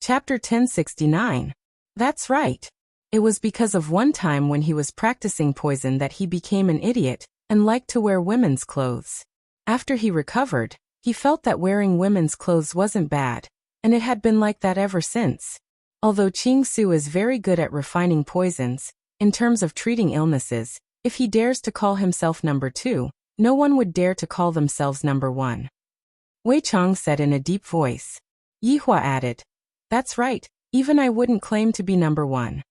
Chapter 1069. That's right. It was because of one time when he was practicing poison that he became an idiot and liked to wear women's clothes. After he recovered, he felt that wearing women's clothes wasn't bad, and it had been like that ever since. Although Ching Su is very good at refining poisons, in terms of treating illnesses, if he dares to call himself number 2, no one would dare to call themselves number 1. Wei Chang said in a deep voice. Yi Hua added, "That's right, even I wouldn't claim to be number 1.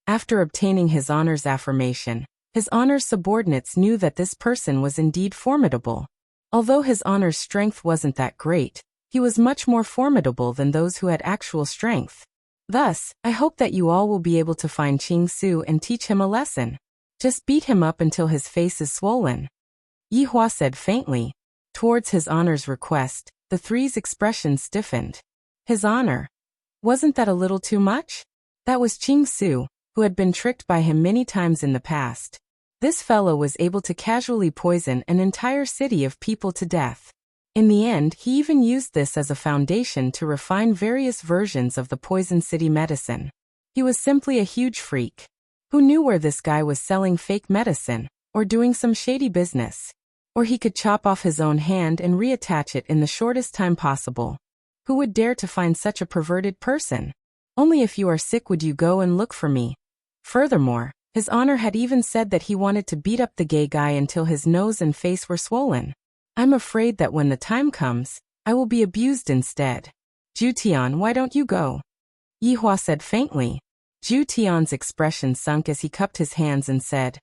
After obtaining his honor's affirmation, his honor's subordinates knew that this person was indeed formidable. Although his honor's strength wasn't that great, he was much more formidable than those who had actual strength. Thus, I hope that you all will be able to find Ching Su and teach him a lesson. Just beat him up until his face is swollen." Yi Hua said faintly. Towards his honor's request, the three's expression stiffened. His honor? Wasn't that a little too much? That was Ching Su, who had been tricked by him many times in the past. This fellow was able to casually poison an entire city of people to death. In the end, he even used this as a foundation to refine various versions of the Poison City medicine. He was simply a huge freak. Who knew where this guy was selling fake medicine, or doing some shady business? Or he could chop off his own hand and reattach it in the shortest time possible. Who would dare to find such a perverted person? Only if you are sick would you go and look for me. Furthermore, his honor had even said that he wanted to beat up the gay guy until his nose and face were swollen. I'm afraid that when the time comes, I will be abused instead. Zhu Tian, why don't you go? Yi Hua said faintly. Zhu Tian's expression sunk as he cupped his hands and said,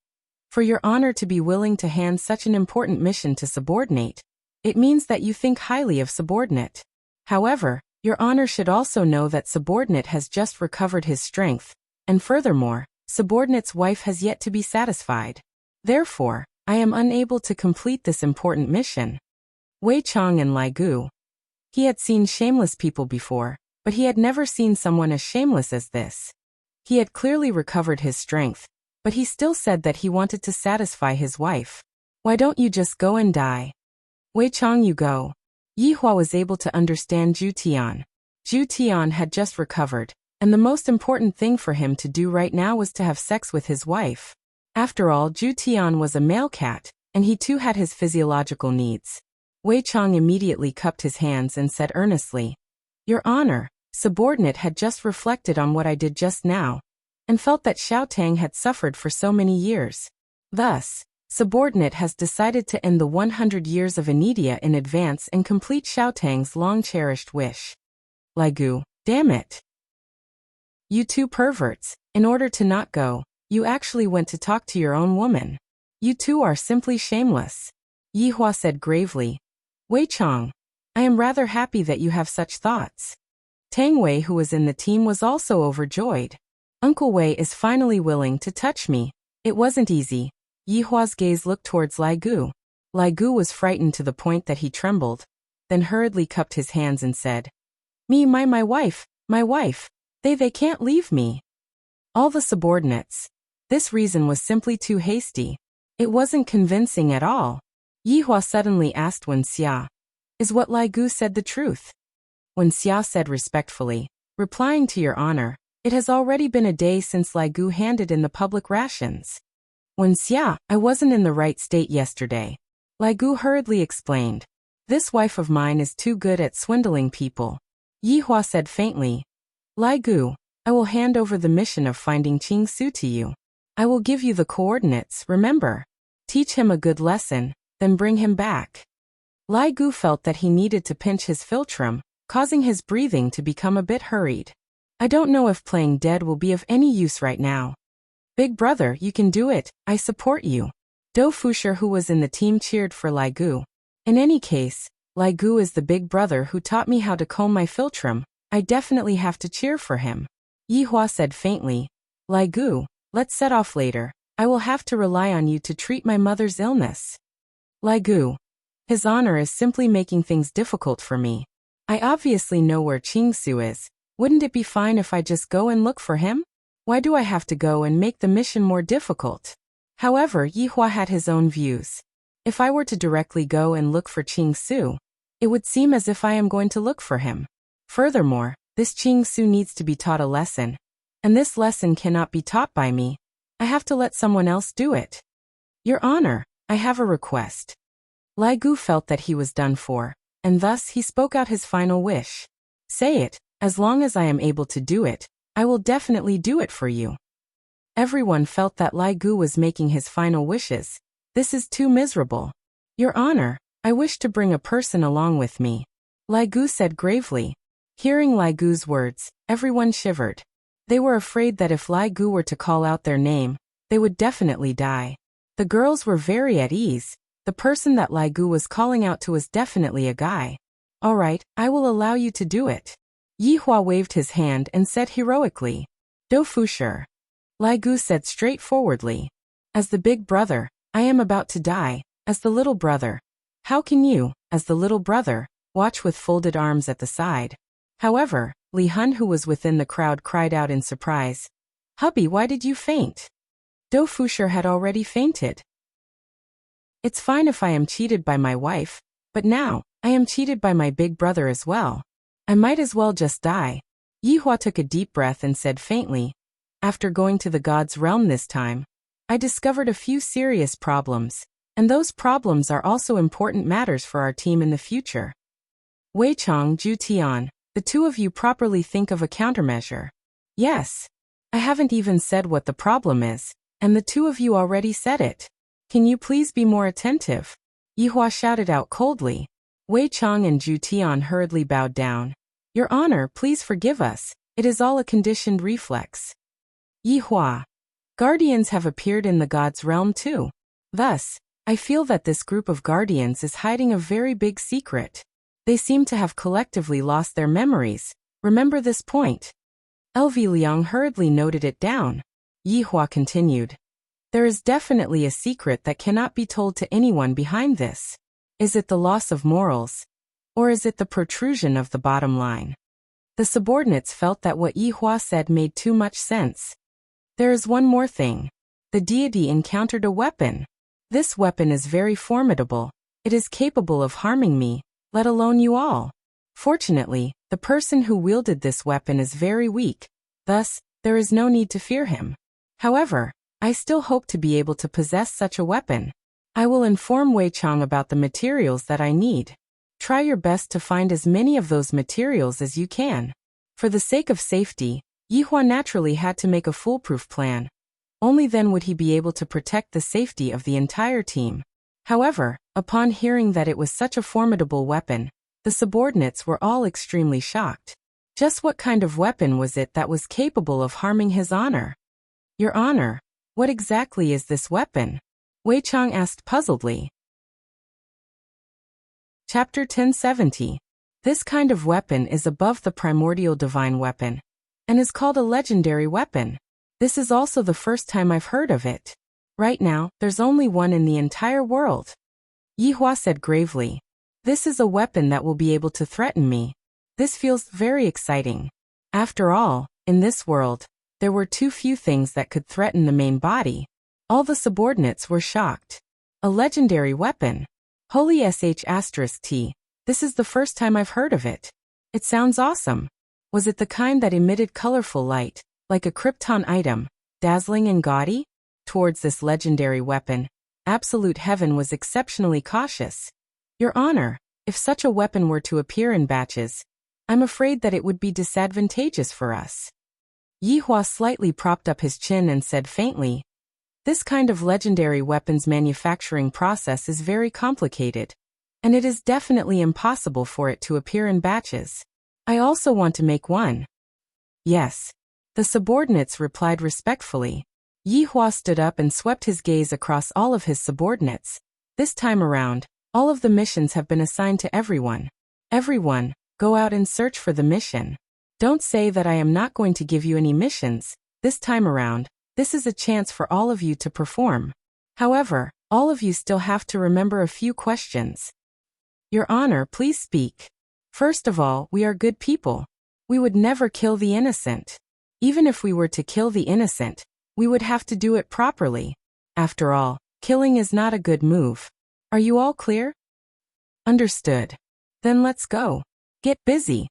"For your honor to be willing to hand such an important mission to subordinate, it means that you think highly of subordinate. However, your honor should also know that subordinate has just recovered his strength, and furthermore, subordinate's wife has yet to be satisfied. Therefore, I am unable to complete this important mission." Wei Chang and Lai Gu. He had seen shameless people before, but he had never seen someone as shameless as this. He had clearly recovered his strength, but he still said that he wanted to satisfy his wife. Why don't you just go and die? Wei Chang, you go. Yi Hua was able to understand Zhu Tian. Zhu Tian had just recovered, and the most important thing for him to do right now was to have sex with his wife. After all, Zhu Tian was a male cat, and he too had his physiological needs. Wei Chang immediately cupped his hands and said earnestly, "Your honor, subordinate had just reflected on what I did just now, and felt that Xiao Tang had suffered for so many years. Thus, subordinate has decided to end the 100 years of Anidia in advance and complete Xiao Tang's long-cherished wish." Lai Gu, damn it. You two perverts, in order to not go, you actually went to talk to your own woman. You two are simply shameless. Yi Hua said gravely. Wei Chang, I am rather happy that you have such thoughts. Tang Wei, who was in the team, was also overjoyed. Uncle Wei is finally willing to touch me. It wasn't easy. Yi Hua's gaze looked towards Lai Gu. Lai Gu was frightened to the point that he trembled, then hurriedly cupped his hands and said, my wife, they can't leave me. All the subordinates. This reason was simply too hasty. It wasn't convincing at all. Yi Hua suddenly asked Wen Xia, "Is what Lai Gu said the truth?" Wen Xia said respectfully, "Replying to your honor, it has already been a day since Lai Gu handed in the public rations." Wen Xia, I wasn't in the right state yesterday. Lai Gu hurriedly explained. This wife of mine is too good at swindling people. Yi Hua said faintly, Lai Gu, I will hand over the mission of finding Ching Su to you. I will give you the coordinates, remember. Teach him a good lesson, then bring him back. Lai Gu felt that he needed to pinch his philtrum, causing his breathing to become a bit hurried. I don't know if playing dead will be of any use right now. Big brother, you can do it, I support you. Do Fusher, who was in the team, cheered for Lai Gu. In any case, Lai Gu is the big brother who taught me how to comb my philtrum. I definitely have to cheer for him. Yi Hua said faintly, Lai Gu, let's set off later. I will have to rely on you to treat my mother's illness. Lai Gu, his honor is simply making things difficult for me. I obviously know where Ching Su is. Wouldn't it be fine if I just go and look for him? Why do I have to go and make the mission more difficult? However, Yi Hua had his own views. If I were to directly go and look for Ching Su, it would seem as if I am going to look for him. Furthermore, This Ching Su needs to be taught a lesson. And this lesson cannot be taught by me. I have to let someone else do it. Your Honor, I have a request. Lai Gu felt that he was done for, and thus he spoke out his final wish. Say it, as long as I am able to do it, I will definitely do it for you. Everyone felt that Lai Gu was making his final wishes. This is too miserable. Your Honor, I wish to bring a person along with me. Lai Gu said gravely. Hearing Lai Gu's words, everyone shivered. They were afraid that if Lai Gu were to call out their name, they would definitely die. The girls were very at ease. The person that Lai Gu was calling out to was definitely a guy. All right, I will allow you to do it. Yi Hua waved his hand and said heroically. Do fu sure. Lai Gu said straightforwardly. As the big brother, I am about to die. As the little brother. How can you, as the little brother, watch with folded arms at the side? However, Li Hun, who was within the crowd, cried out in surprise. Hubby, why did you faint? Do Fusher had already fainted. It's fine if I am cheated by my wife, but now, I am cheated by my big brother as well. I might as well just die. Yi Hua took a deep breath and said faintly, after going to the god's realm this time, I discovered a few serious problems, and those problems are also important matters for our team in the future. Wei Chong, Zhu Tian, the two of you properly think of a countermeasure. Yes. I haven't even said what the problem is, and the two of you already said it. Can you please be more attentive? Yi Hua shouted out coldly. Wei Chong and Zhu Tian hurriedly bowed down. Your Honor, please forgive us. It is all a conditioned reflex. Yi Hua. Guardians have appeared in the god's realm too. Thus, I feel that this group of guardians is hiding a very big secret. They seem to have collectively lost their memories. Remember this point. LV Liang hurriedly noted it down. Yi Hua continued. There is definitely a secret that cannot be told to anyone behind this. Is it the loss of morals? Or is it the protrusion of the bottom line? The subordinates felt that what Yi Hua said made too much sense. There is one more thing. The deity encountered a weapon. This weapon is very formidable. It is capable of harming me, let alone you all. Fortunately, the person who wielded this weapon is very weak. Thus, there is no need to fear him. However, I still hope to be able to possess such a weapon. I will inform Wei Chong about the materials that I need. Try your best to find as many of those materials as you can. For the sake of safety, Yi Hua naturally had to make a foolproof plan. Only then would he be able to protect the safety of the entire team. However, upon hearing that it was such a formidable weapon, the subordinates were all extremely shocked. Just what kind of weapon was it that was capable of harming his honor? Your Honor, what exactly is this weapon? Wei Chong asked puzzledly. Chapter 1070. This kind of weapon is above the primordial divine weapon, and is called a legendary weapon. This is also the first time I've heard of it. Right now, there's only one in the entire world. Yi Hua said gravely. This is a weapon that will be able to threaten me. This feels very exciting. After all, in this world, there were too few things that could threaten the main body. All the subordinates were shocked. A legendary weapon. Holy **T. This is the first time I've heard of it. It sounds awesome. Was it the kind that emitted colorful light, like a Krypton item, dazzling and gaudy? Towards this legendary weapon, Absolute Heaven was exceptionally cautious. Your Honor, if such a weapon were to appear in batches, I'm afraid that it would be disadvantageous for us. Yi Hua slightly propped up his chin and said faintly, this kind of legendary weapons manufacturing process is very complicated, and it is definitely impossible for it to appear in batches. I also want to make one. Yes. The subordinates replied respectfully. Yi Hua stood up and swept his gaze across all of his subordinates. This time around, all of the missions have been assigned to everyone. Everyone, go out and search for the mission. Don't say that I am not going to give you any missions. This time around, this is a chance for all of you to perform. However, all of you still have to remember a few questions. Your Honor, please speak. First of all, we are good people. We would never kill the innocent. Even if we were to kill the innocent, we would have to do it properly. After all, killing is not a good move. Are you all clear? Understood. Then let's go. Get busy.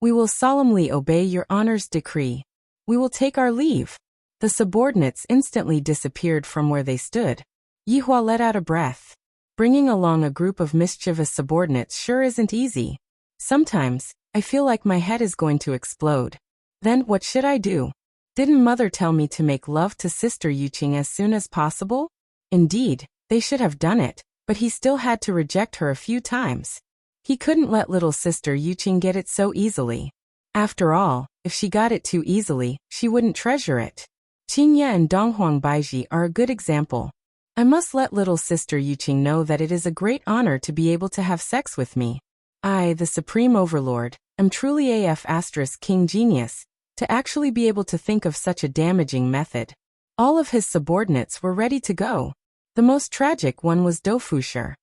We will solemnly obey your honor's decree. We will take our leave. The subordinates instantly disappeared from where they stood. Yihua let out a breath. Bringing along a group of mischievous subordinates sure isn't easy. Sometimes, I feel like my head is going to explode. Then, what should I do? Didn't mother tell me to make love to Sister Yuqing as soon as possible? Indeed, they should have done it, but he still had to reject her a few times. He couldn't let little Sister Yuqing get it so easily. After all, if she got it too easily, she wouldn't treasure it. Qingye and Donghuang Baiji are a good example. I must let little Sister Yuqing know that it is a great honor to be able to have sex with me. I, the Supreme Overlord, am truly AF * King Genius, to actually be able to think of such a damaging method. All of his subordinates were ready to go. The most tragic one was Dofusher.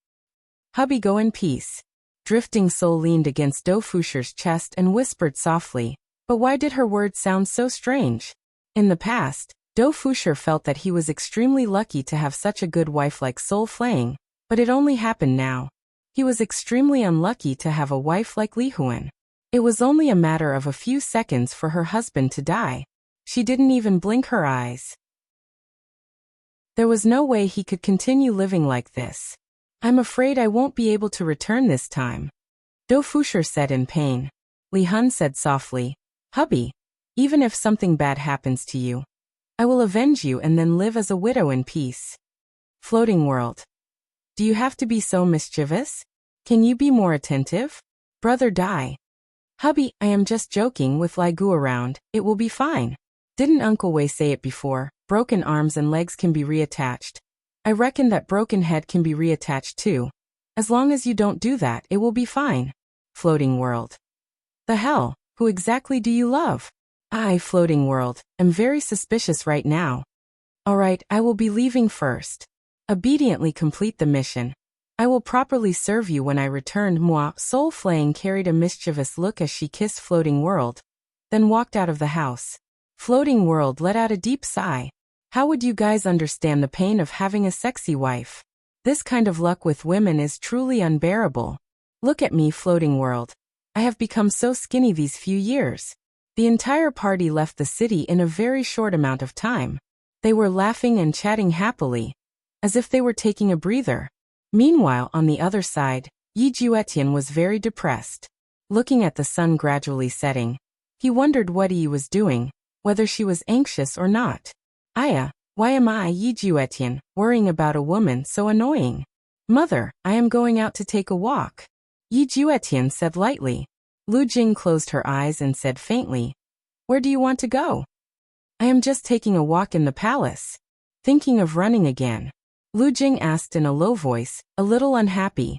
Hubby, go in peace. Drifting Soul leaned against Dofusher's chest and whispered softly, but why did her words sound so strange? In the past, Dofusher felt that he was extremely lucky to have such a good wife like Soul Flang, but it only happened now. He was extremely unlucky to have a wife like Li Huan. It was only a matter of a few seconds for her husband to die. She didn't even blink her eyes. There was no way he could continue living like this. I'm afraid I won't be able to return this time. Dofusher said in pain. Li Hun said softly, Hubby, even if something bad happens to you, I will avenge you and then live as a widow in peace. Floating world. Do you have to be so mischievous? Can you be more attentive? Brother die. Hubby, I am just joking with Lai Gu around, it will be fine. Didn't Uncle Wei say it before, broken arms and legs can be reattached. I reckon that broken head can be reattached too. As long as you don't do that, it will be fine. Floating world. The hell, who exactly do you love? I, Floating world, am very suspicious right now. Alright, I will be leaving first. Obediently complete the mission. I will properly serve you when I return. Moi, Soul Flang carried a mischievous look as she kissed Floating World, then walked out of the house. Floating World let out a deep sigh. How would you guys understand the pain of having a sexy wife? This kind of luck with women is truly unbearable. Look at me, Floating World. I have become so skinny these few years. The entire party left the city in a very short amount of time. They were laughing and chatting happily, as if they were taking a breather. Meanwhile, on the other side, Yi Juetian was very depressed. Looking at the sun gradually setting, he wondered what Yi was doing, whether she was anxious or not. Aya, why am I, Yi Juetian, worrying about a woman so annoying? Mother, I am going out to take a walk. Yi Juetian said lightly. Lu Jing closed her eyes and said faintly, Where do you want to go? I am just taking a walk in the palace. Thinking of running again. Lu Jing asked in a low voice, a little unhappy.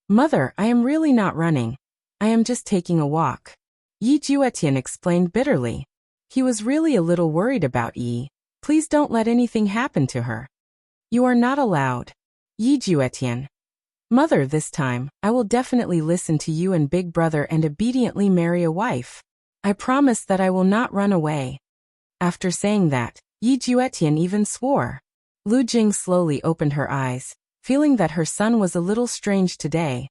Mother, I am really not running. I am just taking a walk. Yi Juetian explained bitterly. He was really a little worried about Yi. Please don't let anything happen to her. You are not allowed. Yi Juetian. Mother, this time, I will definitely listen to you and Big Brother and obediently marry a wife. I promise that I will not run away. After saying that, Yi Juetian even swore. Lu Jing slowly opened her eyes, feeling that her son was a little strange today.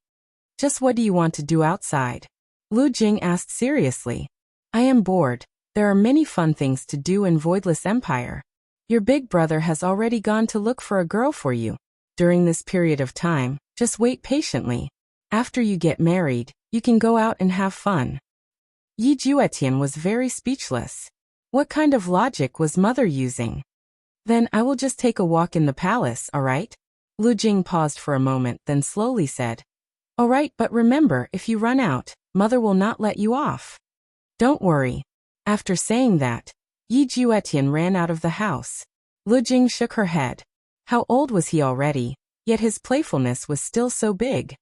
Just what do you want to do outside? Lu Jing asked seriously. I am bored. There are many fun things to do in Voidless Empire. Your big brother has already gone to look for a girl for you. During this period of time, just wait patiently. After you get married, you can go out and have fun. Yi Juetian was very speechless. What kind of logic was mother using? Then I will just take a walk in the palace, alright? Lu Jing paused for a moment, then slowly said. Alright, but remember, if you run out, mother will not let you off. Don't worry. After saying that, Yi Juetian ran out of the house. Lu Jing shook her head. How old was he already? Yet his playfulness was still so big.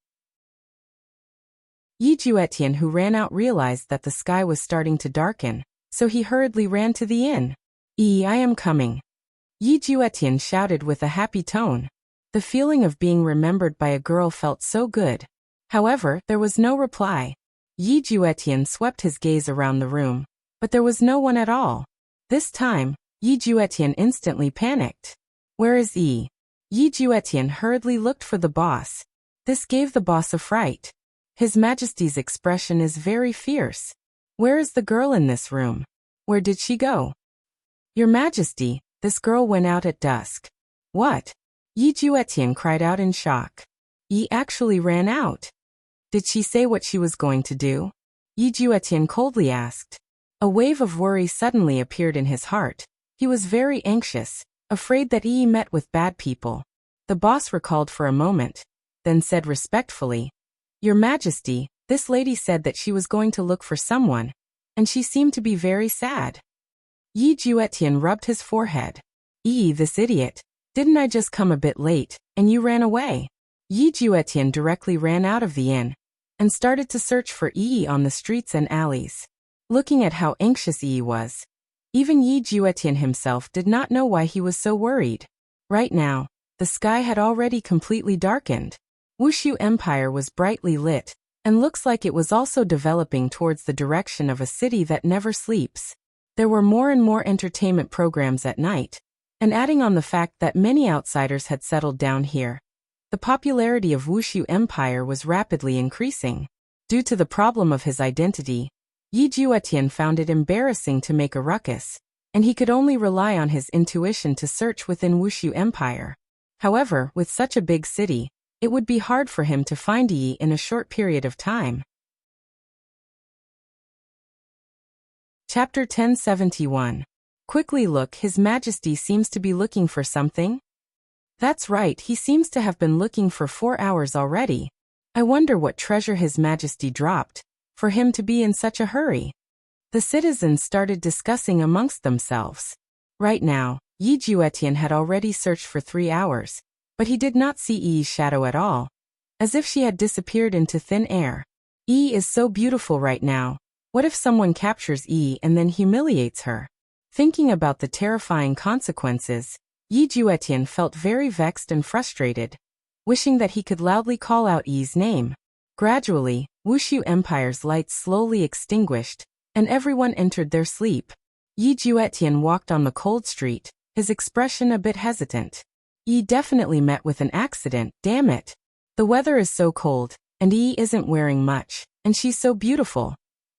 Yi Juetian, who ran out, realized that the sky was starting to darken, so he hurriedly ran to the inn. I am coming. Yi Juetian shouted with a happy tone. The feeling of being remembered by a girl felt so good. However, there was no reply. Yi Juetian swept his gaze around the room, but there was no one at all. This time, Yi Juetian instantly panicked. Where is Yi? Yi Juetian hurriedly looked for the boss. This gave the boss a fright. His Majesty's expression is very fierce. Where is the girl in this room? Where did she go? Your Majesty, this girl went out at dusk. What? Yi Juetian cried out in shock. Yi actually ran out. Did she say what she was going to do? Yi Juetian coldly asked. A wave of worry suddenly appeared in his heart. He was very anxious, afraid that Yi met with bad people. The boss recalled for a moment, then said respectfully, Your Majesty, this lady said that she was going to look for someone, and she seemed to be very sad. Yi Juetian rubbed his forehead. Yi, this idiot. Didn't I just come a bit late, and you ran away? Yi Juetian directly ran out of the inn, and started to search for Yi on the streets and alleys. Looking at how anxious Yi was, even Yi Juetian himself did not know why he was so worried. Right now, the sky had already completely darkened. Wushu Empire was brightly lit, and looks like it was also developing towards the direction of a city that never sleeps. There were more and more entertainment programs at night, and adding on the fact that many outsiders had settled down here, the popularity of Wushu Empire was rapidly increasing. Due to the problem of his identity, Yi Juetian found it embarrassing to make a ruckus, and he could only rely on his intuition to search within Wushu Empire. However, with such a big city, it would be hard for him to find Yi in a short period of time. Chapter 1071. Quickly look, His Majesty seems to be looking for something? That's right, he seems to have been looking for 4 hours already. I wonder what treasure His Majesty dropped, for him to be in such a hurry. The citizens started discussing amongst themselves. Right now, Yi Juetian had already searched for 3 hours, but he did not see Yi's shadow at all, as if she had disappeared into thin air. Yi is so beautiful right now. What if someone captures Yi and then humiliates her? Thinking about the terrifying consequences, Yi Juetian felt very vexed and frustrated, wishing that he could loudly call out Yi's name. Gradually, Wushu Empire's lights slowly extinguished, and everyone entered their sleep. Yi Juetian walked on the cold street, his expression a bit hesitant. Yi definitely met with an accident, damn it. The weather is so cold, and Yi isn't wearing much, and she's so beautiful.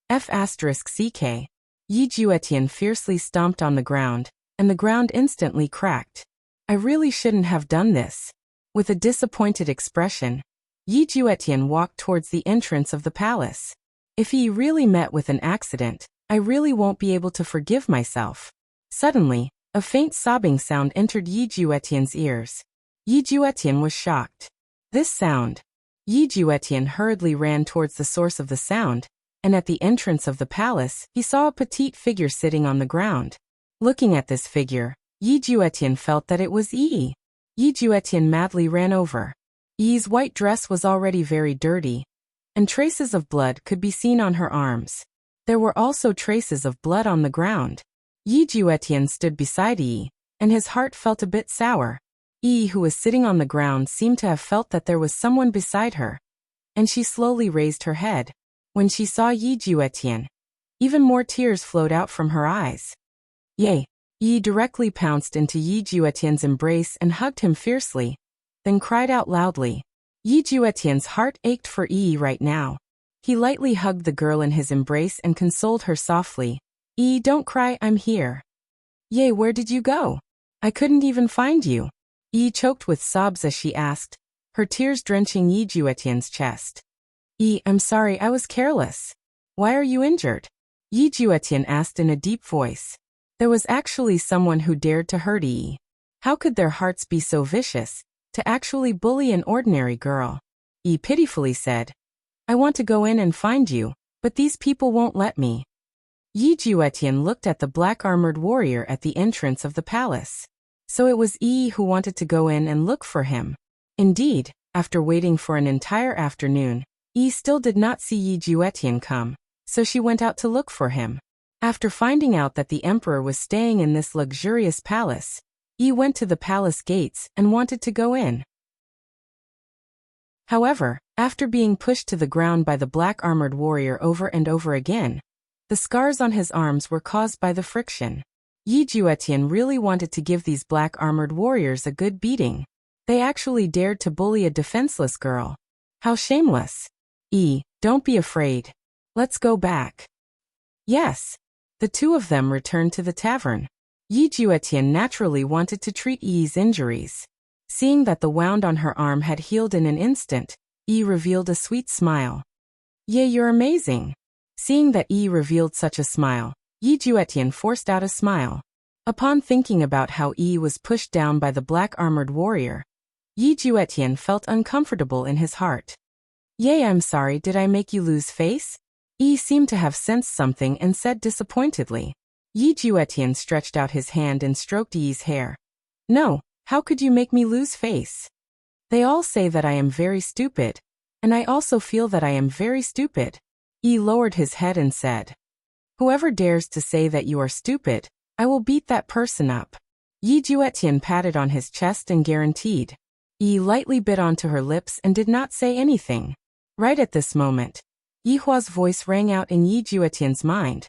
F***CK. Yi Juetian fiercely stomped on the ground, and the ground instantly cracked. I really shouldn't have done this. With a disappointed expression, Yi Juetian walked towards the entrance of the palace. If Yi really met with an accident, I really won't be able to forgive myself. Suddenly, a faint sobbing sound entered Yi Juetian's ears. Yi Juetian was shocked. This sound. Yi Juetian hurriedly ran towards the source of the sound, and at the entrance of the palace, he saw a petite figure sitting on the ground. Looking at this figure, Yi Juetian felt that it was Yi. Yi Juetian madly ran over. Yi's white dress was already very dirty, and traces of blood could be seen on her arms. There were also traces of blood on the ground. Yi Juetian stood beside Yi, and his heart felt a bit sour. Yi, who was sitting on the ground, seemed to have felt that there was someone beside her, and she slowly raised her head. When she saw Yi Juetian, even more tears flowed out from her eyes. Yay! Yi directly pounced into Yi Juetian's embrace and hugged him fiercely, then cried out loudly. Yi Juetian's heart ached for Yi right now. He lightly hugged the girl in his embrace and consoled her softly. Yi, don't cry, I'm here. Yay, where did you go? I couldn't even find you. Yi choked with sobs as she asked, her tears drenching Yi Juetian's chest. Yi, I'm sorry, I was careless. Why are you injured? Yi Juetian asked in a deep voice. There was actually someone who dared to hurt Yi. How could their hearts be so vicious, to actually bully an ordinary girl? Yi pitifully said, I want to go in and find you, but these people won't let me. Yi Juetian looked at the black-armored warrior at the entrance of the palace. So it was Yi who wanted to go in and look for him. Indeed, after waiting for an entire afternoon, Yi still did not see Yi Juetian come, so she went out to look for him. After finding out that the emperor was staying in this luxurious palace, Yi went to the palace gates and wanted to go in. However, after being pushed to the ground by the black-armored warrior over and over again, the scars on his arms were caused by the friction. Yi Juetian really wanted to give these black-armored warriors a good beating. They actually dared to bully a defenseless girl. How shameless. Yi, don't be afraid. Let's go back. Yes. The two of them returned to the tavern. Yi Juetian naturally wanted to treat Yi's injuries. Seeing that the wound on her arm had healed in an instant, Yi revealed a sweet smile. Ye, you're amazing. Seeing that Yi revealed such a smile, Yi Juetian forced out a smile. Upon thinking about how Yi was pushed down by the black-armored warrior, Yi Juetian felt uncomfortable in his heart. Yay, I'm sorry, did I make you lose face? Yi seemed to have sensed something and said disappointedly. Yi Juetian stretched out his hand and stroked Yi's hair. No, how could you make me lose face? They all say that I am very stupid, and I also feel that I am very stupid. Yi lowered his head and said, whoever dares to say that you are stupid, I will beat that person up. Yi Juetian patted on his chest and guaranteed. Yi lightly bit onto her lips and did not say anything. Right at this moment, Yi Hua's voice rang out in Yi Juetian's mind.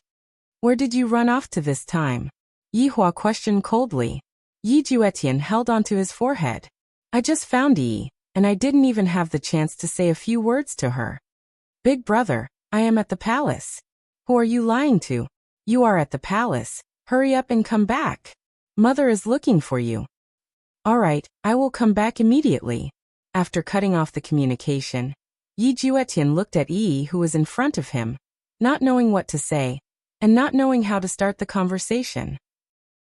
Where did you run off to this time? Yi Hua questioned coldly. Yi Juetian held onto his forehead. I just found Yi, and I didn't even have the chance to say a few words to her. Big brother, I am at the palace. Who are you lying to? You are at the palace. Hurry up and come back. Mother is looking for you. All right, I will come back immediately. After cutting off the communication, Yi Juetian looked at Yi, who was in front of him, not knowing what to say, and not knowing how to start the conversation.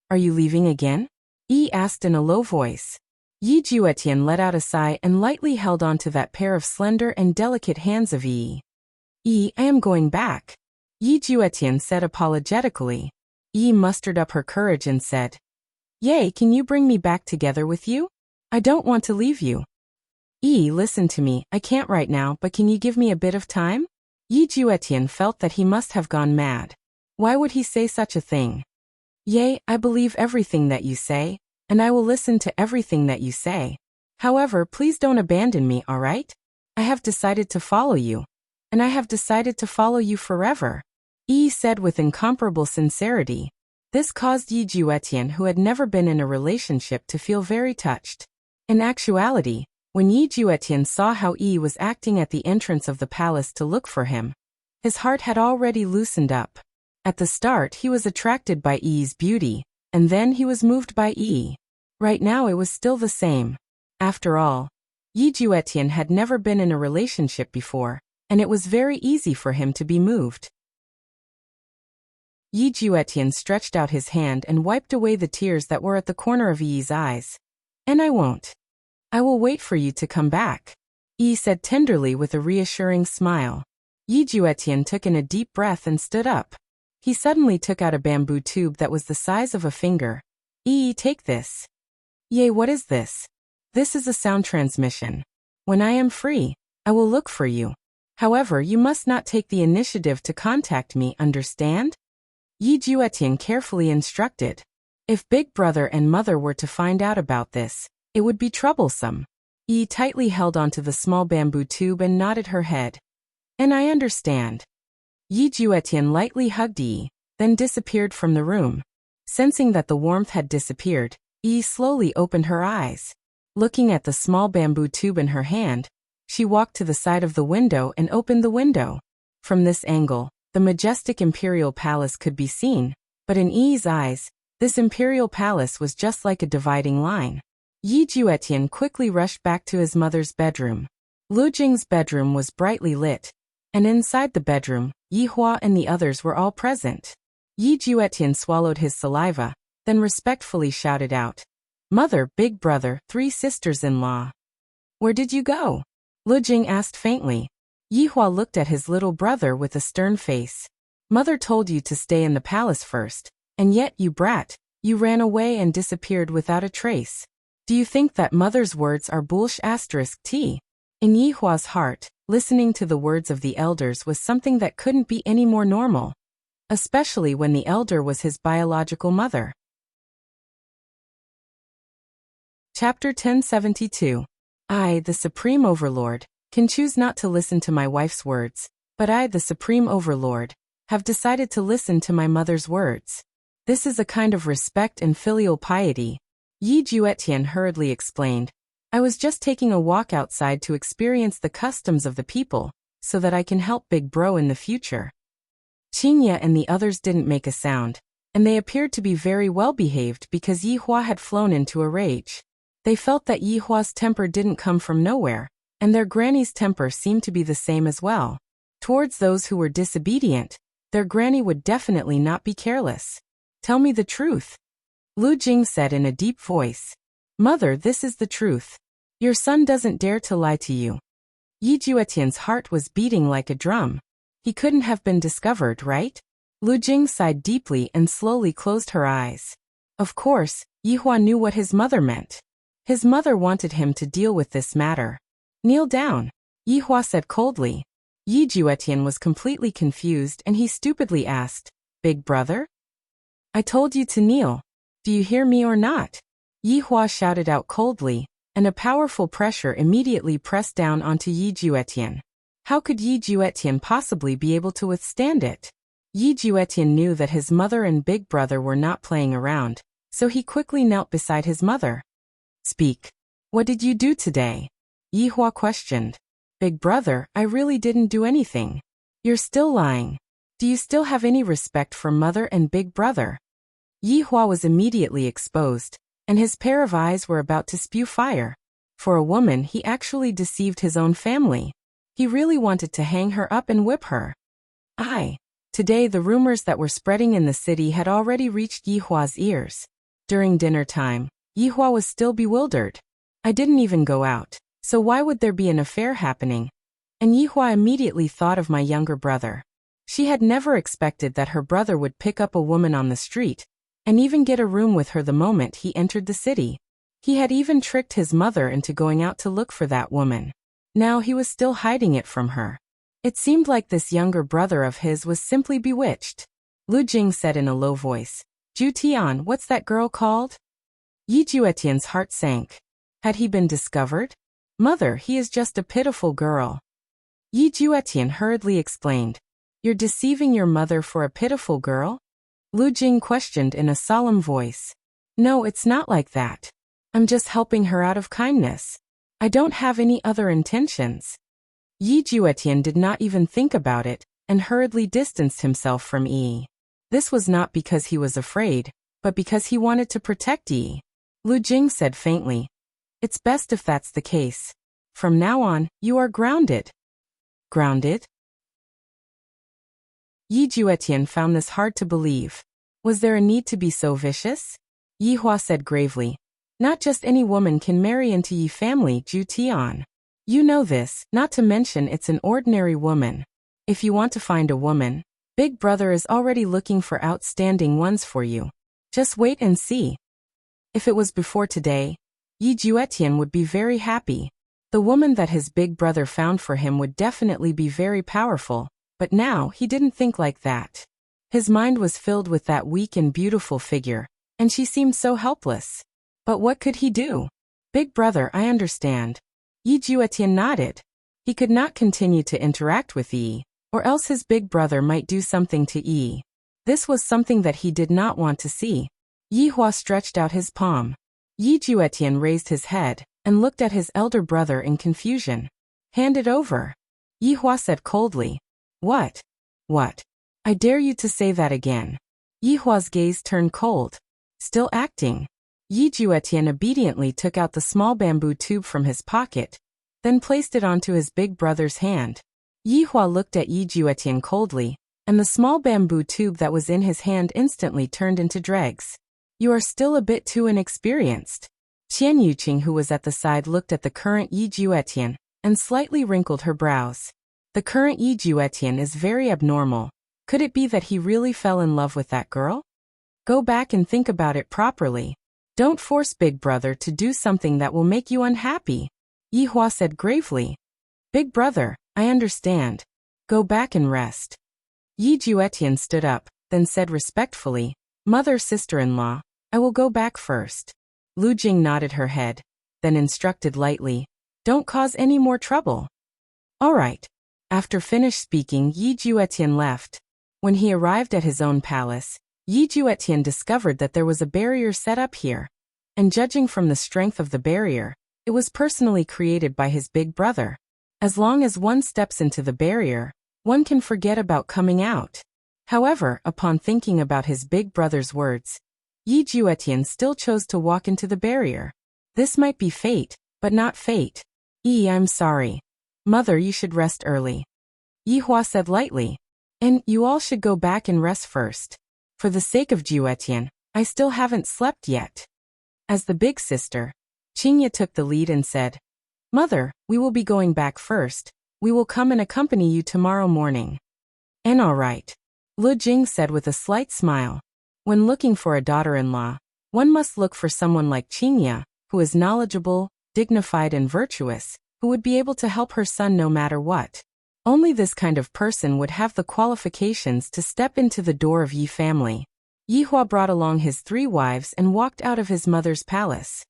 Are you leaving again? Yi asked in a low voice. Yi Juetian let out a sigh and lightly held on to that pair of slender and delicate hands of Yi. Yi, I am going back. Yi Juetian said apologetically. Yi mustered up her courage and said, Yay, can you bring me back together with you? I don't want to leave you. Yi, listen to me, I can't right now, but can you give me a bit of time? Yi Juetian felt that he must have gone mad. Why would he say such a thing? Yay, I believe everything that you say, and I will listen to everything that you say. However, please don't abandon me, alright? I have decided to follow you. And I have decided to follow you forever. Yi said with incomparable sincerity. This caused Yi Juetian, who had never been in a relationship, to feel very touched. In actuality, when Yi Juetian saw how Yi was acting at the entrance of the palace to look for him, his heart had already loosened up. At the start he was attracted by Yi's beauty, and then he was moved by Yi. Right now it was still the same. After all, Yi Juetian had never been in a relationship before, and it was very easy for him to be moved. Yi Juetian stretched out his hand and wiped away the tears that were at the corner of Yi's eyes. And I won't. I will wait for you to come back, Yi said tenderly with a reassuring smile. Yi Juetian took in a deep breath and stood up. He suddenly took out a bamboo tube that was the size of a finger. Yi, take this. Yay, what is this? This is a sound transmission. When I am free, I will look for you. However, you must not take the initiative to contact me, understand? Yi Juetian carefully instructed. If Big Brother and Mother were to find out about this, it would be troublesome. Yi tightly held onto the small bamboo tube and nodded her head. And I understand. Yi Juetian lightly hugged Yi, then disappeared from the room. Sensing that the warmth had disappeared, Yi slowly opened her eyes. Looking at the small bamboo tube in her hand, she walked to the side of the window and opened the window. From this angle, the majestic imperial palace could be seen, but in Yi's eyes, this imperial palace was just like a dividing line. Yi Juetian quickly rushed back to his mother's bedroom. Lu Jing's bedroom was brightly lit, and inside the bedroom, Yi Hua and the others were all present. Yi Juetian swallowed his saliva, then respectfully shouted out, Mother, Big Brother, 3 sisters-in-law. Where did you go? Lu Jing asked faintly. Yi Hua looked at his little brother with a stern face. Mother told you to stay in the palace first, and yet, you brat, you ran away and disappeared without a trace. Do you think that Mother's words are **T? In Yi Hua's heart, listening to the words of the elders was something that couldn't be any more normal, especially when the elder was his biological mother. Chapter 1072. I, the Supreme Overlord, can choose not to listen to my wife's words, but I, the Supreme Overlord, have decided to listen to my mother's words. This is a kind of respect and filial piety, Yi Juetian hurriedly explained. I was just taking a walk outside to experience the customs of the people, so that I can help Big Bro in the future. Qingye and the others didn't make a sound, and they appeared to be very well behaved because Yi Hua had flown into a rage. They felt that Yi Hua's temper didn't come from nowhere, and their granny's temper seemed to be the same as well. Towards those who were disobedient, their granny would definitely not be careless. Tell me the truth, Lu Jing said in a deep voice. Mother, this is the truth. Your son doesn't dare to lie to you. Yi Juetian's heart was beating like a drum. He couldn't have been discovered, right? Lu Jing sighed deeply and slowly closed her eyes. Of course, Yi Hua knew what his mother meant. His mother wanted him to deal with this matter. Kneel down, Yi Hua said coldly. Yi Juetian was completely confused and he stupidly asked, Big brother? I told you to kneel. Do you hear me or not? Yi Hua shouted out coldly, and a powerful pressure immediately pressed down onto Yi Juetian. How could Yi Juetian possibly be able to withstand it? Yi Juetian knew that his mother and big brother were not playing around, so he quickly knelt beside his mother. Speak. What did you do today? Yi Hua questioned. Big brother, I really didn't do anything. You're still lying. Do you still have any respect for mother and big brother? Yi Hua was immediately exposed, and his pair of eyes were about to spew fire. For a woman, he actually deceived his own family. He really wanted to hang her up and whip her. Today the rumors that were spreading in the city had already reached Yi Hua's ears. During dinner time, Yi Hua was still bewildered. I didn't even go out, so why would there be an affair happening? And Yi Hua immediately thought of my younger brother. She had never expected that her brother would pick up a woman on the street, and even get a room with her the moment he entered the city. He had even tricked his mother into going out to look for that woman. Now he was still hiding it from her. It seemed like this younger brother of his was simply bewitched. Lu Jing said in a low voice, Ju Tian, what's that girl called? Yi Juetian's heart sank. Had he been discovered? Mother, he is just a pitiful girl. Yi Juetian hurriedly explained. You're deceiving your mother for a pitiful girl? Lu Jing questioned in a solemn voice. No, it's not like that. I'm just helping her out of kindness. I don't have any other intentions. Yi Juetian did not even think about it, and hurriedly distanced himself from Yi. This was not because he was afraid, but because he wanted to protect Yi. Lu Jing said faintly. It's best if that's the case. From now on, you are grounded. Grounded? Yi Juetian found this hard to believe. Was there a need to be so vicious? Yi Hua said gravely. Not just any woman can marry into Yi family, Ju Tian. You know this, not to mention it's an ordinary woman. If you want to find a woman, Big Brother is already looking for outstanding ones for you. Just wait and see. If it was before today, Yi Juetian would be very happy. The woman that his big brother found for him would definitely be very powerful. But now, he didn't think like that. His mind was filled with that weak and beautiful figure, and she seemed so helpless. But what could he do? Big brother, I understand. Yi Juetian nodded. He could not continue to interact with Yi, or else his big brother might do something to Yi. This was something that he did not want to see. Yi Hua stretched out his palm. Yi Juetian raised his head, and looked at his elder brother in confusion. Hand it over. Yi Hua said coldly. What? What? I dare you to say that again. Yi Hua's gaze turned cold. Still acting. Yi Juetian obediently took out the small bamboo tube from his pocket, then placed it onto his big brother's hand. Yi Hua looked at Yi Juetian coldly, and the small bamboo tube that was in his hand instantly turned into dregs. You are still a bit too inexperienced. Qian Yuqing, who was at the side, looked at the current Yi Juetian, and slightly wrinkled her brows. The current Yi Juetian is very abnormal. Could it be that he really fell in love with that girl? Go back and think about it properly. Don't force Big Brother to do something that will make you unhappy. Yi Hua said gravely. Big Brother, I understand. Go back and rest. Yi Juetian stood up, then said respectfully, Mother, sister-in-law, I will go back first. Lu Jing nodded her head, then instructed lightly, Don't cause any more trouble. All right. After finished speaking, Yi Juetian left. When he arrived at his own palace, Yi Juetian discovered that there was a barrier set up here. And judging from the strength of the barrier, it was personally created by his big brother. As long as one steps into the barrier, one can forget about coming out. However, upon thinking about his big brother's words, Yi Juetian still chose to walk into the barrier. This might be fate, but not fate. I'm sorry. Mother, you should rest early. Yi Hua said lightly. And you all should go back and rest first. For the sake of Juetian, I still haven't slept yet. As the big sister, Qingye took the lead and said, Mother, we will be going back first. We will come and accompany you tomorrow morning. And all right. Lu Jing said with a slight smile. When looking for a daughter-in-law, one must look for someone like Qingye, who is knowledgeable, dignified and virtuous, who would be able to help her son no matter what. Only this kind of person would have the qualifications to step into the door of Yi family. Yi Hua brought along his 3 wives and walked out of his mother's palace.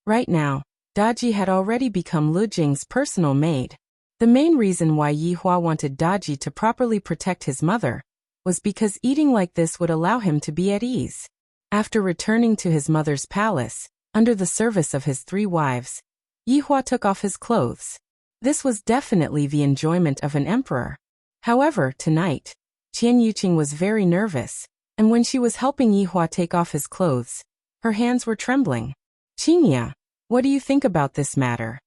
Right now, Daji had already become Lu Jing's personal maid. The main reason why Yi Hua wanted Daji to properly protect his mother was because eating like this would allow him to be at ease. After returning to his mother's palace, under the service of his 3 wives, Yi Hua took off his clothes. This was definitely the enjoyment of an emperor. However, tonight, Qian Yuqing was very nervous, and when she was helping Yi Hua take off his clothes, her hands were trembling. Qingye, what do you think about this matter?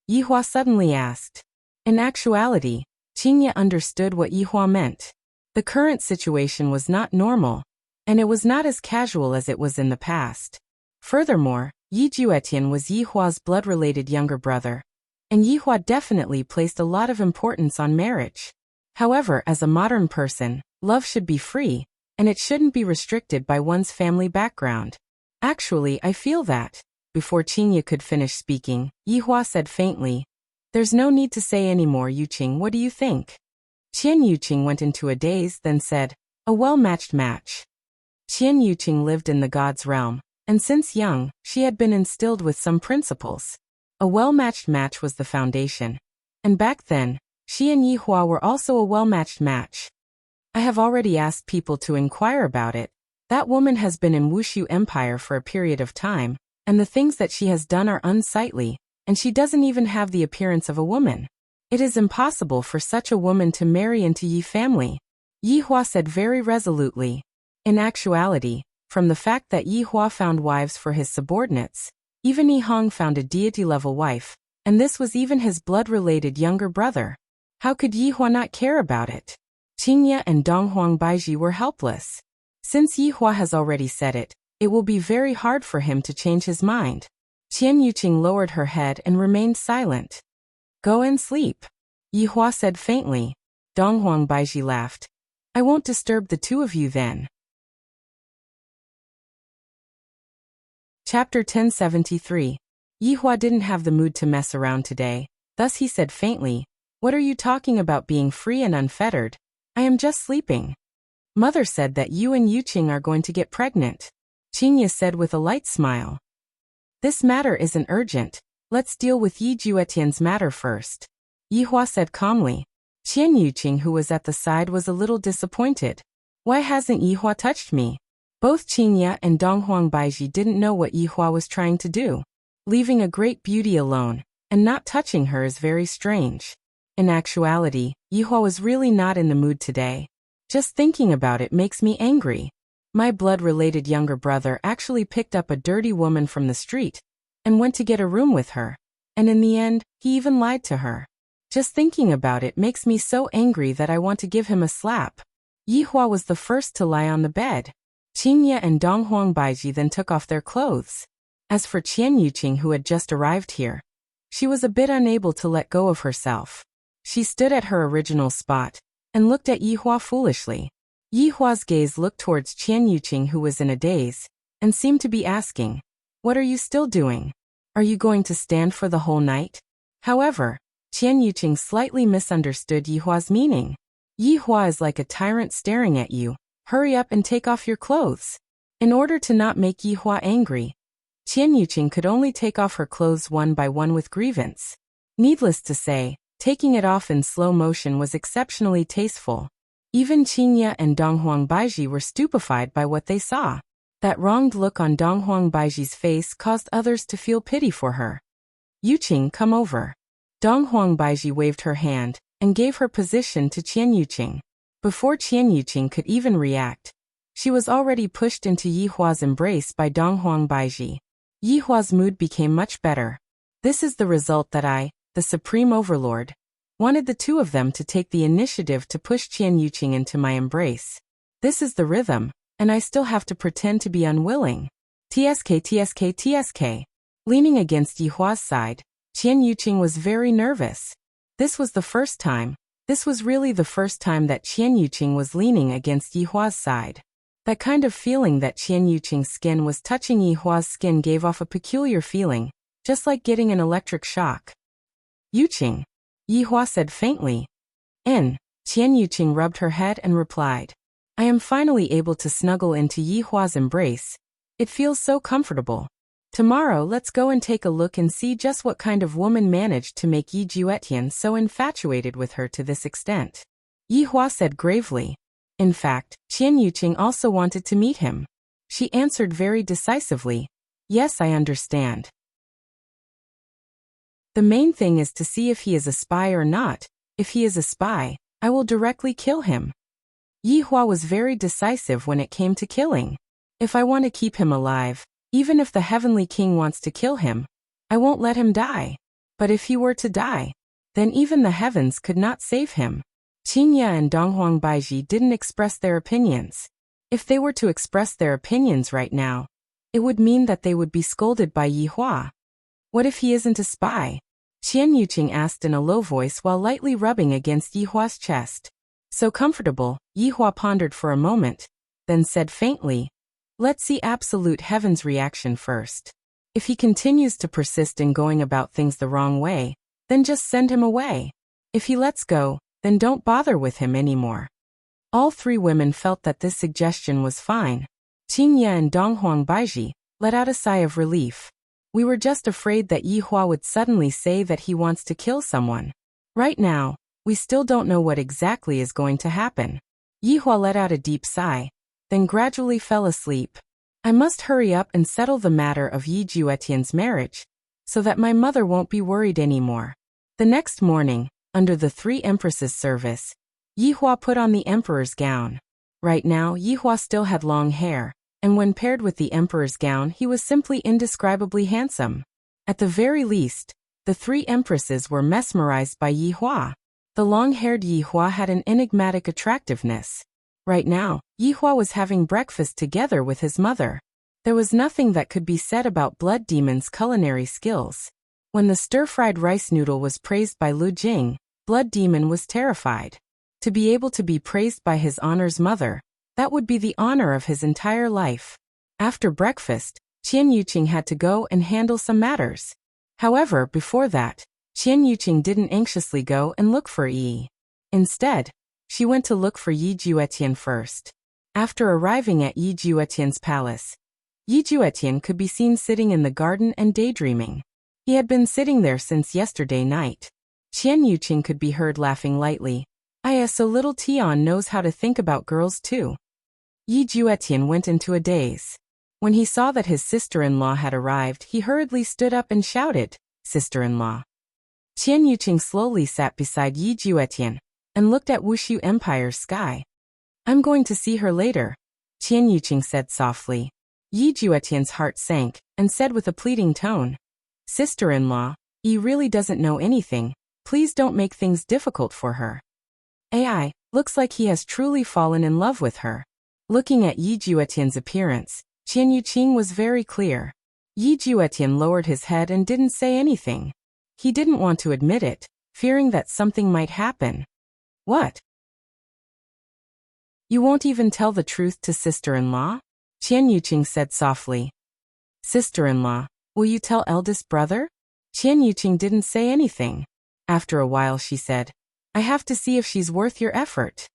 Yi Hua suddenly asked. In actuality, Qingye understood what Yi Hua meant. The current situation was not normal, and it was not as casual as it was in the past. Furthermore, Yi Juetian was Yi Hua's blood-related younger brother, and Yi Hua definitely placed a lot of importance on marriage. However, as a modern person, love should be free, and it shouldn't be restricted by one's family background. Actually, I feel that. Before Qingye could finish speaking, Yi Hua said faintly, There's no need to say any more, Yuqing, what do you think? Qian Yuqing went into a daze, then said, A well-matched match. Qian Yuqing lived in the god's realm, and since young, she had been instilled with some principles. A well-matched match was the foundation. And back then, she and Yi Hua were also a well-matched match. I have already asked people to inquire about it. That woman has been in Wushu Empire for a period of time, and the things that she has done are unsightly, and she doesn't even have the appearance of a woman. It is impossible for such a woman to marry into Yi family, Yi Hua said very resolutely. In actuality, from the fact that Yi Hua found wives for his subordinates, even Yi Hong found a deity-level wife, and this was even his blood-related younger brother. How could Yi Hua not care about it? Qingye and Donghuang Baiji were helpless. Since Yi Hua has already said it, it will be very hard for him to change his mind. Qian Yuqing lowered her head and remained silent. Go and sleep, Yi Hua said faintly. Donghuang Baiji laughed. I won't disturb the 2 of you then. Chapter 1073. Yi Hua didn't have the mood to mess around today, thus he said faintly, What are you talking about being free and unfettered? I am just sleeping. Mother said that you and Yuqing are going to get pregnant. Qingye said with a light smile. This matter isn't urgent. Let's deal with Yi Juetian's matter first. Yi Hua said calmly. Qian Yuqing, who was at the side, was a little disappointed. Why hasn't Yi Hua touched me? Both Qingye and Donghuang Baiji didn't know what Yi Hua was trying to do. Leaving a great beauty alone, and not touching her is very strange. In actuality, Yi Hua was really not in the mood today. Just thinking about it makes me angry. My blood-related younger brother actually picked up a dirty woman from the street and went to get a room with her. And in the end, he even lied to her. Just thinking about it makes me so angry that I want to give him a slap. Yi Hua was the first to lie on the bed. Qingye and Donghuang Baiji then took off their clothes. As for Qian Yuqing, who had just arrived here, she was a bit unable to let go of herself. She stood at her original spot and looked at Yi Hua foolishly. Yi Hua's gaze looked towards Qian Yuqing, who was in a daze, and seemed to be asking, What are you still doing? Are you going to stand for the whole night? However, Qian Yuqing slightly misunderstood Yi Hua's meaning. Yi Hua is like a tyrant staring at you. Hurry up and take off your clothes. In order to not make Yi Hua angry, Qian Yuqing could only take off her clothes one by one with grievance. Needless to say, taking it off in slow motion was exceptionally tasteful. Even Qingye and Donghuang Baiji were stupefied by what they saw. That wronged look on Donghuang Baiji's face caused others to feel pity for her. Yuqing, come over. Donghuang Baiji waved her hand, and gave her position to Qian Yuqing. Before Qian Yuqing could even react, she was already pushed into Yi Hua's embrace by Donghuang Baiji. Yi Hua's mood became much better. This is the result that I, the Supreme Overlord, wanted the two of them to take the initiative to push Qian Yuqing into my embrace. This is the rhythm, and I still have to pretend to be unwilling. TSK. Leaning against Yi Hua's side, Qian Yuqing was very nervous. This was really the first time that Qian Yuqing was leaning against Yi Hua's side. That kind of feeling that Qian Yuqing's skin was touching Yi Hua's skin gave off a peculiar feeling, just like getting an electric shock. Yuqing, Yi Hua said faintly. Qian Yuqing rubbed her head and replied, I am finally able to snuggle into Yi Hua's embrace. It feels so comfortable. Tomorrow let's go and take a look and see just what kind of woman managed to make Yi Juetian so infatuated with her to this extent. Yi Hua said gravely. In fact, Qian Yuqing also wanted to meet him. She answered very decisively, Yes, I understand. The main thing is to see if he is a spy or not. If he is a spy, I will directly kill him. Yi Hua was very decisive when it came to killing. If I want to keep him alive, even if the Heavenly King wants to kill him, I won't let him die. But if he were to die, then even the heavens could not save him. Qingya and Donghuang Baiji didn't express their opinions. If they were to express their opinions right now, it would mean that they would be scolded by Yi Hua. What if he isn't a spy? Qian Yuqing asked in a low voice while lightly rubbing against Yi Hua's chest. So comfortable, Yi Hua pondered for a moment, then said faintly, Let's see Absolute Heaven's reaction first. If he continues to persist in going about things the wrong way, then just send him away. If he lets go, then don't bother with him anymore. All three women felt that this suggestion was fine. Qingya and Donghuang Baiji let out a sigh of relief. We were just afraid that Yi Hua would suddenly say that he wants to kill someone. Right now, we still don't know what exactly is going to happen. Yi Hua let out a deep sigh, then gradually fell asleep. I must hurry up and settle the matter of Yi Juetian's marriage, so that my mother won't be worried anymore. The next morning, under the three empresses' service, Yi Hua put on the emperor's gown. Right now, Yi Hua still had long hair, and when paired with the emperor's gown he was simply indescribably handsome. At the very least, the three empresses were mesmerized by Yi Hua. The long-haired Yi Hua had an enigmatic attractiveness. Right now, Yi Hua was having breakfast together with his mother. There was nothing that could be said about Blood Demon's culinary skills. When the stir-fried rice noodle was praised by Lu Jing, Blood Demon was terrified. To be able to be praised by his honor's mother, that would be the honor of his entire life. After breakfast, Qian Yuqing had to go and handle some matters. However, before that, Qian Yuqing didn't anxiously go and look for Yi. Instead, she went to look for Yi Juetian first. After arriving at Yi Juetian's palace, Yi Juetian could be seen sitting in the garden and daydreaming. He had been sitting there since yesterday night. Qian Yuqing could be heard laughing lightly. So little Tian knows how to think about girls too. Yi Juetian went into a daze. When he saw that his sister-in-law had arrived, he hurriedly stood up and shouted, Sister-in-law. Qian Yuqing slowly sat beside Yi Juetian and looked at Wushu Empire's sky. I'm going to see her later, Qian Yuqing said softly. Yi Juetian's heart sank and said with a pleading tone, Sister-in-law, Yi really doesn't know anything. Please don't make things difficult for her. Looks like he has truly fallen in love with her. Looking at Yi Juetian's appearance, Qian Yuqing was very clear. Yi Juetian lowered his head and didn't say anything. He didn't want to admit it, fearing that something might happen. What? You won't even tell the truth to sister-in-law? Qian Yuqing said softly. Sister-in-law, will you tell eldest brother? Qian Yuqing didn't say anything. After a while she said, I have to see if she's worth your effort.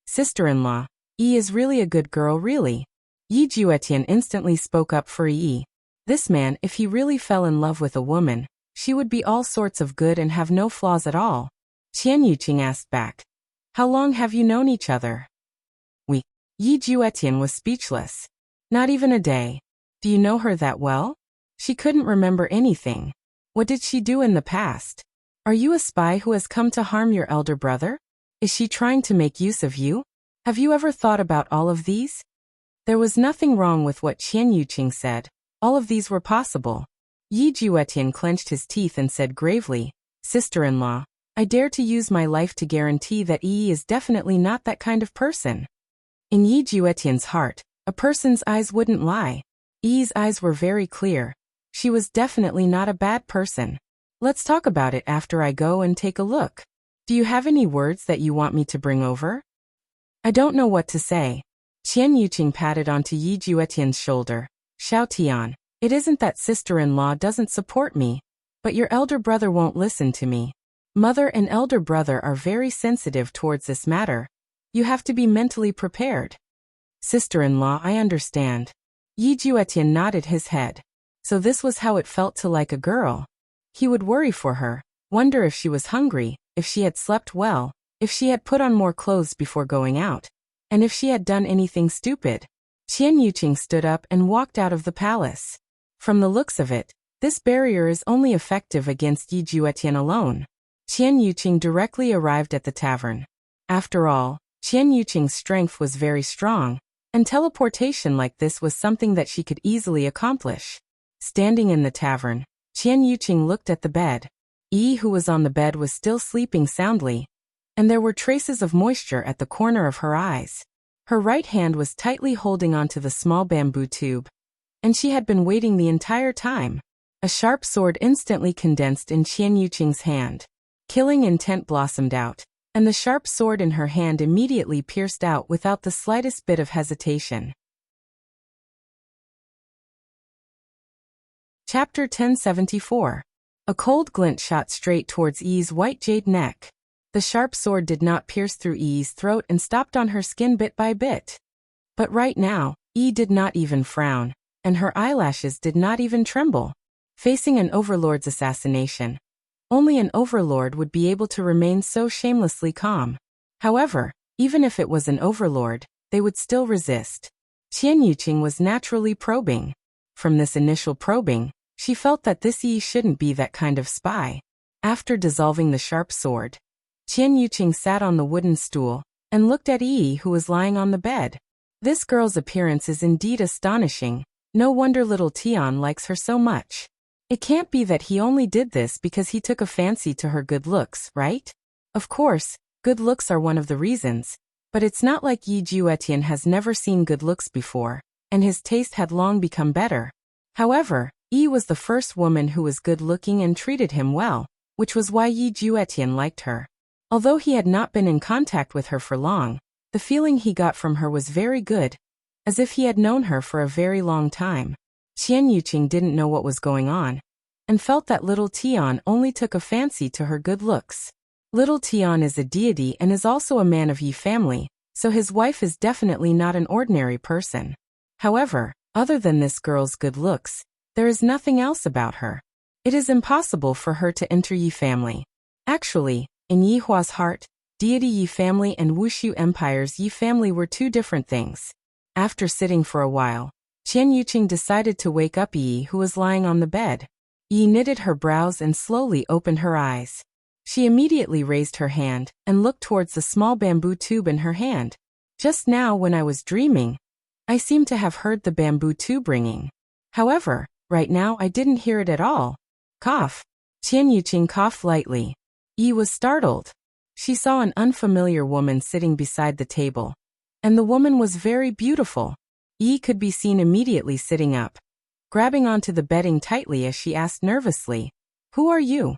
Sister-in-law, Yi is really a good girl, really. Yi Juetian instantly spoke up for Yi. This man, if he really fell in love with a woman, she would be all sorts of good and have no flaws at all. Qian Yuqing asked back, How long have you known each other? Yi Juetian was speechless. Not even a day. Do you know her that well? She couldn't remember anything. What did she do in the past? Are you a spy who has come to harm your elder brother? Is she trying to make use of you? Have you ever thought about all of these? There was nothing wrong with what Qian Yuqing said. All of these were possible. Yi Juetian clenched his teeth and said gravely, "Sister-in-law, I dare to use my life to guarantee that Yi is definitely not that kind of person." In Yi Juetian's heart, a person's eyes wouldn't lie. Yi's eyes were very clear. She was definitely not a bad person. Let's talk about it after I go and take a look. Do you have any words that you want me to bring over? I don't know what to say. Qian Yuqing patted onto Yi Juetian's shoulder. Xiao Tian, it isn't that sister-in-law doesn't support me, but your elder brother won't listen to me. Mother and elder brother are very sensitive towards this matter. You have to be mentally prepared. Sister-in-law, I understand. Yi Juetian nodded his head. So this was how it felt to like a girl. He would worry for her, wonder if she was hungry, if she had slept well, if she had put on more clothes before going out, and if she had done anything stupid. Qian Yuqing stood up and walked out of the palace. From the looks of it, this barrier is only effective against Yi Juetian alone. Qian Yuqing directly arrived at the tavern. After all, Qian Yuqing's strength was very strong, and teleportation like this was something that she could easily accomplish. Standing in the tavern, Qian Yuqing looked at the bed. Yi, who was on the bed, was still sleeping soundly, and there were traces of moisture at the corner of her eyes. Her right hand was tightly holding onto the small bamboo tube, and she had been waiting the entire time. A sharp sword instantly condensed in Qian Yuqing's hand. Killing intent blossomed out, and the sharp sword in her hand immediately pierced out without the slightest bit of hesitation. Chapter 1074. A cold glint shot straight towards Yi's white jade neck. The sharp sword did not pierce through Yi's throat and stopped on her skin bit by bit. But right now, Yi did not even frown, and her eyelashes did not even tremble. Facing an overlord's assassination, only an overlord would be able to remain so shamelessly calm. However, even if it was an overlord, they would still resist. Qian Yuqing was naturally probing. From this initial probing, she felt that this Yi shouldn't be that kind of spy. After dissolving the sharp sword, Qian Yuqing sat on the wooden stool and looked at Yi, who was lying on the bed. This girl's appearance is indeed astonishing. No wonder little Tian likes her so much. It can't be that he only did this because he took a fancy to her good looks, right? Of course, good looks are one of the reasons, but it's not like Yi Juetian has never seen good looks before, and his taste had long become better. However, Yi was the first woman who was good-looking and treated him well, which was why Yi Juetian liked her. Although he had not been in contact with her for long, the feeling he got from her was very good, as if he had known her for a very long time. Qian Yuqing didn't know what was going on, and felt that little Tian only took a fancy to her good looks. Little Tian is a deity and is also a man of Yi family, so his wife is definitely not an ordinary person. However, other than this girl's good looks, there is nothing else about her. It is impossible for her to enter Yi family. Actually, in Yi Hua's heart, deity Yi family and Wushu Empire's Yi family were two different things. After sitting for a while, Qian Yuqing decided to wake up Yi, who was lying on the bed. Yi knitted her brows and slowly opened her eyes. She immediately raised her hand and looked towards the small bamboo tube in her hand. Just now when I was dreaming, I seemed to have heard the bamboo tube ringing. However, right now I didn't hear it at all. Cough. Qian Yuqing coughed lightly. Yi was startled. She saw an unfamiliar woman sitting beside the table, and the woman was very beautiful. Yi could be seen immediately sitting up, grabbing onto the bedding tightly as she asked nervously, "Who are you?"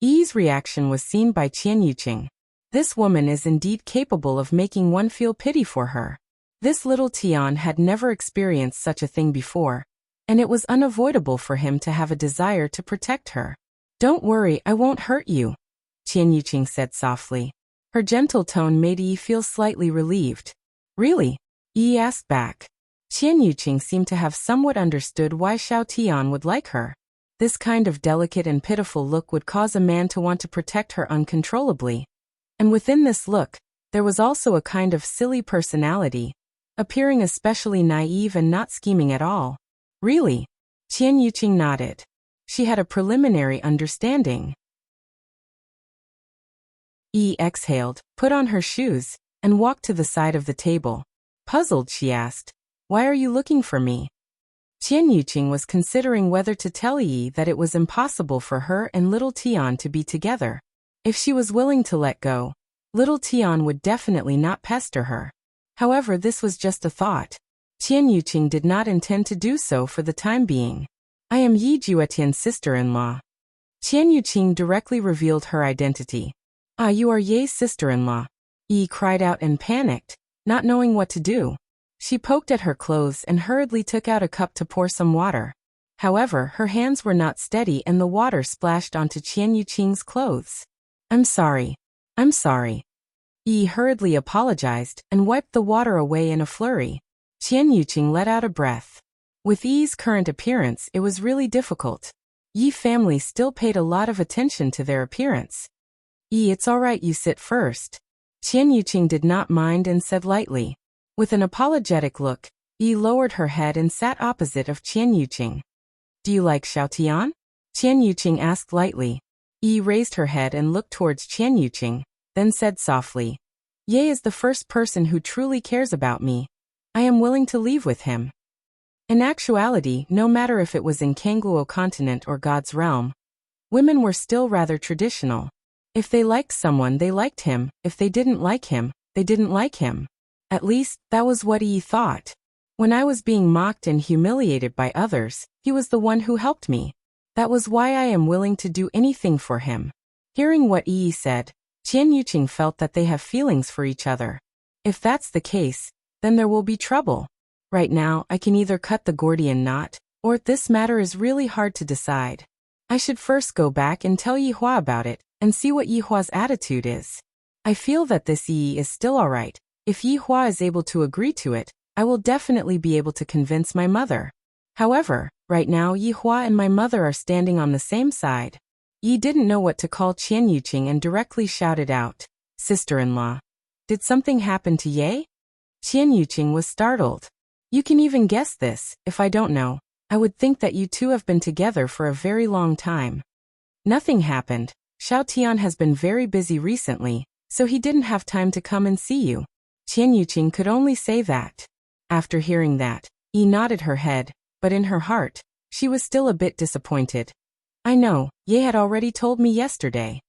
Yi's reaction was seen by Qian Yuqing. This woman is indeed capable of making one feel pity for her. This little Tian had never experienced such a thing before, and it was unavoidable for him to have a desire to protect her. "Don't worry, I won't hurt you," Qian Yuqing said softly. Her gentle tone made Yi feel slightly relieved. "Really?" Yi asked back. Qian Yuqing seemed to have somewhat understood why Xiao Tian would like her. This kind of delicate and pitiful look would cause a man to want to protect her uncontrollably. And within this look, there was also a kind of silly personality, appearing especially naive and not scheming at all. "Really?" Qian Yuqing nodded. She had a preliminary understanding. Yi exhaled, put on her shoes, and walked to the side of the table. Puzzled, she asked, "Why are you looking for me?" Qian Yuqing was considering whether to tell Yi that it was impossible for her and little Tian to be together. If she was willing to let go, little Tian would definitely not pester her. However, this was just a thought. Qian Yuqing did not intend to do so for the time being. "I am Yi Juetian's sister-in-law." Qian Yuqing directly revealed her identity. "Ah, you are Ye's sister-in-law." Yi cried out and panicked, not knowing what to do. She poked at her clothes and hurriedly took out a cup to pour some water. However, her hands were not steady and the water splashed onto Qian Yuqing's clothes. "I'm sorry. I'm sorry." Yi hurriedly apologized and wiped the water away in a flurry. Qian Yuqing let out a breath. With Yi's current appearance, it was really difficult. Yi family still paid a lot of attention to their appearance. "Yi, it's all right, you sit first." Qian Yuqing did not mind and said lightly. With an apologetic look, Yi lowered her head and sat opposite of Qian Yuqing. "Do you like Xiaotian?" Qian Yuqing asked lightly. Yi raised her head and looked towards Qian Yuqing, then said softly, "Ye is the first person who truly cares about me. I am willing to leave with him." In actuality, no matter if it was in Kangluo continent or God's realm, women were still rather traditional. If they liked someone, they liked him. If they didn't like him, they didn't like him. At least, that was what Yi thought. When I was being mocked and humiliated by others, he was the one who helped me. That was why I am willing to do anything for him. Hearing what Yi said, Qian Yuqing felt that they have feelings for each other. If that's the case, then there will be trouble. Right now, I can either cut the Gordian knot, or this matter is really hard to decide. I should first go back and tell Yihua about it, and see what Yihua's attitude is. I feel that this Yi is still alright. If Yihua is able to agree to it, I will definitely be able to convince my mother. However, right now Yihua and my mother are standing on the same side. Yi didn't know what to call Qian Yuqing and directly shouted out, "Sister-in-law. Did something happen to Ye?" Qian Yuqing was startled. "You can even guess this. If I don't know, I would think that you two have been together for a very long time." "Nothing happened. Xiaotian has been very busy recently, so he didn't have time to come and see you." Qian Yuqing could only say that. After hearing that, Yi nodded her head, but in her heart, she was still a bit disappointed. "I know, Ye had already told me yesterday.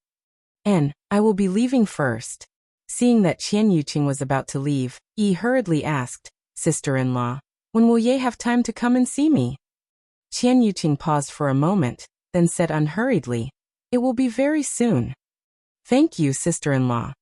And I will be leaving first." Seeing that Qian Yuqing was about to leave, Yi hurriedly asked, "Sister-in-law, when will Ye have time to come and see me?" Qian Yuqing paused for a moment, then said unhurriedly, "It will be very soon." "Thank you, sister-in-law."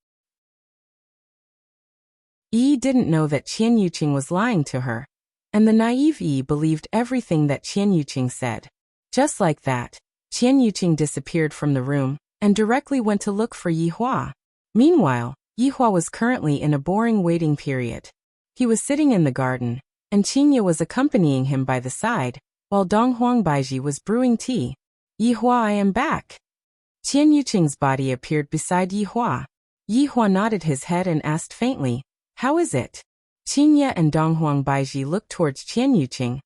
Yi didn't know that Qian Yuqing was lying to her, and the naive Yi believed everything that Qian Yuqing said. Just like that, Qian Yuqing disappeared from the room and directly went to look for Yihua. Meanwhile, Yihua was currently in a boring waiting period. He was sitting in the garden, and Qingye was accompanying him by the side, while Donghuang Baiji was brewing tea. "Yihua, I am back." Qian Yuqing's body appeared beside Yihua. Yihua nodded his head and asked faintly, "How is it?" Qingye and Donghuang Baiji looked towards Qian Yuqing.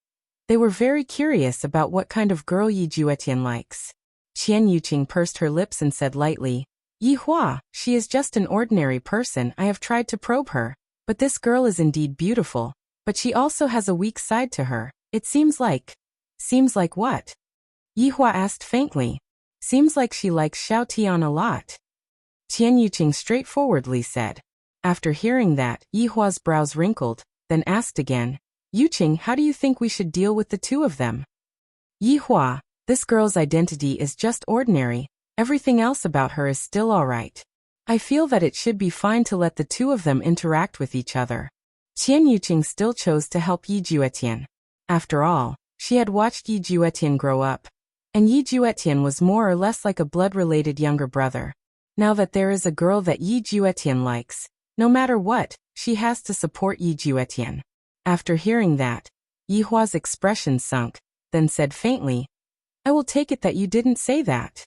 They were very curious about what kind of girl Yi Juetian likes. Qian Yuqing pursed her lips and said lightly, "Yihua, she is just an ordinary person. I have tried to probe her, but this girl is indeed beautiful, but she also has a weak side to her. It seems like..." "Seems like what?" Yihua asked faintly. "Seems like she likes Xiaotian a lot." Qian Yuqing straightforwardly said. After hearing that, Yihua's brows wrinkled, then asked again, "Yuqing, how do you think we should deal with the two of them?" "Yihua, this girl's identity is just ordinary. Everything else about her is still alright. I feel that it should be fine to let the two of them interact with each other." Qian Yuqing still chose to help Yi Juetian. After all, she had watched Yi Juetian grow up, and Yi Juetian was more or less like a blood-related younger brother. Now that there is a girl that Yi Juetian likes, no matter what, she has to support Yi Juetian. After hearing that, Yihua's expression sunk, then said faintly, "I will take it that you didn't say that."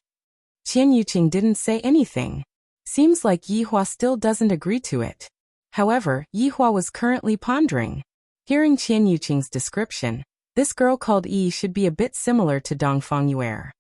Qian Yuqing didn't say anything. Seems like Yihua still doesn't agree to it. However, Yihua was currently pondering. Hearing Qian Yuqing's description, this girl called Yi should be a bit similar to Dongfang Yuer.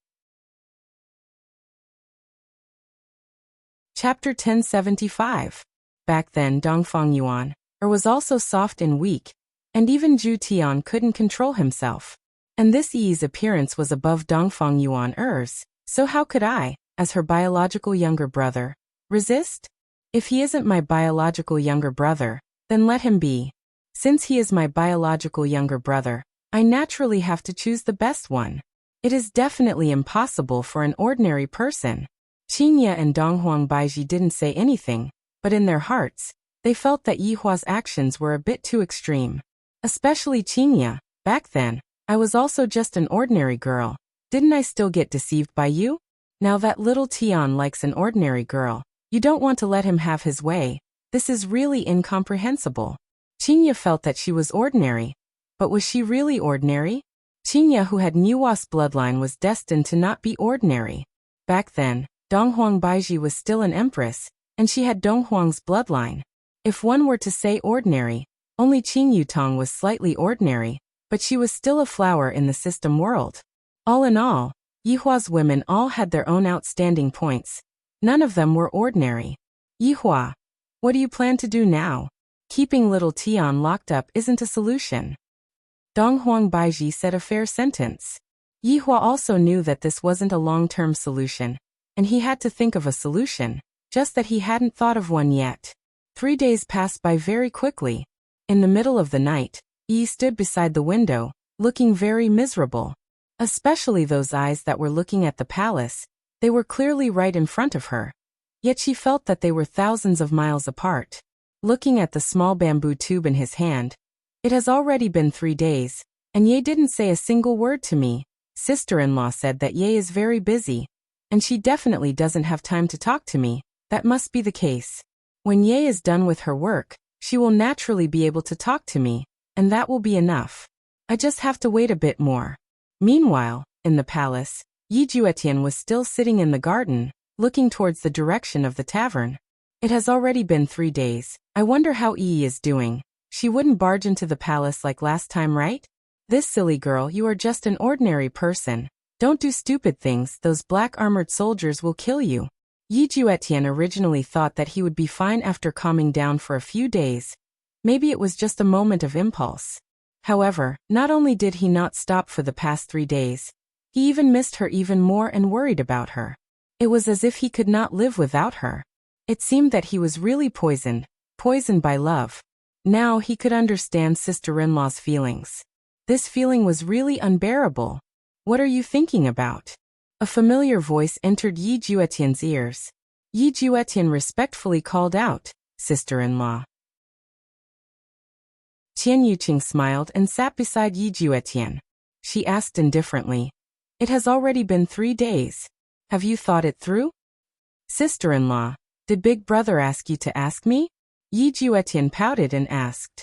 Chapter 1075. Back then Dongfang Yuan was also soft and weak, and even Zhu Tian couldn't control himself. And this Yi's appearance was above Dongfang Yuan's, so how could I, as her biological younger brother, resist? If he isn't my biological younger brother, then let him be. Since he is my biological younger brother, I naturally have to choose the best one. It is definitely impossible for an ordinary person. Qingye and Donghuang Baiji didn't say anything, but in their hearts, they felt that Yihua's actions were a bit too extreme. Especially Qingye. Back then, I was also just an ordinary girl. Didn't I still get deceived by you? Now that little Tian likes an ordinary girl, you don't want to let him have his way. This is really incomprehensible. Qingye felt that she was ordinary. But was she really ordinary? Qingye, who had Nuwa's bloodline, was destined to not be ordinary. Back then, Donghuang Baiji was still an empress, and she had Donghuang's bloodline. If one were to say ordinary, only Qing Yutong was slightly ordinary, but she was still a flower in the system world. All in all, Yihua's women all had their own outstanding points. None of them were ordinary. Yihua, what do you plan to do now? Keeping little Tian locked up isn't a solution. Donghuang Baiji said a fair sentence. Yihua also knew that this wasn't a long-term solution, and he had to think of a solution, just that he hadn't thought of one yet. 3 days passed by very quickly. In the middle of the night, Yi stood beside the window, looking very miserable. Especially those eyes that were looking at the palace. They were clearly right in front of her. Yet she felt that they were thousands of miles apart. Looking at the small bamboo tube in his hand. It has already been 3 days, and Ye didn't say a single word to me. Sister-in-law said that Ye is very busy, and she definitely doesn't have time to talk to me. That must be the case. When Ye is done with her work, she will naturally be able to talk to me, and that will be enough. I just have to wait a bit more. Meanwhile, in the palace, Yi Juetian was still sitting in the garden, looking towards the direction of the tavern. It has already been 3 days. I wonder how Yi is doing. She wouldn't barge into the palace like last time, right? This silly girl, you are just an ordinary person. Don't do stupid things, those black armored soldiers will kill you. Yi Juetian originally thought that he would be fine after calming down for a few days. Maybe it was just a moment of impulse. However, not only did he not stop for the past 3 days, he even missed her even more and worried about her. It was as if he could not live without her. It seemed that he was really poisoned by love. Now he could understand sister-in-law's feelings. This feeling was really unbearable. What are you thinking about? A familiar voice entered Yi Juetian's ears. Yi Juetian respectfully called out, "Sister-in-law." Qian Yuqing smiled and sat beside Yi Juetian. She asked indifferently, "It has already been 3 days. Have you thought it through?" "Sister-in-law, did Big Brother ask you to ask me?" Yi Juetian pouted and asked.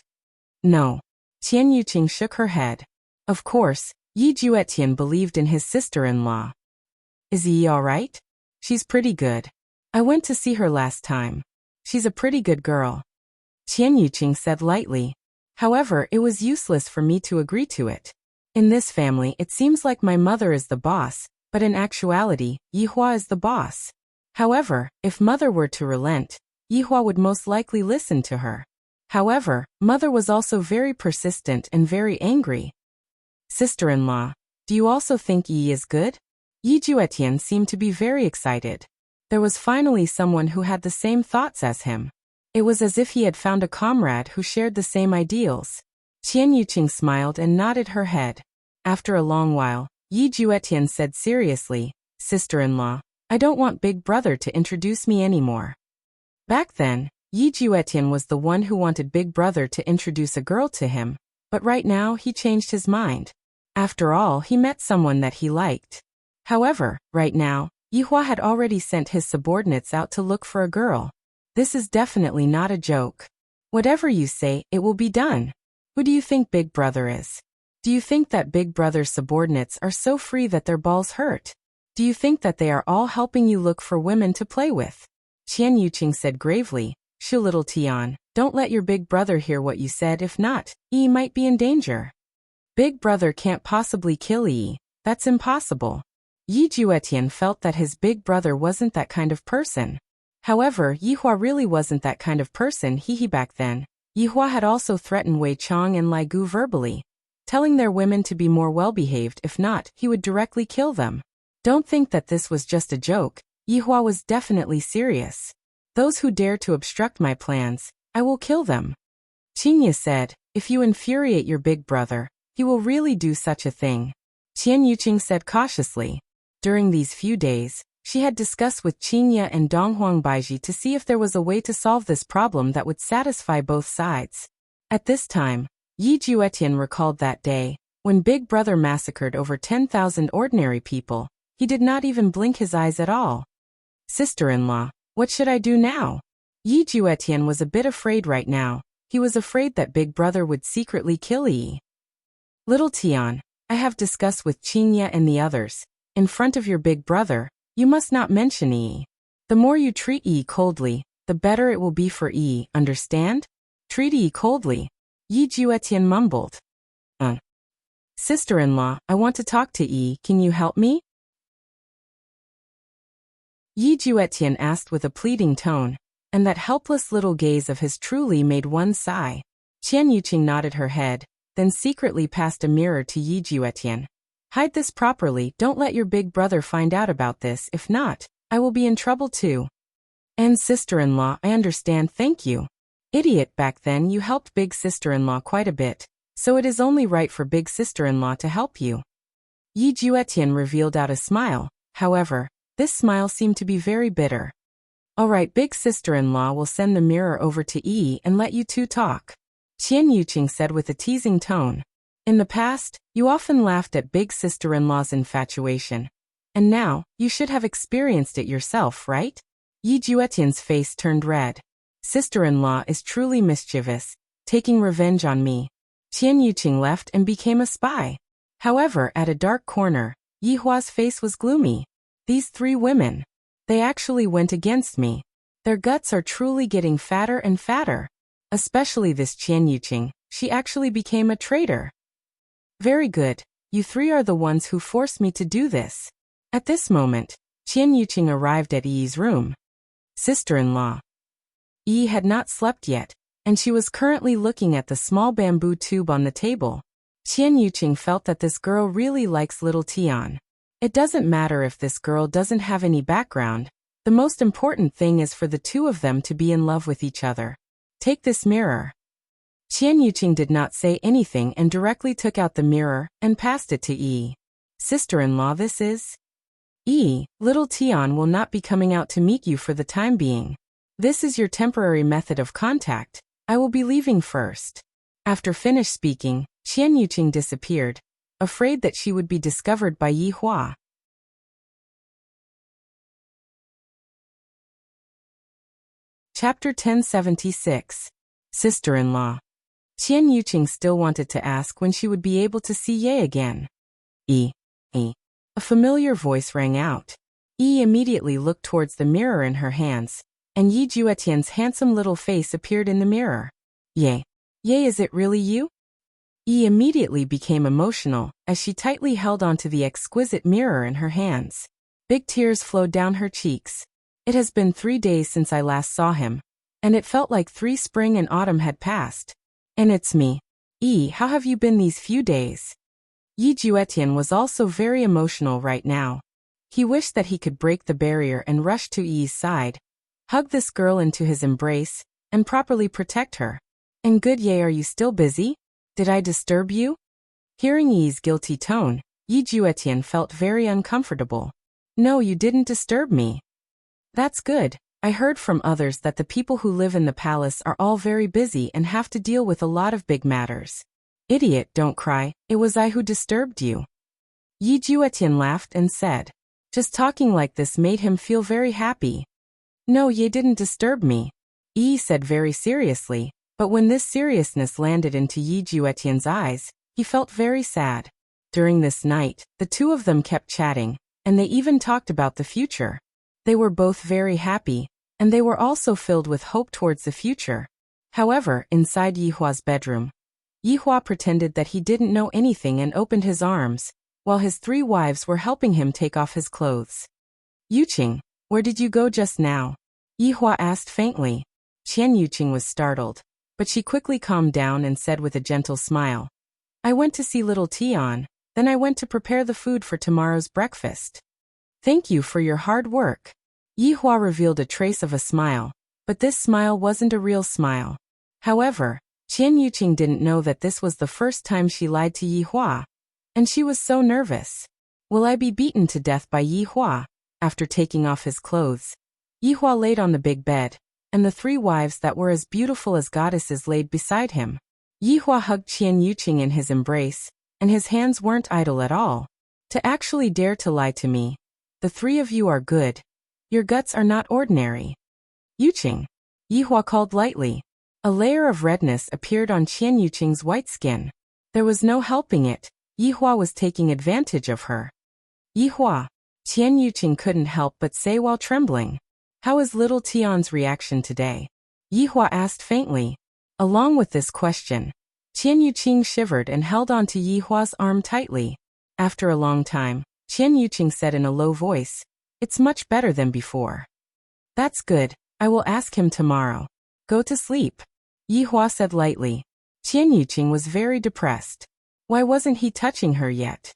"No." Qian Yuqing shook her head. Of course, Yi Juetian believed in his sister-in-law. "Is Yi all right?" "She's pretty good. I went to see her last time. She's a pretty good girl," Qian Yuqing said lightly. "However, it was useless for me to agree to it. In this family, it seems like my mother is the boss, but in actuality, Yihua is the boss. However, if mother were to relent, Yihua would most likely listen to her. However, mother was also very persistent and very angry." "Sister-in-law, do you also think Yi is good?" Yi Juetian seemed to be very excited. There was finally someone who had the same thoughts as him. It was as if he had found a comrade who shared the same ideals. Qian Yuqing smiled and nodded her head. After a long while, Yi Juetian said seriously, "Sister-in-law, I don't want Big Brother to introduce me anymore." Back then, Yi Juetian was the one who wanted Big Brother to introduce a girl to him, but right now he changed his mind. After all, he met someone that he liked. However, right now, Yihua had already sent his subordinates out to look for a girl. This is definitely not a joke. Whatever you say, it will be done. Who do you think Big Brother is? Do you think that Big Brother's subordinates are so free that their balls hurt? Do you think that they are all helping you look for women to play with? Qian Yuqing said gravely, "Shu little Tian, don't let your Big Brother hear what you said, if not, Yi might be in danger." "Big Brother can't possibly kill Yi. That's impossible." Yi Juetian felt that his Big Brother wasn't that kind of person. However, Yihua really wasn't that kind of person back then. Yihua had also threatened Wei Chong and Lai Gu verbally, telling their women to be more well-behaved, if not, he would directly kill them. Don't think that this was just a joke. Yihua was definitely serious. Those who dare to obstruct my plans, I will kill them. Qingye said, if you infuriate your big brother, he will really do such a thing. Qian Yuqing said cautiously. During these few days, she had discussed with Qingye and Donghuang Baiji to see if there was a way to solve this problem that would satisfy both sides. At this time, Yi Juetian recalled that day, when Big Brother massacred over 10,000 ordinary people, he did not even blink his eyes at all. Sister-in-law, what should I do now? Yi Juetian was a bit afraid right now. He was afraid that Big Brother would secretly kill Yi. Little Tian, I have discussed with Qingye and the others. In front of your big brother, you must not mention Yi. The more you treat Yi coldly, the better it will be for Yi, understand? Treat Yi coldly. Yi Juetian mumbled. Sister-in-law, I want to talk to Yi, can you help me? Yi Juetian asked with a pleading tone, and that helpless little gaze of his truly made one sigh. Qian Yuqing nodded her head, then secretly passed a mirror to Yi Juetian. Hide this properly, don't let your big brother find out about this, if not, I will be in trouble too. And sister-in-law, I understand, thank you. Idiot, back then you helped big sister-in-law quite a bit, so it is only right for big sister-in-law to help you. Yi Juetian revealed out a smile, however, this smile seemed to be very bitter. Alright, big sister-in-law will send the mirror over to Yi and let you two talk. Qian Yuqing said with a teasing tone. In the past, you often laughed at big sister-in-law's infatuation. And now, you should have experienced it yourself, right? Yi Juetian's face turned red. Sister-in-law is truly mischievous, taking revenge on me. Qian Yuqing left and became a spy. However, at a dark corner, Yihua's face was gloomy. These three women. They actually went against me. Their guts are truly getting fatter and fatter. Especially this Qian Yuqing, she actually became a traitor. Very good, you three are the ones who forced me to do this. At this moment, Qian Yuqing arrived at Yi's room. Sister-in-law. Yi had not slept yet, and she was currently looking at the small bamboo tube on the table. Qian Yuqing felt that this girl really likes little Tian. It doesn't matter if this girl doesn't have any background, the most important thing is for the two of them to be in love with each other. Take this mirror. Qian Yuqing did not say anything and directly took out the mirror and passed it to Yi. Sister-in-law, this is? Yi, little Tian will not be coming out to meet you for the time being. This is your temporary method of contact. I will be leaving first. After finished speaking, Qian Yuqing disappeared, afraid that she would be discovered by Yihua. Chapter 1076. Sister-in-law. Qian Yuqing still wanted to ask when she would be able to see Ye again. Yi. A familiar voice rang out. Yi immediately looked towards the mirror in her hands, and Yi Juetian's handsome little face appeared in the mirror. Ye, is it really you? Yi immediately became emotional as she tightly held onto the exquisite mirror in her hands. Big tears flowed down her cheeks. It has been 3 days since I last saw him, and it felt like 3 spring and autumn had passed. And it's me. Yi, how have you been these few days? Yi Juetian was also very emotional right now. He wished that he could break the barrier and rush to Yi's side, hug this girl into his embrace, and properly protect her. And good Ye, are you still busy? Did I disturb you? Hearing Yi's guilty tone, Yi Juetian felt very uncomfortable. No, you didn't disturb me. That's good. I heard from others that the people who live in the palace are all very busy and have to deal with a lot of big matters. Idiot, don't cry, it was I who disturbed you. Yi Juetian laughed and said. Just talking like this made him feel very happy. No, Ye didn't disturb me. Yi said very seriously, but when this seriousness landed into Yi Juetian's eyes, he felt very sad. During this night, the two of them kept chatting, and they even talked about the future. They were both very happy, and they were also filled with hope towards the future. However, inside Yihua's bedroom, Yihua pretended that he didn't know anything and opened his arms, while his 3 wives were helping him take off his clothes. Yuqing, where did you go just now? Yihua asked faintly. Qian Yuqing was startled, but she quickly calmed down and said with a gentle smile, I went to see little Tian, then I went to prepare the food for tomorrow's breakfast. Thank you for your hard work. Yihua revealed a trace of a smile, but this smile wasn't a real smile. However, Qian Yuqing didn't know that this was the first time she lied to Yihua, and she was so nervous. Will I be beaten to death by Yihua? After taking off his clothes, Yihua laid on the big bed, and the 3 wives that were as beautiful as goddesses laid beside him. Yihua hugged Qian Yuqing in his embrace, and his hands weren't idle at all. To actually dare to lie to me. The 3 of you are good. Your guts are not ordinary. Yuqing, Yihua called lightly. A layer of redness appeared on Qian Yuqing's white skin. There was no helping it. Yihua was taking advantage of her. Yihua, Qian Yuqing couldn't help but say while trembling. How is little Tian's reaction today? Yihua asked faintly. Along with this question, Qian Yuqing shivered and held on to Yihua's arm tightly. After a long time, Qian Yuqing said in a low voice, It's much better than before. That's good, I will ask him tomorrow. Go to sleep. Yihua said lightly. Qian Yuqing was very depressed. Why wasn't he touching her yet?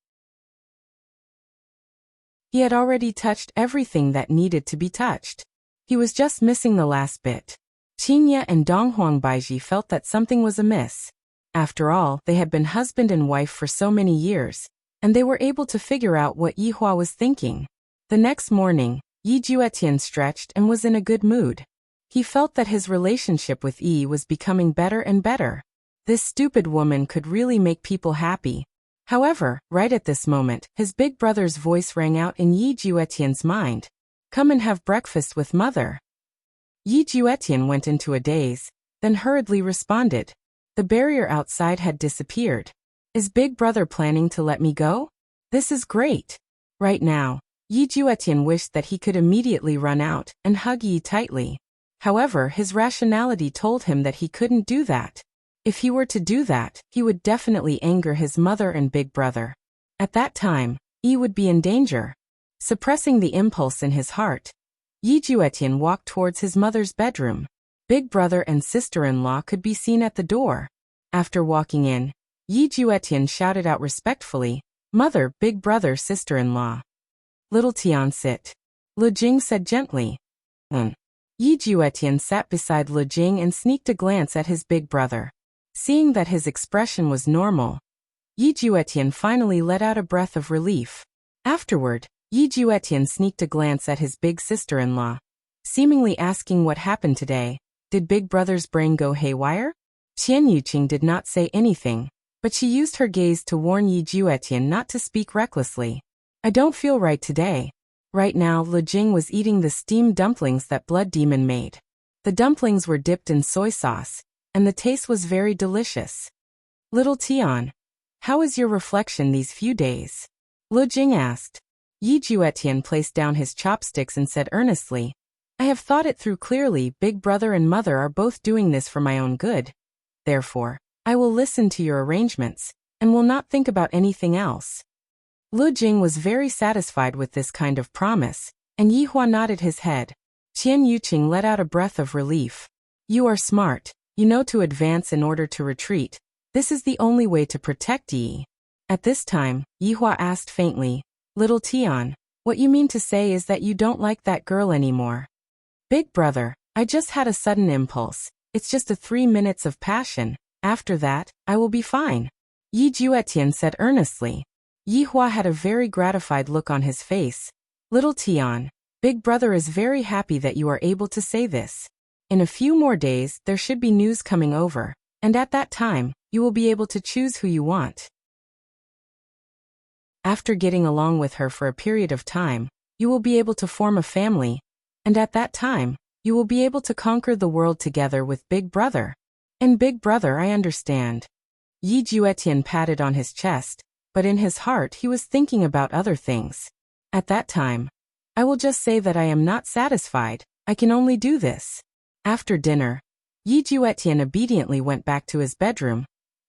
He had already touched everything that needed to be touched. He was just missing the last bit. Qingye and Donghuang Baiji felt that something was amiss. After all, they had been husband and wife for so many years, and they were able to figure out what Yihua was thinking. The next morning, Yi Juetian stretched and was in a good mood. He felt that his relationship with Yi was becoming better and better. This stupid woman could really make people happy. However, right at this moment, his big brother's voice rang out in Yi Juetian's mind. Come and have breakfast with mother. Yi Juetian went into a daze, then hurriedly responded. The barrier outside had disappeared. Is big brother planning to let me go? This is great. Right now, Yi Juetian wished that he could immediately run out and hug Yi tightly. However, his rationality told him that he couldn't do that. If he were to do that, he would definitely anger his mother and big brother. At that time, Yi would be in danger. Suppressing the impulse in his heart, Yi Juetian walked towards his mother's bedroom. Big brother and sister-in-law could be seen at the door. After walking in, Yi Juetian shouted out respectfully, Mother, big brother, sister-in-law. Little Tian, sit. Lu Jing said gently. Yi Juetian sat beside Lu Jing and sneaked a glance at his big brother. Seeing that his expression was normal, Yi Juetian finally let out a breath of relief. Afterward, Yi Juetian sneaked a glance at his big sister-in-law, seemingly asking what happened today. Did big brother's brain go haywire? Qian Yuqing did not say anything, but she used her gaze to warn Yi Juetian not to speak recklessly. I don't feel right today. Right now, Lu Jing was eating the steamed dumplings that Blood Demon made. The dumplings were dipped in soy sauce, and the taste was very delicious. Little Tian, how is your reflection these few days? Lu Jing asked. Yi Juetian placed down his chopsticks and said earnestly, I have thought it through clearly. Big brother and mother are both doing this for my own good. Therefore, I will listen to your arrangements, and will not think about anything else. Lu Jing was very satisfied with this kind of promise, and Yihua nodded his head. Qian Yuqing let out a breath of relief. You are smart. You know to advance in order to retreat. This is the only way to protect Yi. At this time, Yihua asked faintly, Little Tian, what you mean to say is that you don't like that girl anymore? Big brother, I just had a sudden impulse. It's just a 3 minutes of passion. After that, I will be fine. Yi Juetian said earnestly. Yihua had a very gratified look on his face. Little Tian, big brother is very happy that you are able to say this. In a few more days, there should be news coming over, and at that time, you will be able to choose who you want. After getting along with her for a period of time, you will be able to form a family, and at that time, you will be able to conquer the world together with Big Brother. And Big Brother, I understand. Yi Juetian patted on his chest, but in his heart he was thinking about other things. At that time, I will just say that I am not satisfied. I can only do this. After dinner, Yi Juetian obediently went back to his bedroom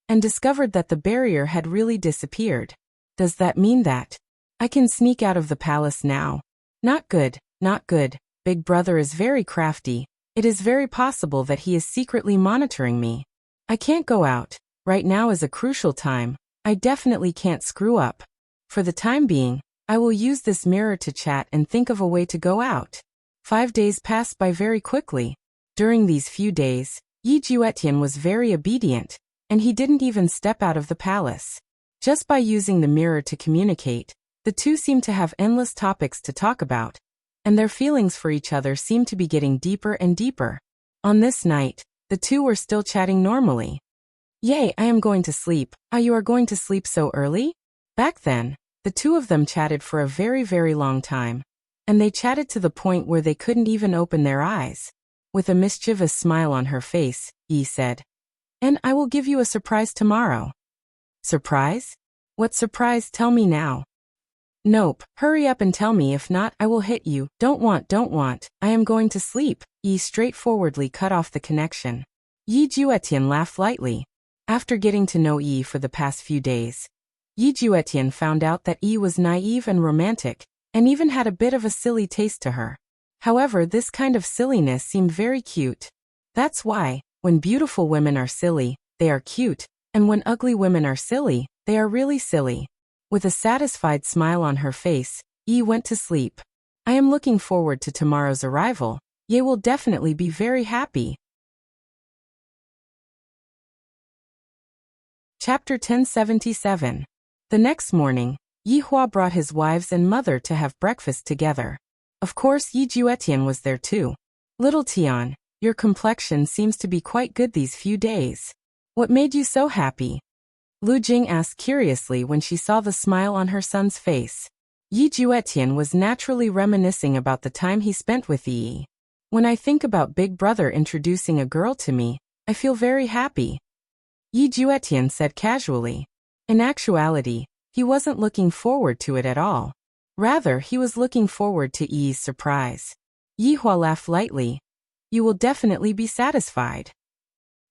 and discovered that the barrier had really disappeared. Does that mean that I can sneak out of the palace now? Not good, not good. Big Brother is very crafty. It is very possible that he is secretly monitoring me. I can't go out. Right now is a crucial time. I definitely can't screw up. For the time being, I will use this mirror to chat and think of a way to go out. 5 days passed by very quickly. During these few days, Yi Juetian was very obedient, and he didn't even step out of the palace. Just by using the mirror to communicate, the two seemed to have endless topics to talk about, and their feelings for each other seemed to be getting deeper and deeper. On this night, the two were still chatting normally. Yay, I am going to sleep. Ah, you are going to sleep so early? Back then, the two of them chatted for a very, very long time, and they chatted to the point where they couldn't even open their eyes. With a mischievous smile on her face, Yi said, "And I will give you a surprise tomorrow." Surprise? What surprise? Tell me now. Nope, hurry up and tell me, if not, I will hit you. Don't want, I am going to sleep. Yi straightforwardly cut off the connection. Yi Juetian laughed lightly. After getting to know Yi for the past few days, Yi Juetian found out that Yi was naive and romantic, and even had a bit of a silly taste to her. However, this kind of silliness seemed very cute. That's why, when beautiful women are silly, they are cute, and when ugly women are silly, they are really silly. With a satisfied smile on her face, Yi went to sleep. I am looking forward to tomorrow's arrival. Ye will definitely be very happy. Chapter 1077. The next morning, Yi Hua brought his wives and mother to have breakfast together. Of course, Yi Juetian was there too. Little Tian, your complexion seems to be quite good these few days. What made you so happy? Lu Jing asked curiously when she saw the smile on her son's face. Yi Juetian was naturally reminiscing about the time he spent with Yi. When I think about Big Brother introducing a girl to me, I feel very happy. Yi Juetian said casually. In actuality, he wasn't looking forward to it at all. Rather, he was looking forward to Yi's surprise. Yi Hua laughed lightly. You will definitely be satisfied.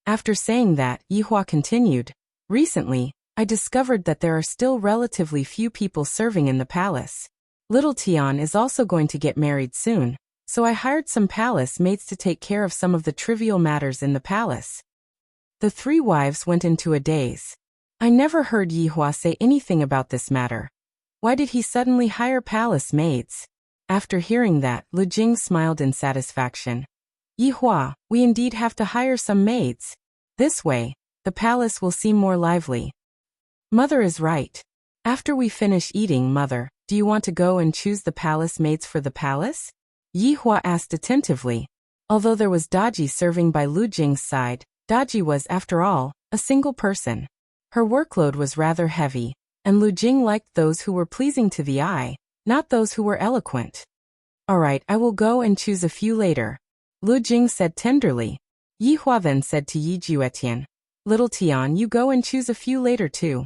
After saying that, Yi Hua continued, recently, I discovered that there are still relatively few people serving in the palace. Little Tian is also going to get married soon, so I hired some palace maids to take care of some of the trivial matters in the palace. The three wives went into a daze. I never heard Yi Hua say anything about this matter. Why did he suddenly hire palace maids? After hearing that, Lu Jing smiled in satisfaction. Yi Hua, we indeed have to hire some maids. This way, the palace will seem more lively. Mother is right. After we finish eating, Mother, do you want to go and choose the palace maids for the palace? Yi Hua asked attentively. Although there was Daji serving by Lu Jing's side, Daji was, after all, a single person. Her workload was rather heavy, and Lu Jing liked those who were pleasing to the eye, not those who were eloquent. All right, I will go and choose a few later. Lu Jing said tenderly. Yi Hua then said to Yi Juetian, Little Tian, you go and choose a few later too.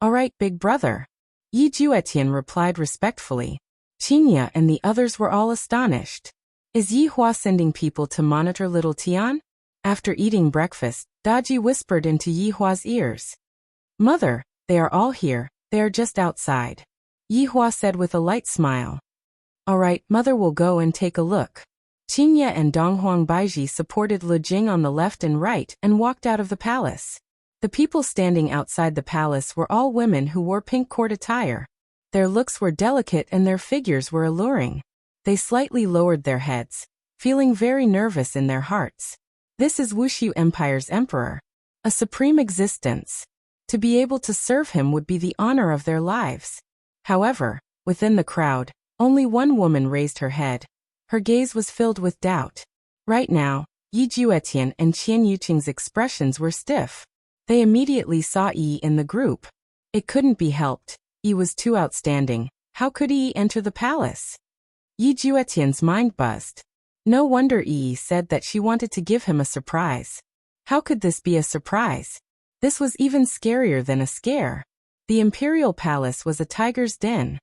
All right, Big Brother. Yi Juetian replied respectfully. Qinya and the others were all astonished. Is Yi Hua sending people to monitor Little Tian? After eating breakfast, Daji whispered into Yi Hua's ears. Mother, they are all here, they are just outside. Yi Hua said with a light smile. All right, Mother will go and take a look. Qinya and Donghuang Baiji supported Lu Jing on the left and right and walked out of the palace. The people standing outside the palace were all women who wore pink court attire. Their looks were delicate and their figures were alluring. They slightly lowered their heads, feeling very nervous in their hearts. This is Wushu Empire's emperor. A supreme existence. To be able to serve him would be the honor of their lives. However, within the crowd, only one woman raised her head. Her gaze was filled with doubt. Right now, Yi Juetian and Qian Yuqing's expressions were stiff. They immediately saw Yi in the group. It couldn't be helped. Yi was too outstanding. How could Yi enter the palace? Yi Juetian's mind buzzed. No wonder Yi said that she wanted to give him a surprise. How could this be a surprise? This was even scarier than a scare. The imperial palace was a tiger's den.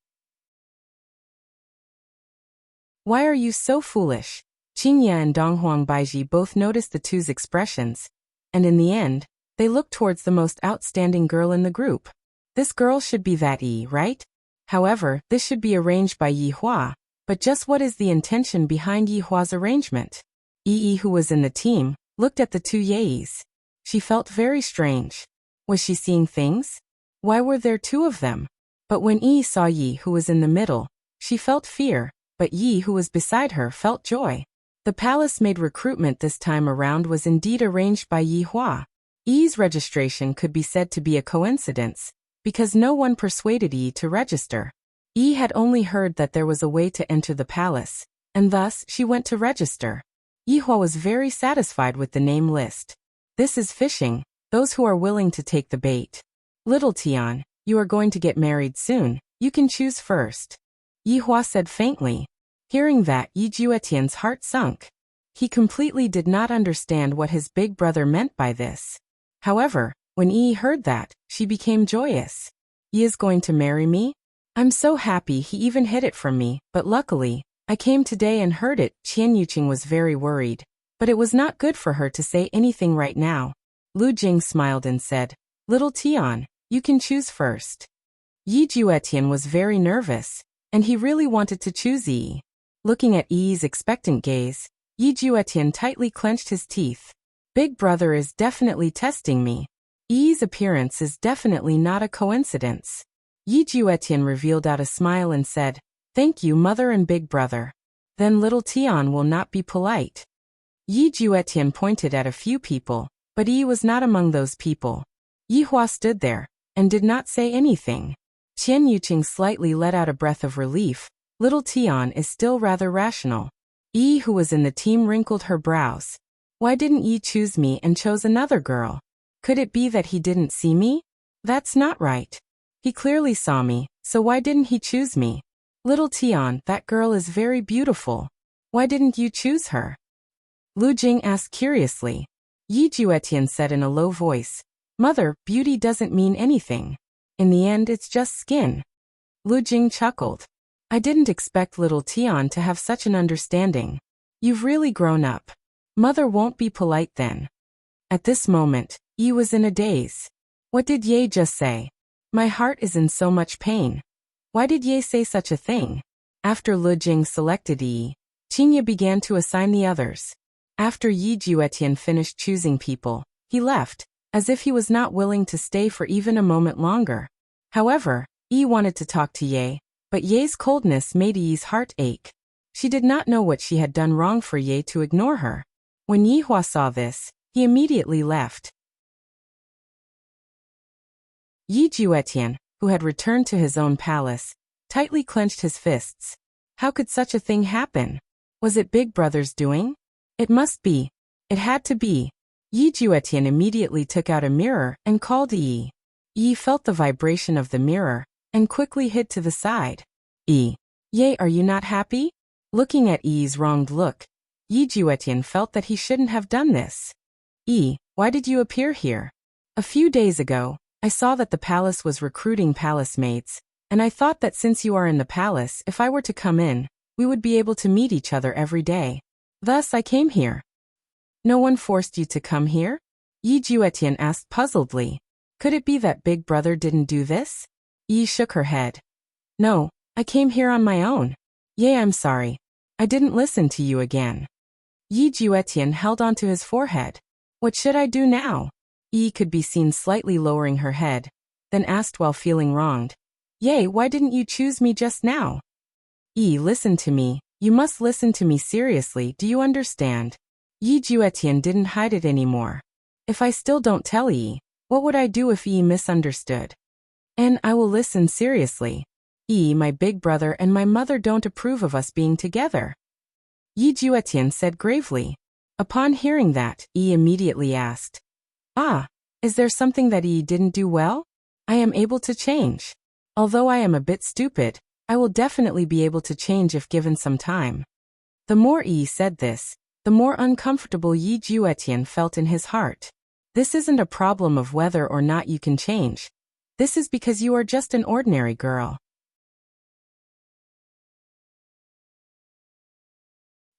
Why are you so foolish? Qinya and Donghuang Baiji both noticed the two's expressions, and in the end, they looked towards the most outstanding girl in the group. This girl should be that Yi, right? However, this should be arranged by Yi Hua. But just what is the intention behind Yi Hua's arrangement? Yi, who was in the team, looked at the two Yeis. She felt very strange. Was she seeing things? Why were there two of them? But when Yi saw Yi, who was in the middle, she felt fear, but Yi, who was beside her, felt joy. The palace-made recruitment this time around was indeed arranged by Yi Hua. Yi's registration could be said to be a coincidence, because no one persuaded Yi to register. Yi had only heard that there was a way to enter the palace, and thus she went to register. Yi Hua was very satisfied with the name list. This is fishing, those who are willing to take the bait. Little Tian, you are going to get married soon, you can choose first. Yi Hua said faintly. Hearing that, Yi Juetian's heart sunk. He completely did not understand what his big brother meant by this. However, when Yi heard that, she became joyous. Yi is going to marry me? I'm so happy he even hid it from me, but luckily, I came today and heard it. Qian Yuqing was very worried, but it was not good for her to say anything right now. Lu Jing smiled and said, Little Tian, you can choose first. Yi Juetian was very nervous, and he really wanted to choose Yi. Looking at Yi's expectant gaze, Yi Juetian tightly clenched his teeth. Big brother is definitely testing me. Yi's appearance is definitely not a coincidence. Yi Juetian revealed out a smile and said, Thank you, mother and big brother. Then little Tian will not be polite. Yi Juetian pointed at a few people, but Yi was not among those people. Yi Hua stood there, and did not say anything. Qian Yuqing slightly let out a breath of relief. Little Tian is still rather rational. Yi, who was in the team, wrinkled her brows. Why didn't Yi choose me and chose another girl? Could it be that he didn't see me? That's not right. He clearly saw me, so why didn't he choose me? Little Tian, that girl is very beautiful. Why didn't you choose her? Lu Jing asked curiously. Yi Juetian said in a low voice, Mother, beauty doesn't mean anything. In the end, it's just skin. Lu Jing chuckled. I didn't expect little Tian to have such an understanding. You've really grown up. Mother won't be polite then. At this moment, Yi was in a daze. What did Ye just say? My heart is in so much pain. Why did Ye say such a thing? After Lu Jing selected Yi, Qingye began to assign the others. After Yi Juetian finished choosing people, he left, as if he was not willing to stay for even a moment longer. However, Yi wanted to talk to Ye, but Ye's coldness made Yi's heart ache. She did not know what she had done wrong for Ye to ignore her. When Yi Hua saw this, he immediately left. Yi Juetian, who had returned to his own palace, tightly clenched his fists. How could such a thing happen? Was it Big Brother's doing? It must be. It had to be. Yi Juetian immediately took out a mirror and called Yi. Yi felt the vibration of the mirror, and quickly hid to the side. Yi. Ye, are you not happy? Looking at Yi's wronged look, Yi Juetian felt that he shouldn't have done this. Yi, why did you appear here? A few days ago, I saw that the palace was recruiting palace maids, and I thought that since you are in the palace, if I were to come in, we would be able to meet each other every day. Thus I came here. No one forced you to come here? Yi Juetian asked puzzledly. Could it be that Big Brother didn't do this? Yi shook her head. No, I came here on my own. Ye, I'm sorry. I didn't listen to you again. Yi Juetian held onto his forehead. What should I do now? Yi could be seen slightly lowering her head, then asked while feeling wronged. Ye, why didn't you choose me just now? Yi, listen to me. You must listen to me seriously, do you understand? Yi Juetian didn't hide it anymore. If I still don't tell Yi, what would I do if Yi misunderstood? And I will listen seriously. Yi, my big brother and my mother don't approve of us being together. Yi Juetian said gravely. Upon hearing that, Yi immediately asked. Ah, is there something that Yi didn't do well? I am able to change. Although I am a bit stupid, I will definitely be able to change if given some time. The more Yi said this, the more uncomfortable Yi Juetian felt in his heart. This isn't a problem of whether or not you can change. This is because you are just an ordinary girl.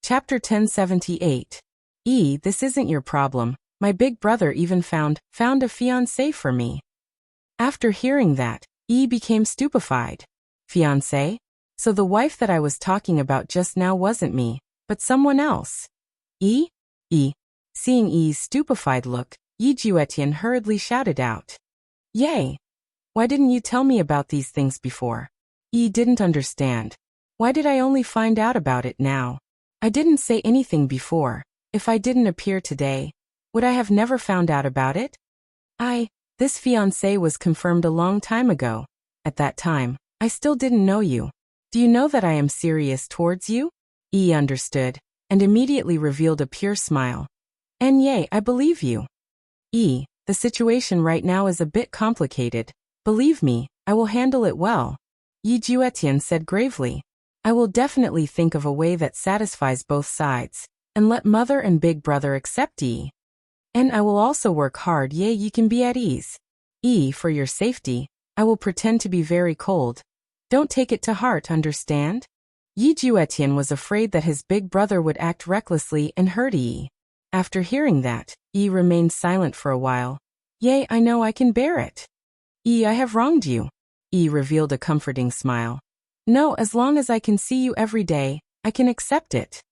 Chapter 1078. Yi, this isn't your problem. My big brother even found a fiancé for me. After hearing that, Yi became stupefied. Fiancé? So the wife that I was talking about just now wasn't me, but someone else. E? E. Seeing E's stupefied look, Yi Juetian hurriedly shouted out. Yay! Why didn't you tell me about these things before? E didn't understand. Why did I only find out about it now? I didn't say anything before. If I didn't appear today, would I have never found out about it? This fiancé was confirmed a long time ago. At that time, I still didn't know you. Do you know that I am serious towards you? E understood, and immediately revealed a pure smile. And yay, I believe you. E, the situation right now is a bit complicated. Believe me, I will handle it well. Yi Juetian said gravely. I will definitely think of a way that satisfies both sides, and let mother and big brother accept E. And I will also work hard. Yay, you can be at ease. E, for your safety, I will pretend to be very cold. Don't take it to heart, understand? Yi Juetian was afraid that his big brother would act recklessly and hurt E. After hearing that, E remained silent for a while. Yay, I know I can bear it. E, I have wronged you. E revealed a comforting smile. No, as long as I can see you every day, I can accept it.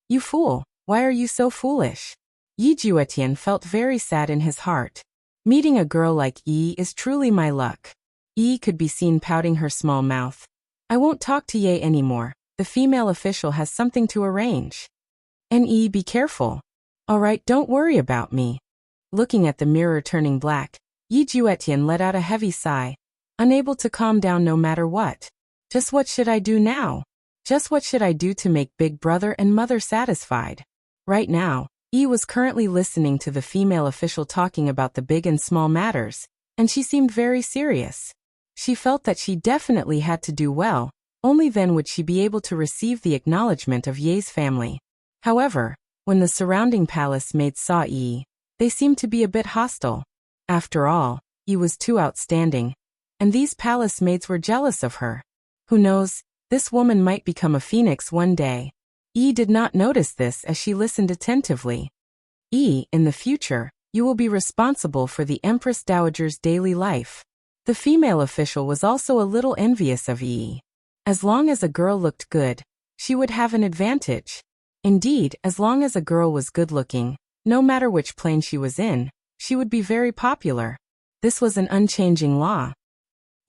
You fool, why are you so foolish? Yi Juetian felt very sad in his heart. Meeting a girl like E is truly my luck. E could be seen pouting her small mouth. I won't talk to Ye anymore. The female official has something to arrange. And E, be careful. Alright, don't worry about me. Looking at the mirror turning black, Yi Juetian let out a heavy sigh, unable to calm down no matter what. Just what should I do now? Just what should I do to make big brother and mother satisfied? Right now, E was currently listening to the female official talking about the big and small matters, and she seemed very serious. She felt that she definitely had to do well, only then would she be able to receive the acknowledgement of Ye's family. However, when the surrounding palace maids saw E, they seemed to be a bit hostile. After all, E was too outstanding, and these palace maids were jealous of her. Who knows, this woman might become a phoenix one day. E did not notice this as she listened attentively. E, in the future, you will be responsible for the Empress Dowager's daily life. The female official was also a little envious of E. As long as a girl looked good, she would have an advantage. Indeed, as long as a girl was good-looking, no matter which plane she was in, she would be very popular. This was an unchanging law.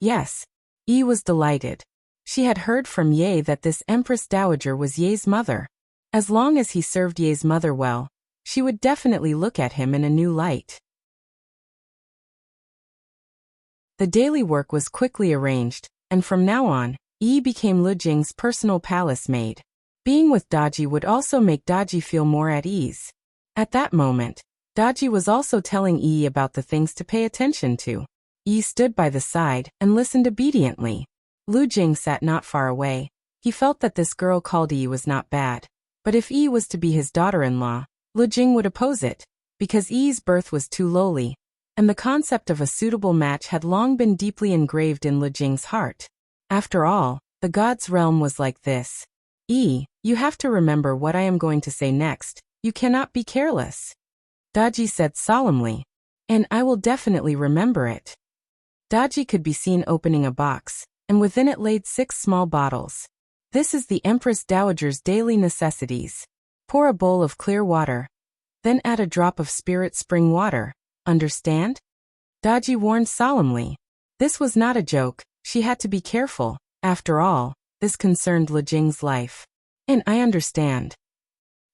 Yes, E was delighted. She had heard from Ye that this Empress Dowager was Ye's mother. As long as he served Ye's mother well, she would definitely look at him in a new light. The daily work was quickly arranged, and from now on, Yi became Lu Jing's personal palace maid. Being with Daji would also make Daji feel more at ease. At that moment, Daji was also telling Yi about the things to pay attention to. Yi stood by the side and listened obediently. Lu Jing sat not far away. He felt that this girl called Yi was not bad. But if Yi was to be his daughter-in-law, Lu Jing would oppose it, because Yi's birth was too lowly, and the concept of a suitable match had long been deeply engraved in Lu Jing's heart. After all, the god's realm was like this. Yi, you have to remember what I am going to say next. You cannot be careless. Daji said solemnly. And I will definitely remember it. Daji could be seen opening a box, and within it laid 6 small bottles. This is the Empress Dowager's daily necessities. Pour a bowl of clear water. Then add a drop of spirit spring water. Understand? Daji warned solemnly. This was not a joke, she had to be careful. After all, this concerned Lu Jing's life. And I understand.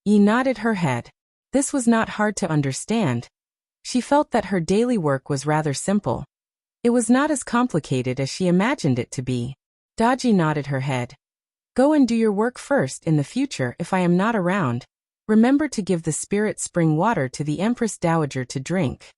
Yi nodded her head. This was not hard to understand. She felt that her daily work was rather simple. It was not as complicated as she imagined it to be. Daji nodded her head. Go and do your work first. In the future, if I am not around, remember to give the spirit spring water to the Empress Dowager to drink.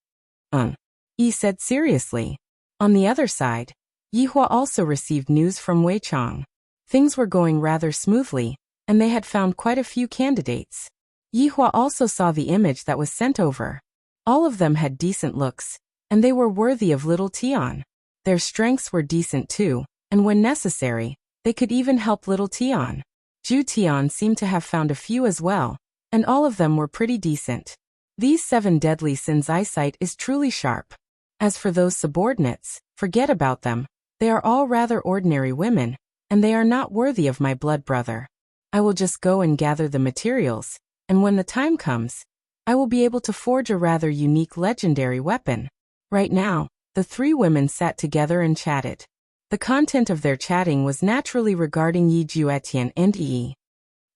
Yi said seriously. On the other side, Yihua also received news from Wei Chang. Things were going rather smoothly, and they had found quite a few candidates. Yihua also saw the image that was sent over. All of them had decent looks, and they were worthy of little Tian. Their strengths were decent too, and when necessary, they could even help little Tian. Ju Tian seemed to have found a few as well, and all of them were pretty decent. These 7 deadly sins' eyesight is truly sharp. As for those subordinates, forget about them. They are all rather ordinary women, and they are not worthy of my blood brother. I will just go and gather the materials, and when the time comes, I will be able to forge a rather unique legendary weapon. Right now, the three women sat together and chatted. The content of their chatting was naturally regarding Yi Juetian and Yi.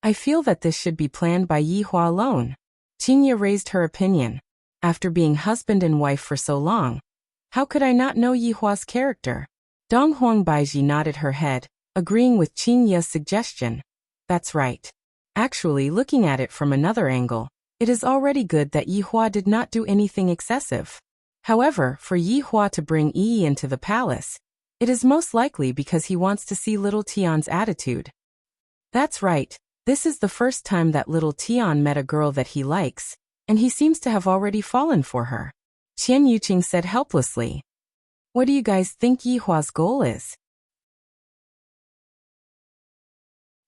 I feel that this should be planned by Yi Hua alone. Qingye raised her opinion. After being husband and wife for so long, how could I not know Yi Hua's character? Dong Huang Baiji nodded her head, agreeing with Qingye's suggestion. That's right. Actually, looking at it from another angle, it is already good that Yi Hua did not do anything excessive. However, for Yi Hua to bring Yi into the palace, it is most likely because he wants to see little Tian's attitude. That's right, this is the first time that little Tian met a girl that he likes, and he seems to have already fallen for her. Qian Yuqing said helplessly. What do you guys think Yi Hua's goal is?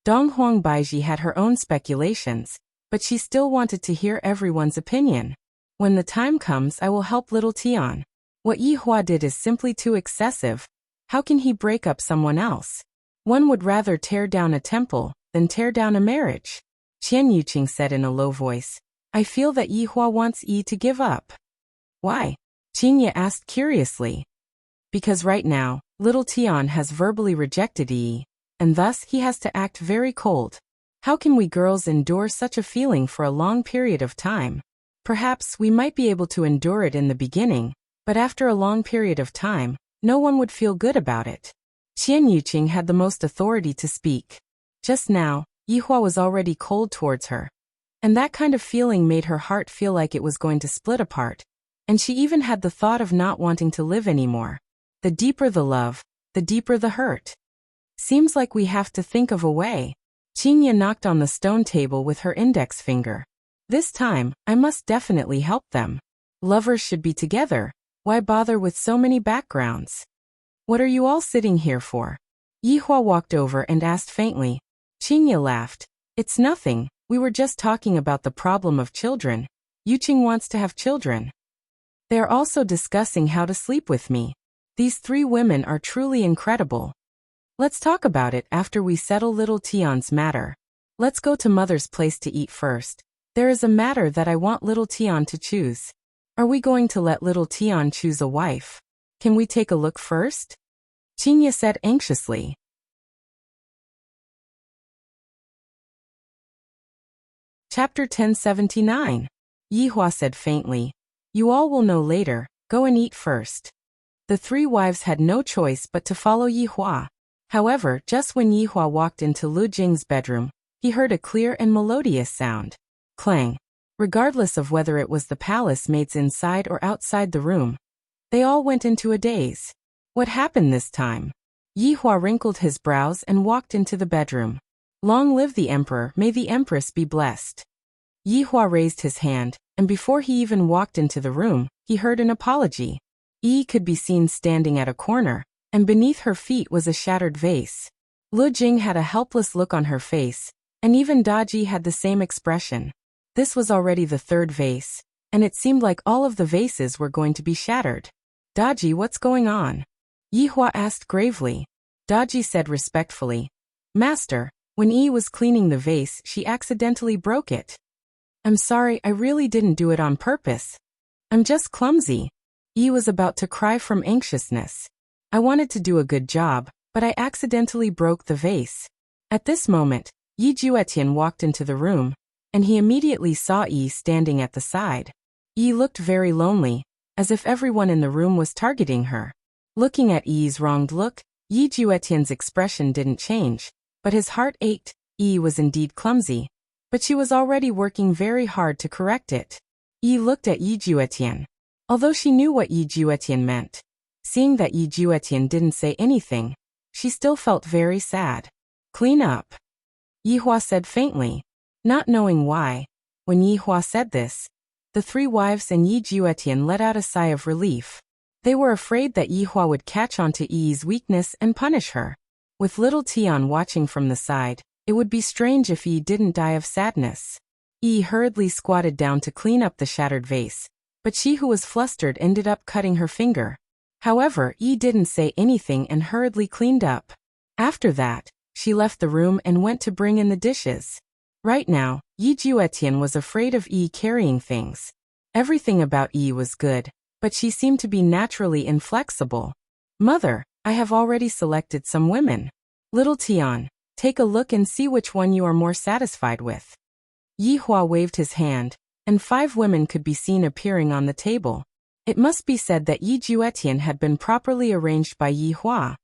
Dong Huang Baiji had her own speculations, but she still wanted to hear everyone's opinion. When the time comes, I will help little Tian. What Yi Hua did is simply too excessive. How can he break up someone else? One would rather tear down a temple than tear down a marriage. Qian Yuqing said in a low voice. I feel that Yi Hua wants Yi to give up. Why? Qingye asked curiously. Because right now, little Tian has verbally rejected Yi, and thus he has to act very cold. How can we girls endure such a feeling for a long period of time? Perhaps we might be able to endure it in the beginning, but after a long period of time, no one would feel good about it. Qian Yuqing had the most authority to speak. Just now, Yi Hua was already cold towards her. And that kind of feeling made her heart feel like it was going to split apart, and she even had the thought of not wanting to live anymore. The deeper the love, the deeper the hurt. Seems like we have to think of a way. Qingye knocked on the stone table with her index finger. This time, I must definitely help them. Lovers should be together. Why bother with so many backgrounds? What are you all sitting here for? Yi Hua walked over and asked faintly. Qingye laughed. It's nothing, we were just talking about the problem of children. Yuqing wants to have children. They are also discussing how to sleep with me. These three women are truly incredible. Let's talk about it after we settle little Tian's matter. Let's go to mother's place to eat first. There is a matter that I want little Tian to choose. Are we going to let little Tian choose a wife? Can we take a look first? Qingye said anxiously. Chapter 1079. Yi Hua said faintly. You all will know later, go and eat first. The three wives had no choice but to follow Yi Hua. However, just when Yi Hua walked into Lu Jing's bedroom, he heard a clear and melodious sound. Clang. Regardless of whether it was the palace maids inside or outside the room, they all went into a daze. What happened this time? Yi Hua wrinkled his brows and walked into the bedroom. Long live the emperor, may the empress be blessed. Yi Hua raised his hand, and before he even walked into the room, he heard an apology. Yi could be seen standing at a corner, and beneath her feet was a shattered vase. Lu Jing had a helpless look on her face, and even Daji had the same expression. This was already the third vase, and it seemed like all of the vases were going to be shattered. Daji, what's going on? Yi Hua asked gravely. Daji said respectfully. Master, when Yi was cleaning the vase, she accidentally broke it. I'm sorry, I really didn't do it on purpose. I'm just clumsy. Yi was about to cry from anxiousness. I wanted to do a good job, but I accidentally broke the vase. At this moment, Yi Juetian walked into the room, and he immediately saw Yi standing at the side. Yi looked very lonely, as if everyone in the room was targeting her. Looking at Yi's wronged look, Yi Juetian's expression didn't change, but his heart ached. Yi was indeed clumsy, but she was already working very hard to correct it. Yi looked at Yi Juetian. Although she knew what Yi Juetian meant, seeing that Yi Juetian didn't say anything, she still felt very sad. Clean up, Yi Hua said faintly. Not knowing why, when Yi Hua said this, the three wives and Yi Juetian let out a sigh of relief. They were afraid that Yi Hua would catch on to Yi's weakness and punish her. With little Tian watching from the side, it would be strange if Yi didn't die of sadness. Yi hurriedly squatted down to clean up the shattered vase, but she who was flustered ended up cutting her finger. However, Yi didn't say anything and hurriedly cleaned up. After that, She left the room and went to bring in the dishes. Right now, Yi Juetian was afraid of Yi carrying things. Everything about Yi was good, but she seemed to be naturally inflexible. Mother, I have already selected some women. Little Tian, take a look and see which one you are more satisfied with. Yi Hua waved his hand, and 5 women could be seen appearing on the table. It must be said that Yi Juetian had been properly arranged by Yi Hua,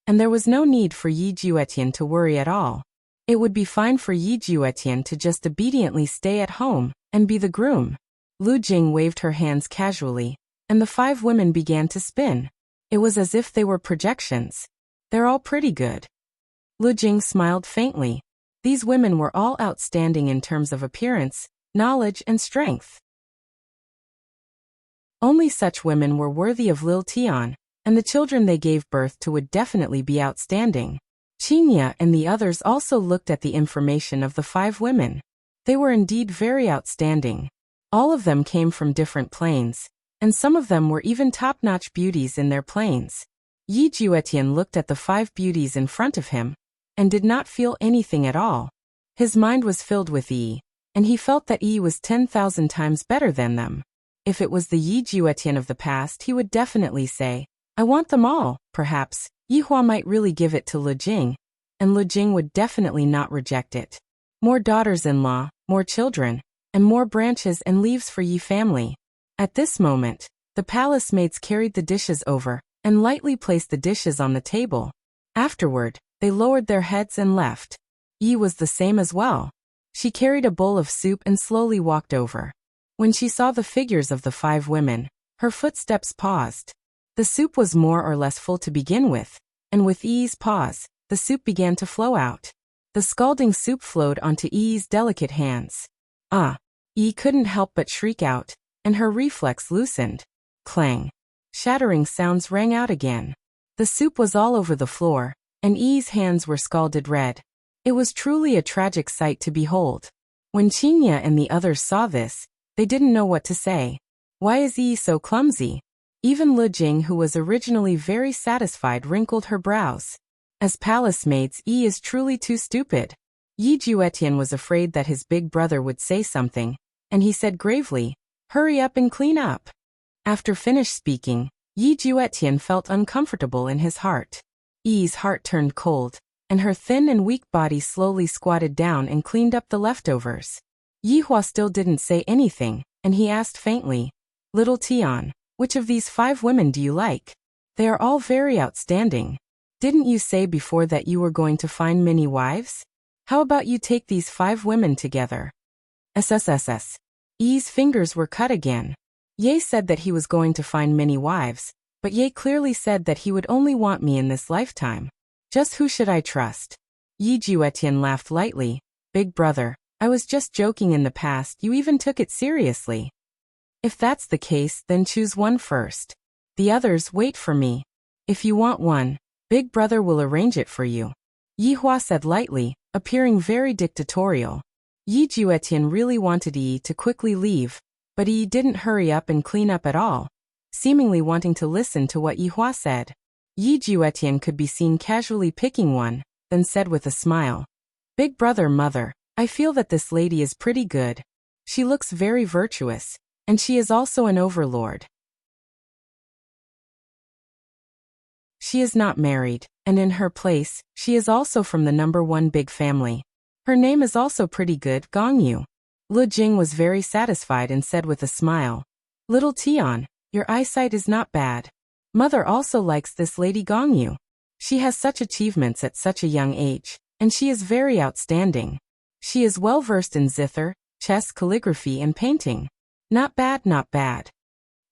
and there was no need for Yi Juetian to worry at all. It would be fine for Yi Juetian to just obediently stay at home and be the groom. Lu Jing waved her hands casually, and the 5 women began to spin. It was as if they were projections. They're all pretty good. Lu Jing smiled faintly. These women were all outstanding in terms of appearance, knowledge, and strength. Only such women were worthy of Lil Tian, and the children they gave birth to would definitely be outstanding. Qinya and the others also looked at the information of the 5 women. They were indeed very outstanding. All of them came from different planes, and some of them were even top-notch beauties in their planes. Yi Juetian looked at the 5 beauties in front of him, and did not feel anything at all. His mind was filled with Yi, and he felt that Yi was 10,000 times better than them. If it was the Yi Juetian of the past, he would definitely say, I want them all. Perhaps, Yi Hua might really give it to Lu Jing, and Lu Jing would definitely not reject it. More daughters-in-law, more children, and more branches and leaves for Yi family. At this moment, the palace maids carried the dishes over, and lightly placed the dishes on the table. Afterward, they lowered their heads and left. Yi was the same as well. She carried a bowl of soup and slowly walked over. When she saw the figures of the 5 women, her footsteps paused. The soup was more or less full to begin with, and with Yi's pause, the soup began to flow out. The scalding soup flowed onto Yi's delicate hands. Ah! Yi couldn't help but shriek out, and her reflex loosened. Clang! Shattering sounds rang out again. The soup was all over the floor, and Yi's hands were scalded red. It was truly a tragic sight to behold. When Qinya and the others saw this, they didn't know what to say. Why is Yi so clumsy? Even Lu Jing, who was originally very satisfied, wrinkled her brows. As palace maids, Yi is truly too stupid. Yi Juetian was afraid that his big brother would say something, and he said gravely, Hurry up and clean up. After finished speaking, Yi Juetian felt uncomfortable in his heart. Yi's heart turned cold, and her thin and weak body slowly squatted down and cleaned up the leftovers. Yi Hua still didn't say anything, and he asked faintly, Little Tian, which of these 5 women do you like? They are all very outstanding. Didn't you say before that you were going to find many wives? How about you take these 5 women together? SSSS. Yi's fingers were cut again. Ye said that he was going to find many wives, but Ye clearly said that he would only want me in this lifetime. Just who should I trust? Yi Juetian laughed lightly. Big brother, I was just joking in the past, you even took it seriously. If that's the case, then choose one first. The others wait for me. If you want one, Big brother will arrange it for you. Yi Hua said lightly, appearing very dictatorial. Yi Juetian really wanted Yi to quickly leave, but Yi didn't hurry up and clean up at all, seemingly wanting to listen to what Yi Hua said. Yi Juetian could be seen casually picking one, then said with a smile, Big brother, mother, I feel that this lady is pretty good. She looks very virtuous, and she is also an overlord. She is not married, and in her place, she is also from the #1 big family. Her name is also pretty good, Gongyu. Lu Jing was very satisfied and said with a smile, Little Tian, your eyesight is not bad. Mother also likes this lady Gongyu. She has such achievements at such a young age, and she is very outstanding. She is well versed in zither, chess, calligraphy, and painting. Not bad, not bad.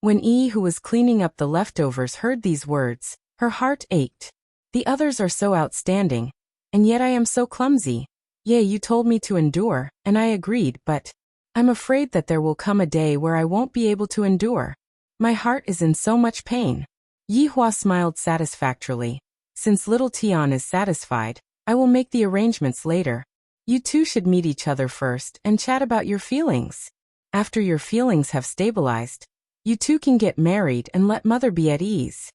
When Yi, who was cleaning up the leftovers, heard these words, her heart ached. The others are so outstanding, and yet I am so clumsy. Yea, you told me to endure, and I agreed, but I'm afraid that there will come a day where I won't be able to endure. My heart is in so much pain. Yi Hua smiled satisfactorily. Since little Tian is satisfied, I will make the arrangements later. You two should meet each other first and chat about your feelings. After your feelings have stabilized, you two can get married and let mother be at ease.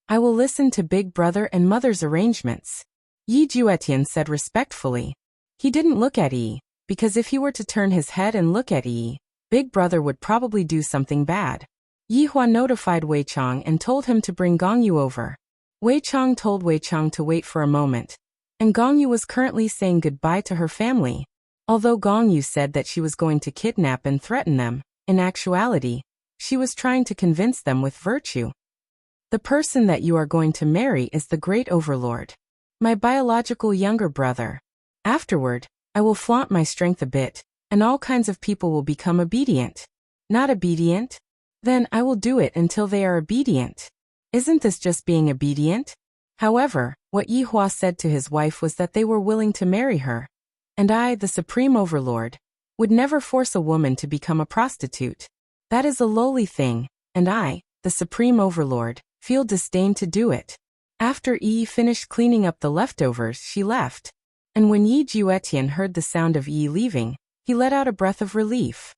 I will listen to big brother and mother's arrangements. Yi Juetian said respectfully. He didn't look at Yi, because if he were to turn his head and look at Yi, Big Brother would probably do something bad. Yi Hua notified Wei Chang and told him to bring Gong Yu over. Wei Chang told Wei Chang to wait for a moment, and Gong Yu was currently saying goodbye to her family. Although Gong Yu said that she was going to kidnap and threaten them, in actuality, she was trying to convince them with virtue. The person that you are going to marry is the Great Overlord, my biological younger brother. Afterward, I will flaunt my strength a bit, and all kinds of people will become obedient. Not obedient? Then I will do it until they are obedient. Isn't this just being obedient? However, what Yi Hua said to his wife was that they were willing to marry her. And I, the Supreme Overlord, would never force a woman to become a prostitute. That is a lowly thing, and I, the Supreme Overlord, feel disdain to do it. After Yi finished cleaning up the leftovers, she left. And when Yi Juetian heard the sound of Yi leaving, he let out a breath of relief.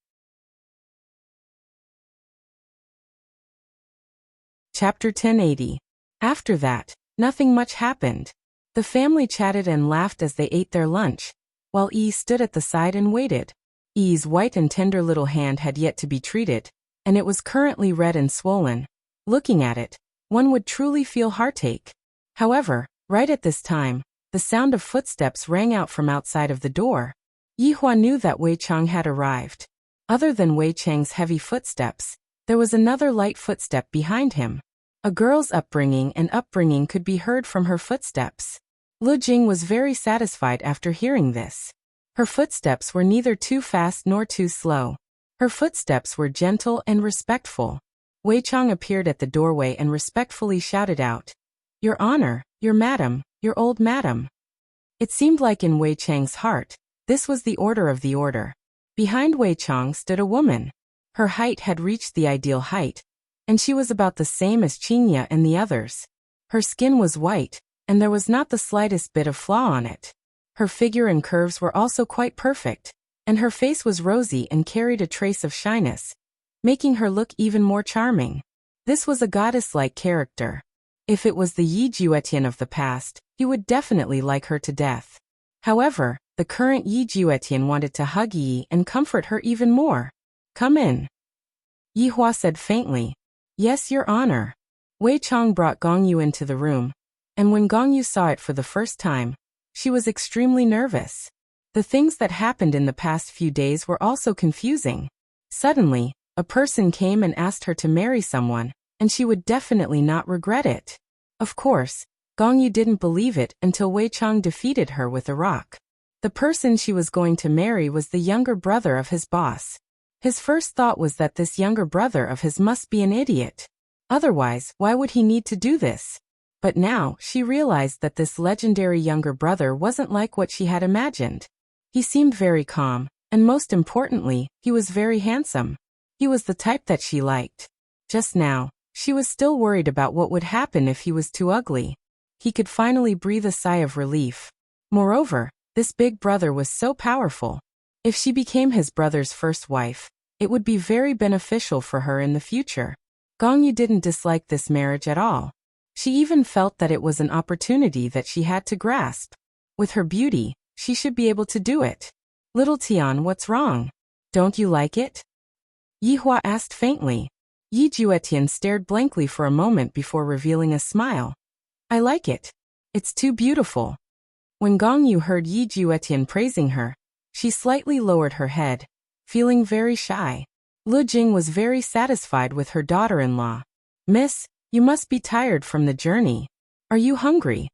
Chapter 1080. After that, nothing much happened. The family chatted and laughed as they ate their lunch, while Yi stood at the side and waited. Yi's white and tender little hand had yet to be treated, and it was currently red and swollen. Looking at it, one would truly feel heartache. However, right at this time, the sound of footsteps rang out from outside of the door. Yi Hua knew that Wei Chang had arrived. Other than Wei Chang's heavy footsteps, there was another light footstep behind him. A girl's upbringing could be heard from her footsteps. Lu Jing was very satisfied after hearing this. Her footsteps were neither too fast nor too slow. Her footsteps were gentle and respectful. Wei Chang appeared at the doorway and respectfully shouted out, "Your Honor, your Madam, your old Madam." It seemed like in Wei Chang's heart, this was the order of the order. Behind Wei Chang stood a woman. Her height had reached the ideal height, and she was about the same as Qingya and the others. Her skin was white, and there was not the slightest bit of flaw on it. Her figure and curves were also quite perfect, and her face was rosy and carried a trace of shyness, making her look even more charming. This was a goddess-like character. If it was the Yi Juetian of the past, he would definitely like her to death. However, the current Yi Juetian wanted to hug Yi and comfort her even more. "Come in," Yi Hua said faintly. "Yes, Your Honor." Wei Chang brought Gong Yu into the room, and when Gong Yu saw it for the first time, she was extremely nervous. The things that happened in the past few days were also confusing. Suddenly, a person came and asked her to marry someone, and she would definitely not regret it. Of course, Gong Yu didn't believe it until Wei Chang defeated her with a rock. The person she was going to marry was the younger brother of his boss. His first thought was that this younger brother of his must be an idiot. Otherwise, why would he need to do this? But now, she realized that this legendary younger brother wasn't like what she had imagined. He seemed very calm, and most importantly, he was very handsome. He was the type that she liked. Just now, she was still worried about what would happen if he was too ugly. He could finally breathe a sigh of relief. Moreover, this big brother was so powerful. If she became his brother's first wife, it would be very beneficial for her in the future. Gong Yu didn't dislike this marriage at all. She even felt that it was an opportunity that she had to grasp. With her beauty, she should be able to do it. "Little Tian, what's wrong? Don't you like it?" Yi Hua asked faintly. Yi Juetian stared blankly for a moment before revealing a smile. "I like it. It's too beautiful." When Gong Yu heard Yi Juetian praising her, she slightly lowered her head, feeling very shy. Lu Jing was very satisfied with her daughter-in-law. "Miss, you must be tired from the journey. Are you hungry?"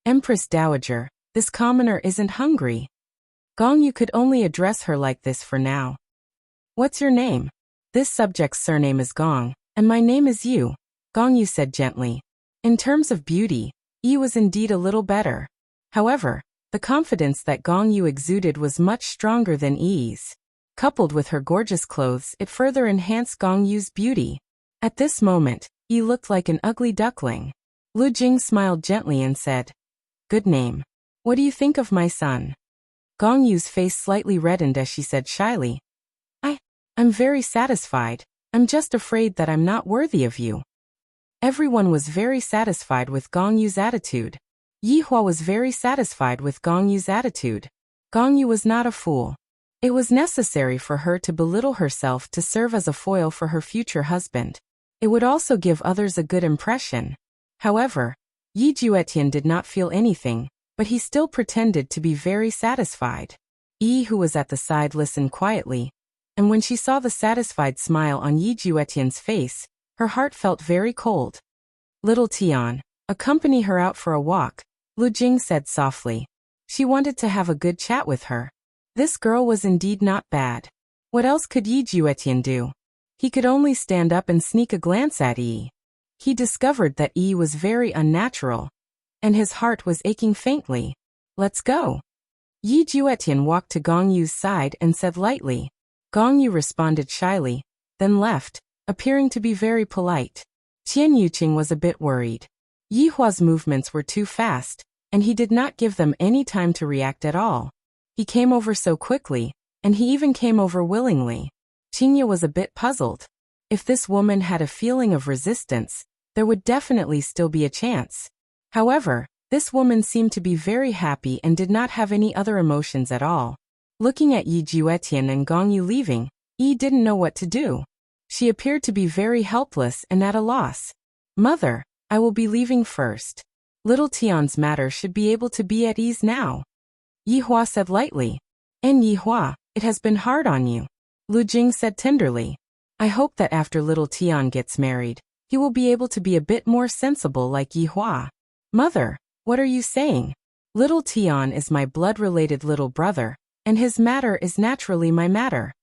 "Empress Dowager, this commoner isn't hungry." Gong Yu could only address her like this for now. "What's your name?" "This subject's surname is Gong, and my name is Yu," Gong Yu said gently. In terms of beauty, Yi was indeed a little better. However, the confidence that Gong Yu exuded was much stronger than Yi's. Coupled with her gorgeous clothes, it further enhanced Gong Yu's beauty. At this moment, Yi looked like an ugly duckling. Lu Jing smiled gently and said, "Good name. What do you think of my son?" Gong Yu's face slightly reddened as she said shyly, I'm very satisfied. I'm just afraid that I'm not worthy of you." Everyone was very satisfied with Gong Yu's attitude. Yi Hua was very satisfied with Gong Yu's attitude. Gong Yu was not a fool. It was necessary for her to belittle herself to serve as a foil for her future husband. It would also give others a good impression. However, Yi Juetian did not feel anything, but he still pretended to be very satisfied. Yi, who was at the side, listened quietly, and when she saw the satisfied smile on Yi Juetian's face, her heart felt very cold. Little Tian, accompany her out for a walk, Lu Jing said softly. She wanted to have a good chat with her. This girl was indeed not bad. What else could Yi Juetian do? He could only stand up and sneak a glance at Yi. He discovered that Yi was very unnatural, and his heart was aching faintly. Let's go. Yi Juetian walked to Gong Yu's side and said lightly. Gong Yu responded shyly, then left, appearing to be very polite. Qian Yuqing was a bit worried. Yi Hua's movements were too fast, and he did not give them any time to react at all. He came over so quickly, and he even came over willingly. Qingye was a bit puzzled. If this woman had a feeling of resistance, there would definitely still be a chance. However, this woman seemed to be very happy and did not have any other emotions at all. Looking at Yi Juetian and Gong Yu leaving, Yi didn't know what to do. She appeared to be very helpless and at a loss. Mother, I will be leaving first. Little Tian's matter should be able to be at ease now. Yi Hua said lightly. And Yi Hua, it has been hard on you. Lu Jing said tenderly. I hope that after little Tian gets married, he will be able to be a bit more sensible like Yi Hua. Mother, what are you saying? Little Tian is my blood-related little brother, and his matter is naturally my matter.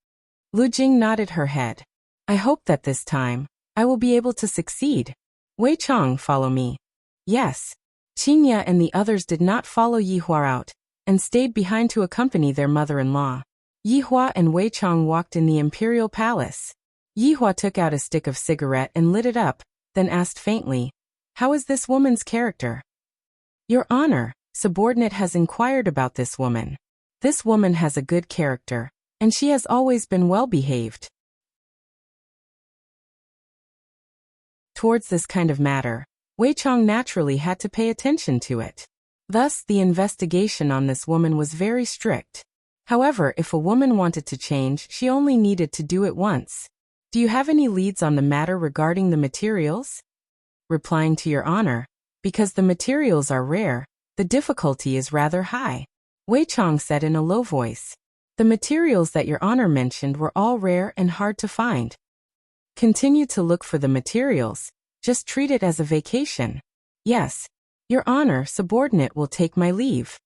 Lu Jing nodded her head. I hope that this time, I will be able to succeed. Wei Chong, follow me. Yes. Qingye and the others did not follow Yi Hua out, and stayed behind to accompany their mother-in-law. Yi Hua and Wei Chong walked in the imperial palace. Yi Hua took out a stick of cigarette and lit it up, then asked faintly, How is this woman's character? Your Honor, subordinate has inquired about this woman. This woman has a good character, and she has always been well-behaved. Towards this kind of matter, Wei Chong naturally had to pay attention to it. Thus, the investigation on this woman was very strict. However, if a woman wanted to change, she only needed to do it once. Do you have any leads on the matter regarding the materials? Replying to Your Honor, because the materials are rare, the difficulty is rather high. Wei Chong said in a low voice. The materials that Your Honor mentioned were all rare and hard to find. Continue to look for the materials, just treat it as a vacation. Yes, Your Honor, subordinate will take my leave.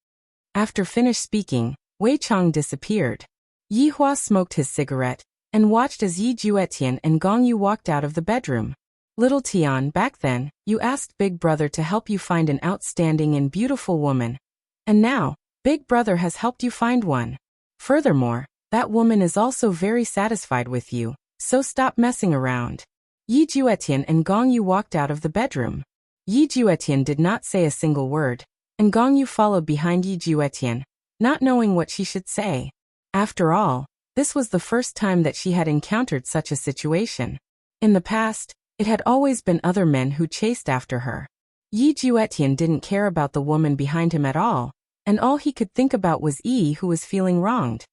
After finished speaking, Wei Chong disappeared. Yi Hua smoked his cigarette, and watched as Yi Juetian and Gong Yu walked out of the bedroom. Little Tian, back then, you asked Big Brother to help you find an outstanding and beautiful woman. And now, Big Brother has helped you find one. Furthermore, that woman is also very satisfied with you. So stop messing around. Yi Juetian and Gong Yu walked out of the bedroom. Yi Juetian did not say a single word, and Gong Yu followed behind Yi Juetian, not knowing what she should say. After all, this was the first time that she had encountered such a situation. In the past, it had always been other men who chased after her. Yi Juetian didn't care about the woman behind him at all, and all he could think about was Yi, who was feeling wronged.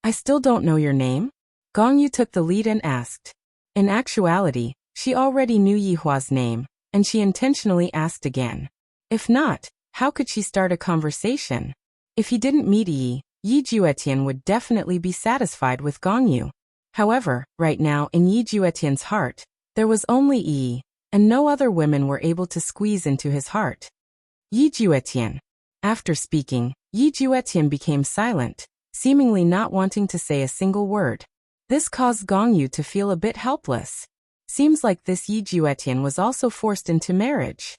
I still don't know your name? Gong Yu took the lead and asked. In actuality, she already knew Yi Hua's name, and she intentionally asked again. If not, how could she start a conversation? If he didn't meet Yi Juetian would definitely be satisfied with Gong Yu. However, right now in Yi Juetian's heart, there was only Yi, and no other women were able to squeeze into his heart. Yi Juetian. After speaking, Yi Juetian became silent, seemingly not wanting to say a single word. This caused Gong Yu to feel a bit helpless. Seems like this Yi Juetian was also forced into marriage.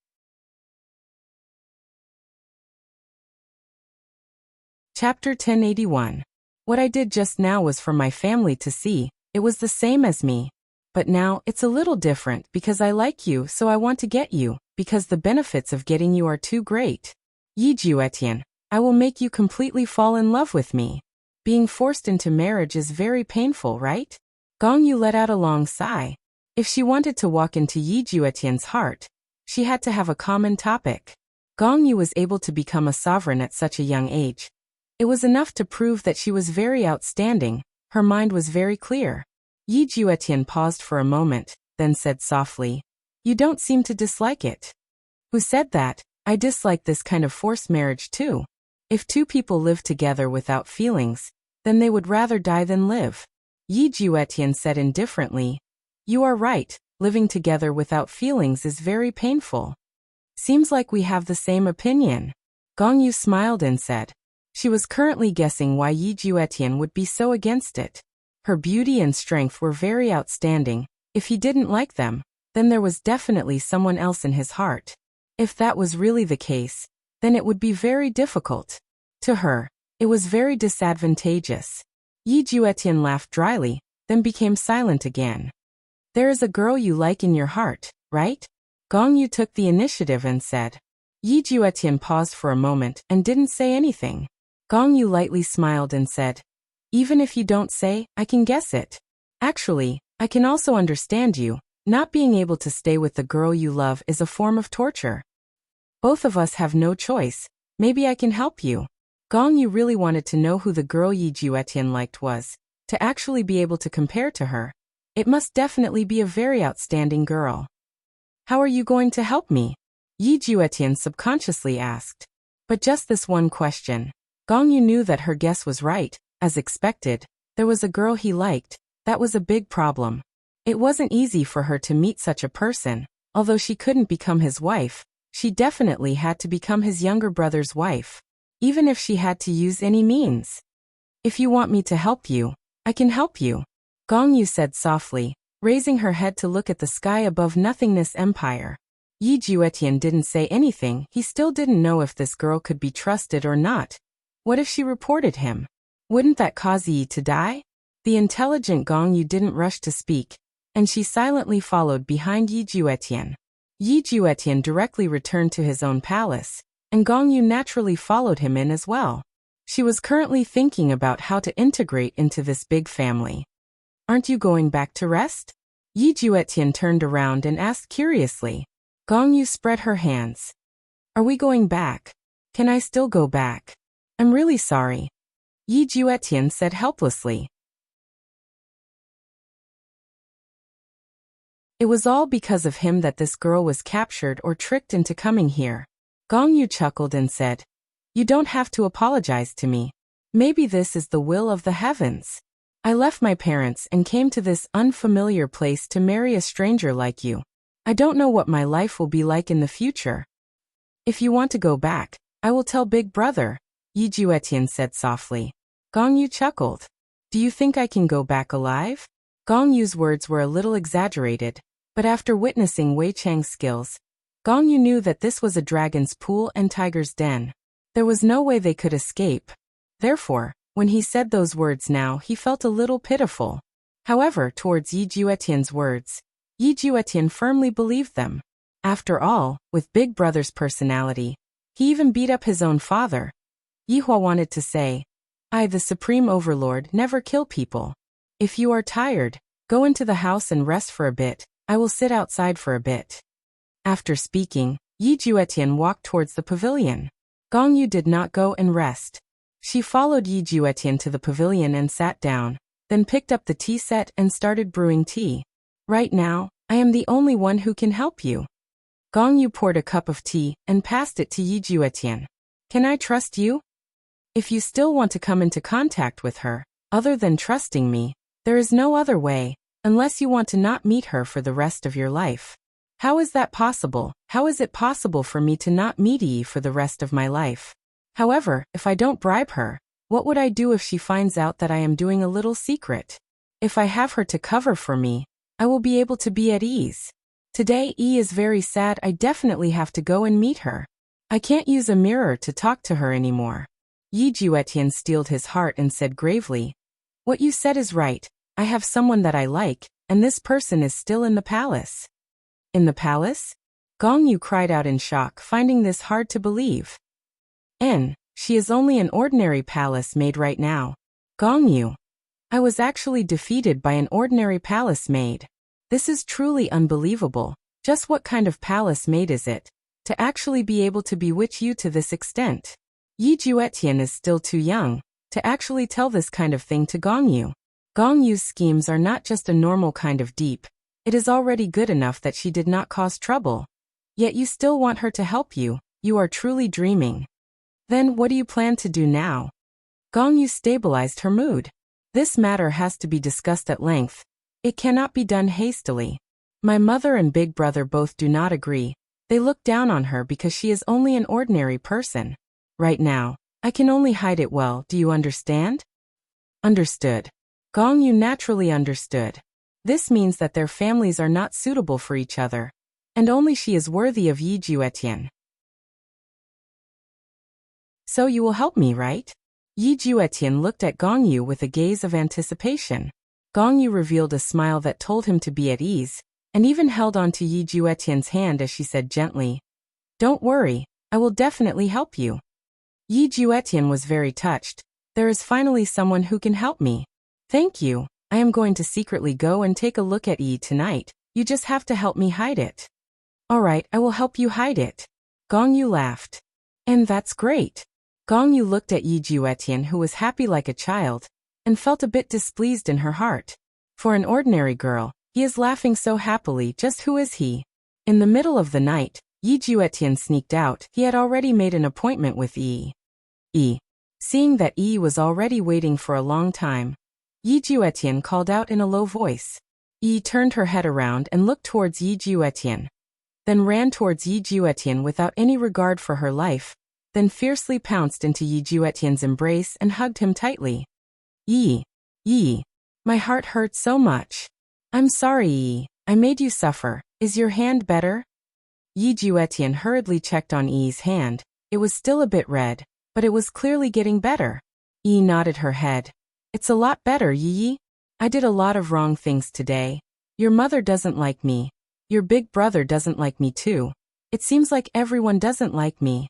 Chapter 1081. What I did just now was for my family to see. It was the same as me. But now, it's a little different because I like you, so I want to get you, because the benefits of getting you are too great. Yi Juetian, I will make you completely fall in love with me. Being forced into marriage is very painful, right? Gong Yu let out a long sigh. If she wanted to walk into Yi Juetian's heart, she had to have a common topic. Gong Yu was able to become a sovereign at such a young age. It was enough to prove that she was very outstanding. Her mind was very clear. Yi Juetian paused for a moment, then said softly, "You don't seem to dislike it." "Who said that? I dislike this kind of forced marriage too. If two people live together without feelings, then they would rather die than live." Yi Juetian said indifferently, "You are right, living together without feelings is very painful." "Seems like we have the same opinion." Gong Yu smiled and said. She was currently guessing why Yi Juetian would be so against it. Her beauty and strength were very outstanding. If he didn't like them, then there was definitely someone else in his heart. If that was really the case, then it would be very difficult. To her, it was very disadvantageous. Yi Juetian laughed dryly, then became silent again. "There is a girl you like in your heart, right?" Gong Yu took the initiative and said. Yi Juetian paused for a moment and didn't say anything. Gong Yu lightly smiled and said, "Even if you don't say, I can guess it. Actually, I can also understand you. Not being able to stay with the girl you love is a form of torture. Both of us have no choice. Maybe I can help you." Gong Yu really wanted to know who the girl Yi Juetian liked was, to actually be able to compare to her. It must definitely be a very outstanding girl. "How are you going to help me?" Yi Juetian subconsciously asked. But just this one question. Gong Yu knew that her guess was right. As expected, there was a girl he liked. That was a big problem. It wasn't easy for her to meet such a person. Although she couldn't become his wife, she definitely had to become his younger brother's wife. Even if she had to use any means. "If you want me to help you, I can help you," Gong Yu said softly, raising her head to look at the sky above Nothingness Empire. Yi Juetian didn't say anything. He still didn't know if this girl could be trusted or not. What if she reported him? Wouldn't that cause Yi to die? The intelligent Gong Yu didn't rush to speak, and she silently followed behind Yi Juetian. Yi Juetian directly returned to his own palace, and Gong Yu naturally followed him in as well. She was currently thinking about how to integrate into this big family. "Aren't you going back to rest?" Yi Juetian turned around and asked curiously. Gong Yu spread her hands. "Are we going back? Can I still go back? I'm really sorry," Yi Juetian said helplessly. It was all because of him that this girl was captured or tricked into coming here. Gong Yu chuckled and said, "You don't have to apologize to me. Maybe this is the will of the heavens. I left my parents and came to this unfamiliar place to marry a stranger like you. I don't know what my life will be like in the future. If you want to go back, I will tell Big Brother," Yi Juetian said softly. Gong Yu chuckled. "Do you think I can go back alive?" Gong Yu's words were a little exaggerated, but after witnessing Wei Chang's skills, Gong Yu knew that this was a dragon's pool and tiger's den. There was no way they could escape. Therefore, when he said those words now, he felt a little pitiful. However, towards Yi Juetian's words, Yi Juetian firmly believed them. After all, with Big Brother's personality, he even beat up his own father. Yi Hua wanted to say, "I, the Supreme Overlord, never kill people. If you are tired, go into the house and rest for a bit. I will sit outside for a bit." After speaking, Yi Juetian walked towards the pavilion. Gong Yu did not go and rest. She followed Yi Juetian to the pavilion and sat down, then picked up the tea set and started brewing tea. "Right now, I am the only one who can help you." Gong Yu poured a cup of tea and passed it to Yi Juetian. "Can I trust you? If you still want to come into contact with her, other than trusting me, there is no other way, unless you want to not meet her for the rest of your life." "How is that possible? How is it possible for me to not meet Yi for the rest of my life? However, if I don't bribe her, what would I do if she finds out that I am doing a little secret? If I have her to cover for me, I will be able to be at ease. Today Yi is very sad. I definitely have to go and meet her. I can't use a mirror to talk to her anymore." Yi Juetian steeled his heart and said gravely, "What you said is right. I have someone that I like, and this person is still in the palace." "In the palace?" Gong Yu cried out in shock, finding this hard to believe. She is only an ordinary palace maid right now." "Gong Yu, I was actually defeated by an ordinary palace maid." This is truly unbelievable. Just what kind of palace maid is it to actually be able to bewitch you to this extent? Yi Juetian is still too young to actually tell this kind of thing to Gong Yu. Gong Yu's schemes are not just a normal kind of deep. It is already good enough that she did not cause trouble. Yet you still want her to help you. You are truly dreaming. Then what do you plan to do now? Gong Yu stabilized her mood. This matter has to be discussed at length. It cannot be done hastily. My mother and big brother both do not agree. They look down on her because she is only an ordinary person. Right now, I can only hide it well, do you understand? Understood. Gong Yu naturally understood. This means that their families are not suitable for each other, and only she is worthy of Yi Juetian. So you will help me, right? Yi Juetian looked at Gong Yu with a gaze of anticipation. Gong Yu revealed a smile that told him to be at ease, and even held on to Yi Juetian's hand as she said gently, "Don't worry, I will definitely help you." Yi Juetian was very touched. There is finally someone who can help me. Thank you. I am going to secretly go and take a look at Yi tonight. You just have to help me hide it. All right, I will help you hide it. Gong Yu laughed. And that's great. Gong Yu looked at Yi Juetian, who was happy like a child, and felt a bit displeased in her heart. For an ordinary girl, he is laughing so happily. Just who is he? In the middle of the night, Yi Juetian sneaked out. He had already made an appointment with Yi. Seeing that Yi was already waiting for a long time, Yi Juetian called out in a low voice. Yi turned her head around and looked towards Yi Juetian, then ran towards Yi Juetian without any regard for her life, then fiercely pounced into Yi Juetian's embrace and hugged him tightly. Yi, my heart hurts so much. I'm sorry, Yi, I made you suffer. Is your hand better? Yi Juetian hurriedly checked on Yi's hand. It was still a bit red, but it was clearly getting better. Yi nodded her head. It's a lot better, Yi. I did a lot of wrong things today. Your mother doesn't like me. Your big brother doesn't like me too. It seems like everyone doesn't like me.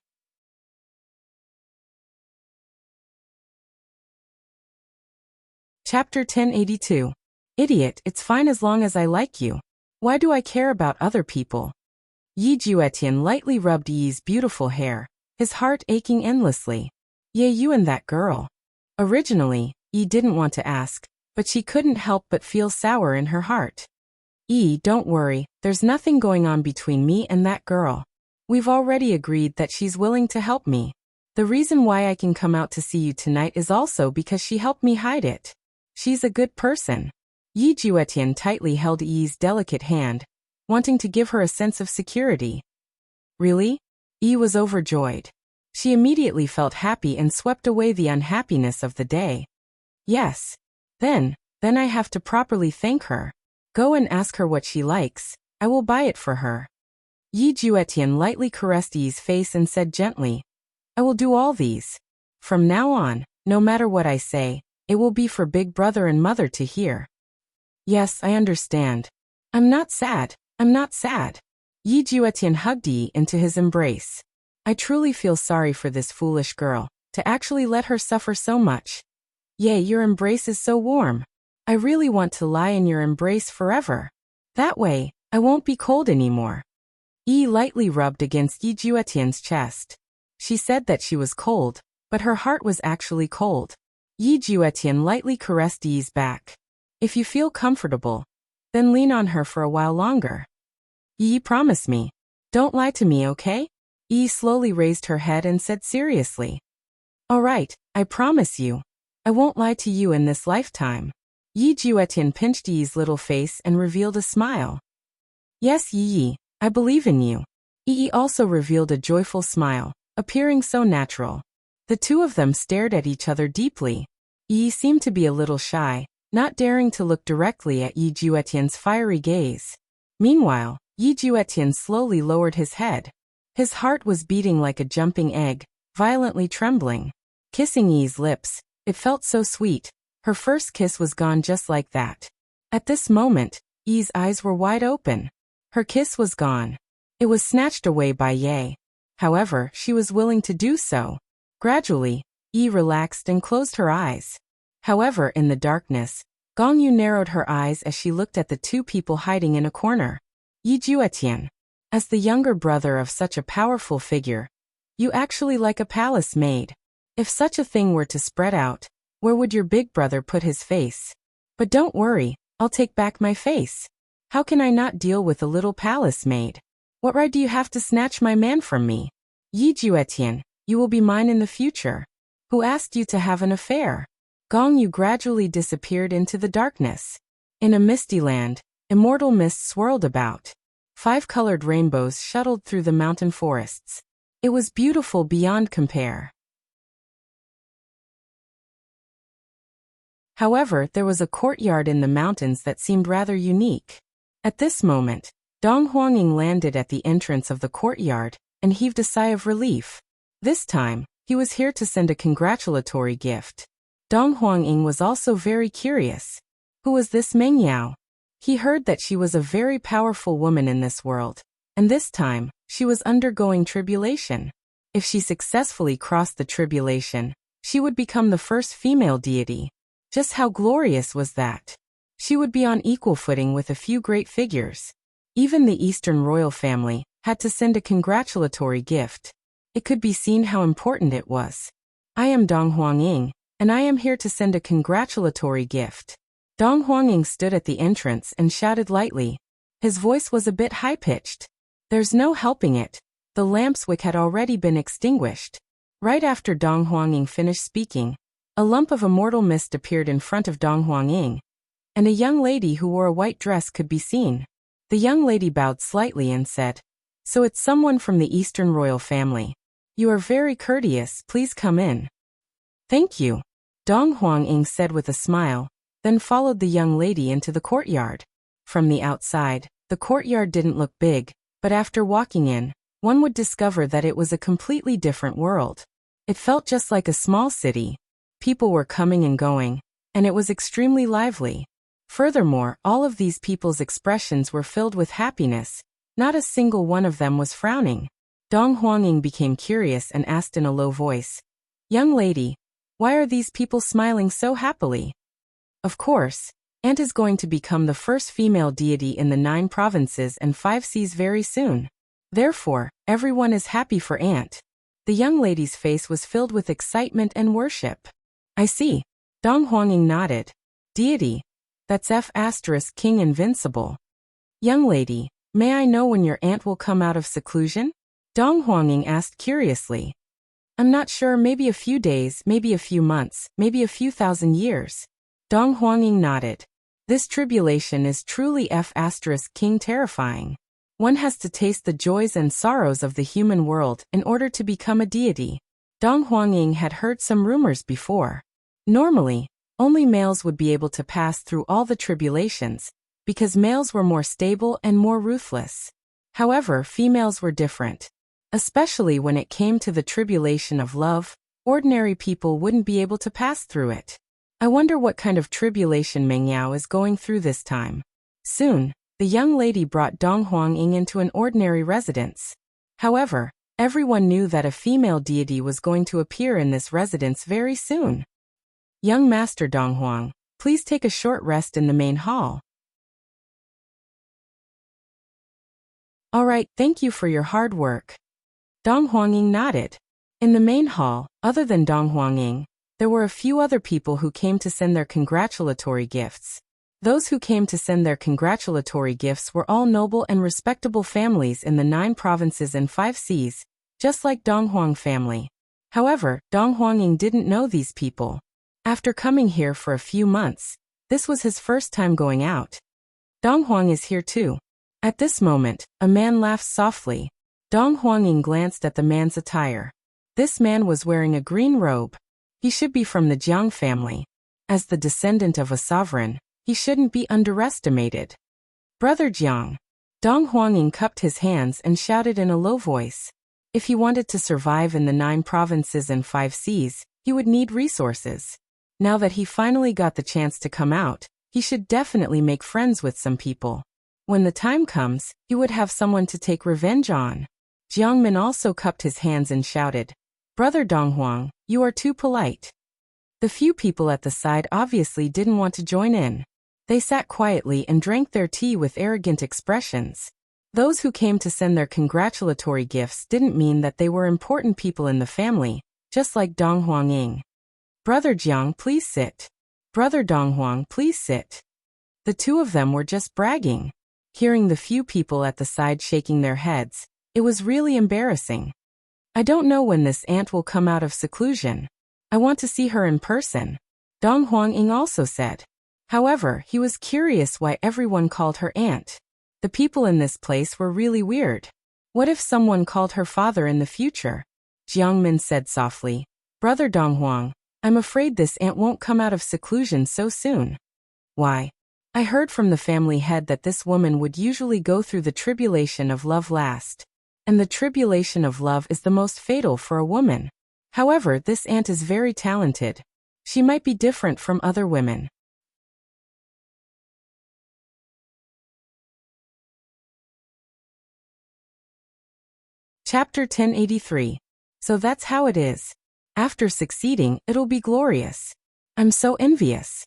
Chapter 1082. Idiot, it's fine as long as I like you. Why do I care about other people? Yi Juetian lightly rubbed Yi's beautiful hair, his heart aching endlessly. Yeah, you and that girl. Originally, Yi didn't want to ask, but she couldn't help but feel sour in her heart. Yi, don't worry, there's nothing going on between me and that girl. We've already agreed that she's willing to help me. The reason why I can come out to see you tonight is also because she helped me hide it. She's a good person. Yi Juetian tightly held Yi's delicate hand, wanting to give her a sense of security. Really? Yi was overjoyed. She immediately felt happy and swept away the unhappiness of the day. Yes. Then I have to properly thank her. Go and ask her what she likes. I will buy it for her. Yi Juetian lightly caressed Yi's face and said gently, I will do all these. From now on, no matter what I say, it will be for big brother and mother to hear. Yes, I understand. I'm not sad. Yi Juetian hugged Yi into his embrace. I truly feel sorry for this foolish girl, to actually let her suffer so much. Yay, your embrace is so warm. I really want to lie in your embrace forever. That way, I won't be cold anymore. Yi lightly rubbed against Yi Juetian's chest. She said that she was cold, but her heart was actually cold. Yi Juetian lightly caressed Yi's back. If you feel comfortable, then lean on her for a while longer. Yi, promise me. Don't lie to me, okay? Yi slowly raised her head and said seriously. All right, I promise you. I won't lie to you in this lifetime. Yi Juetian pinched Yi's little face and revealed a smile. Yes, Yi, I believe in you. Yi also revealed a joyful smile, appearing so natural. The two of them stared at each other deeply. Yi seemed to be a little shy, not daring to look directly at Yi Juetian's fiery gaze. Meanwhile, Yi Juetian slowly lowered his head. His heart was beating like a jumping egg, violently trembling. Kissing Yi's lips, it felt so sweet. Her first kiss was gone just like that. At this moment, Yi's eyes were wide open. Her kiss was gone. It was snatched away by Ye. However, she was willing to do so. Gradually, Yi relaxed and closed her eyes. However, in the darkness, Gong Yu narrowed her eyes as she looked at the two people hiding in a corner. Yi Juetian. As the younger brother of such a powerful figure, you actually like a palace maid. If such a thing were to spread out, where would your big brother put his face? But don't worry, I'll take back my face. How can I not deal with a little palace maid? What right do you have to snatch my man from me? Yi Juetian, you will be mine in the future. Who asked you to have an affair? Gong Yu gradually disappeared into the darkness. In a misty land, immortal mist swirled about. 5 colored rainbows shuttled through the mountain forests. It was beautiful beyond compare. However, there was a courtyard in the mountains that seemed rather unique. At this moment, Dong Huangying landed at the entrance of the courtyard and heaved a sigh of relief. This time, he was here to send a congratulatory gift. Dong Huangying was also very curious. Who was this Meng Yao? He heard that she was a very powerful woman in this world, and this time, she was undergoing tribulation. If she successfully crossed the tribulation, she would become the first female deity. Just how glorious was that? She would be on equal footing with a few great figures. Even the Eastern royal family had to send a congratulatory gift. It could be seen how important it was. I am Dong Huangying, and I am here to send a congratulatory gift. Dong Huangying stood at the entrance and shouted lightly. His voice was a bit high-pitched. There's no helping it. The lamp's wick had already been extinguished. Right after Dong Huangying finished speaking, a lump of immortal mist appeared in front of Dong Huangying, and a young lady who wore a white dress could be seen. The young lady bowed slightly and said, "So it's someone from the Eastern royal family. You are very courteous, please come in." "Thank you," Dong Huangying said with a smile, then followed the young lady into the courtyard. From the outside, the courtyard didn't look big, but after walking in, one would discover that it was a completely different world. It felt just like a small city. People were coming and going, and it was extremely lively. Furthermore, all of these people's expressions were filled with happiness. Not a single one of them was frowning. Dong Huangying became curious and asked in a low voice, "Young lady, why are these people smiling so happily?" Of course, Ant is going to become the first female deity in the 9 provinces and 5 seas very soon. Therefore, everyone is happy for Ant. The young lady's face was filled with excitement and worship. "I see." Dong Huangying nodded. "Deity. That's King Invincible." "Young lady, may I know when your aunt will come out of seclusion?" Dong Huangying asked curiously. "I'm not sure, maybe a few days, maybe a few months, maybe a few thousand years." Dong Huangying nodded. This tribulation is truly King terrifying. One has to taste the joys and sorrows of the human world in order to become a deity. Dong Huangying had heard some rumors before. Normally, only males would be able to pass through all the tribulations, because males were more stable and more ruthless. However, females were different. Especially when it came to the tribulation of love, ordinary people wouldn't be able to pass through it. I wonder what kind of tribulation Meng Yao is going through this time. Soon, the young lady brought Dong Huangying into an ordinary residence. However, everyone knew that a female deity was going to appear in this residence very soon. "Young Master Dong Huang, please take a short rest in the main hall." "Alright, thank you for your hard work." Dong Huangying nodded. In the main hall, other than Dong Huangying, there were a few other people who came to send their congratulatory gifts. Those who came to send their congratulatory gifts were all noble and respectable families in the 9 provinces and 5 seas, just like Dong Huang family. However, Dong Huangying didn't know these people. After coming here for a few months, this was his first time going out. Dong Huang is here too. At this moment, a man laughed softly. Dong Huangying glanced at the man's attire. This man was wearing a green robe. He should be from the Jiang family. As the descendant of a sovereign, he shouldn't be underestimated. "Brother Jiang." Dong Huangying cupped his hands and shouted in a low voice. If he wanted to survive in the 9 provinces and 5 seas, he would need resources. Now that he finally got the chance to come out, he should definitely make friends with some people. When the time comes, he would have someone to take revenge on. Jiang Min also cupped his hands and shouted, "Brother Dong Huang, you are too polite." The few people at the side obviously didn't want to join in. They sat quietly and drank their tea with arrogant expressions. Those who came to send their congratulatory gifts didn't mean that they were important people in the family, just like Dong Huangying. Brother Jiang, please sit. Brother Donghuang, please sit. The two of them were just bragging. Hearing the few people at the side shaking their heads, it was really embarrassing. I don't know when this aunt will come out of seclusion. I want to see her in person, Dong Huangying also said. However, he was curious why everyone called her aunt. The people in this place were really weird. What if someone called her father in the future? Jiang Min said softly. Brother Donghuang, I'm afraid this aunt won't come out of seclusion so soon. Why? I heard from the family head that this woman would usually go through the tribulation of love last. And the tribulation of love is the most fatal for a woman. However, this aunt is very talented. She might be different from other women. Chapter 1083. So that's how it is. After succeeding, it'll be glorious. I'm so envious.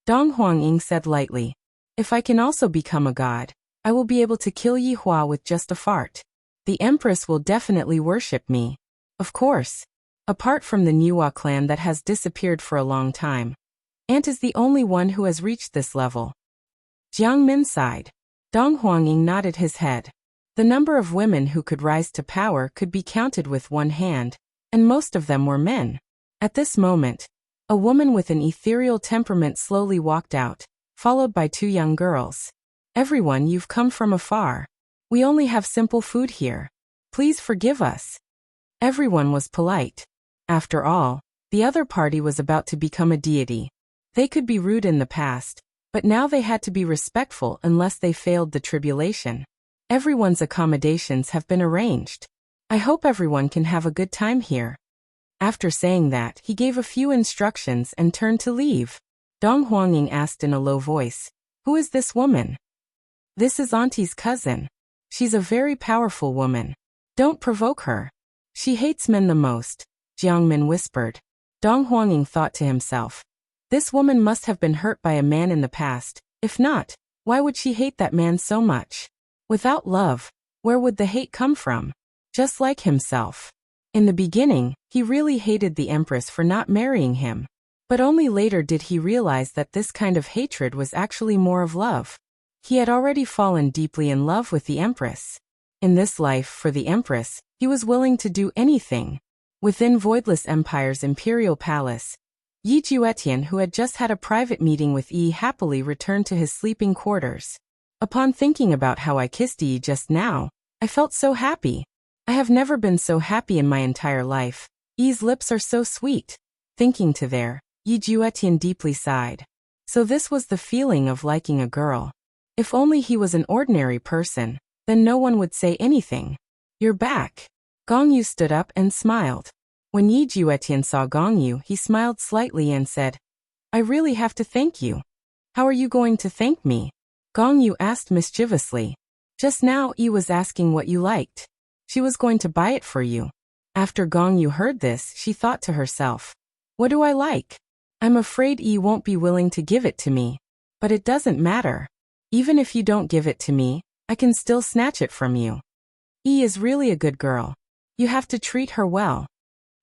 Dong Huangying said lightly. If I can also become a god, I will be able to kill Yi Hua with just a fart. The Empress will definitely worship me. Of course. Apart from the Niwa clan that has disappeared for a long time, Aunt is the only one who has reached this level. Jiang Min sighed. Dong Huangying nodded his head. The number of women who could rise to power could be counted with one hand, and most of them were men. At this moment, a woman with an ethereal temperament slowly walked out, followed by two young girls. Everyone, you've come from afar. We only have simple food here. Please forgive us. Everyone was polite. After all, the other party was about to become a deity. They could be rude in the past, but now they had to be respectful unless they failed the tribulation. Everyone's accommodations have been arranged. I hope everyone can have a good time here. After saying that, he gave a few instructions and turned to leave. Dong Huangying asked in a low voice, Who is this woman? This is Auntie's cousin. She's a very powerful woman. Don't provoke her. She hates men the most, Jiang Min whispered. Dong Huangying thought to himself. This woman must have been hurt by a man in the past. If not, why would she hate that man so much? Without love, where would the hate come from? Just like himself. In the beginning, he really hated the Empress for not marrying him. But only later did he realize that this kind of hatred was actually more of love. He had already fallen deeply in love with the Empress. In this life, for the Empress, he was willing to do anything. Within Voidless Empire's imperial palace, Yi Juetian, who had just had a private meeting with Yi, happily returned to his sleeping quarters. Upon thinking about how I kissed Yi just now, I felt so happy. I have never been so happy in my entire life. Yi's lips are so sweet. Thinking to there, Yi Juetian deeply sighed. So this was the feeling of liking a girl. If only he was an ordinary person, then no one would say anything. You're back. Gong Yu stood up and smiled. When Yi Juetian saw Gong Yu, he smiled slightly and said, I really have to thank you. How are you going to thank me? Gong Yu asked mischievously. Just now Yi was asking what you liked. She was going to buy it for you. After Gong Yu heard this, she thought to herself, what do I like? I'm afraid Yi won't be willing to give it to me. But it doesn't matter. Even if you don't give it to me, I can still snatch it from you. Yi is really a good girl. You have to treat her well.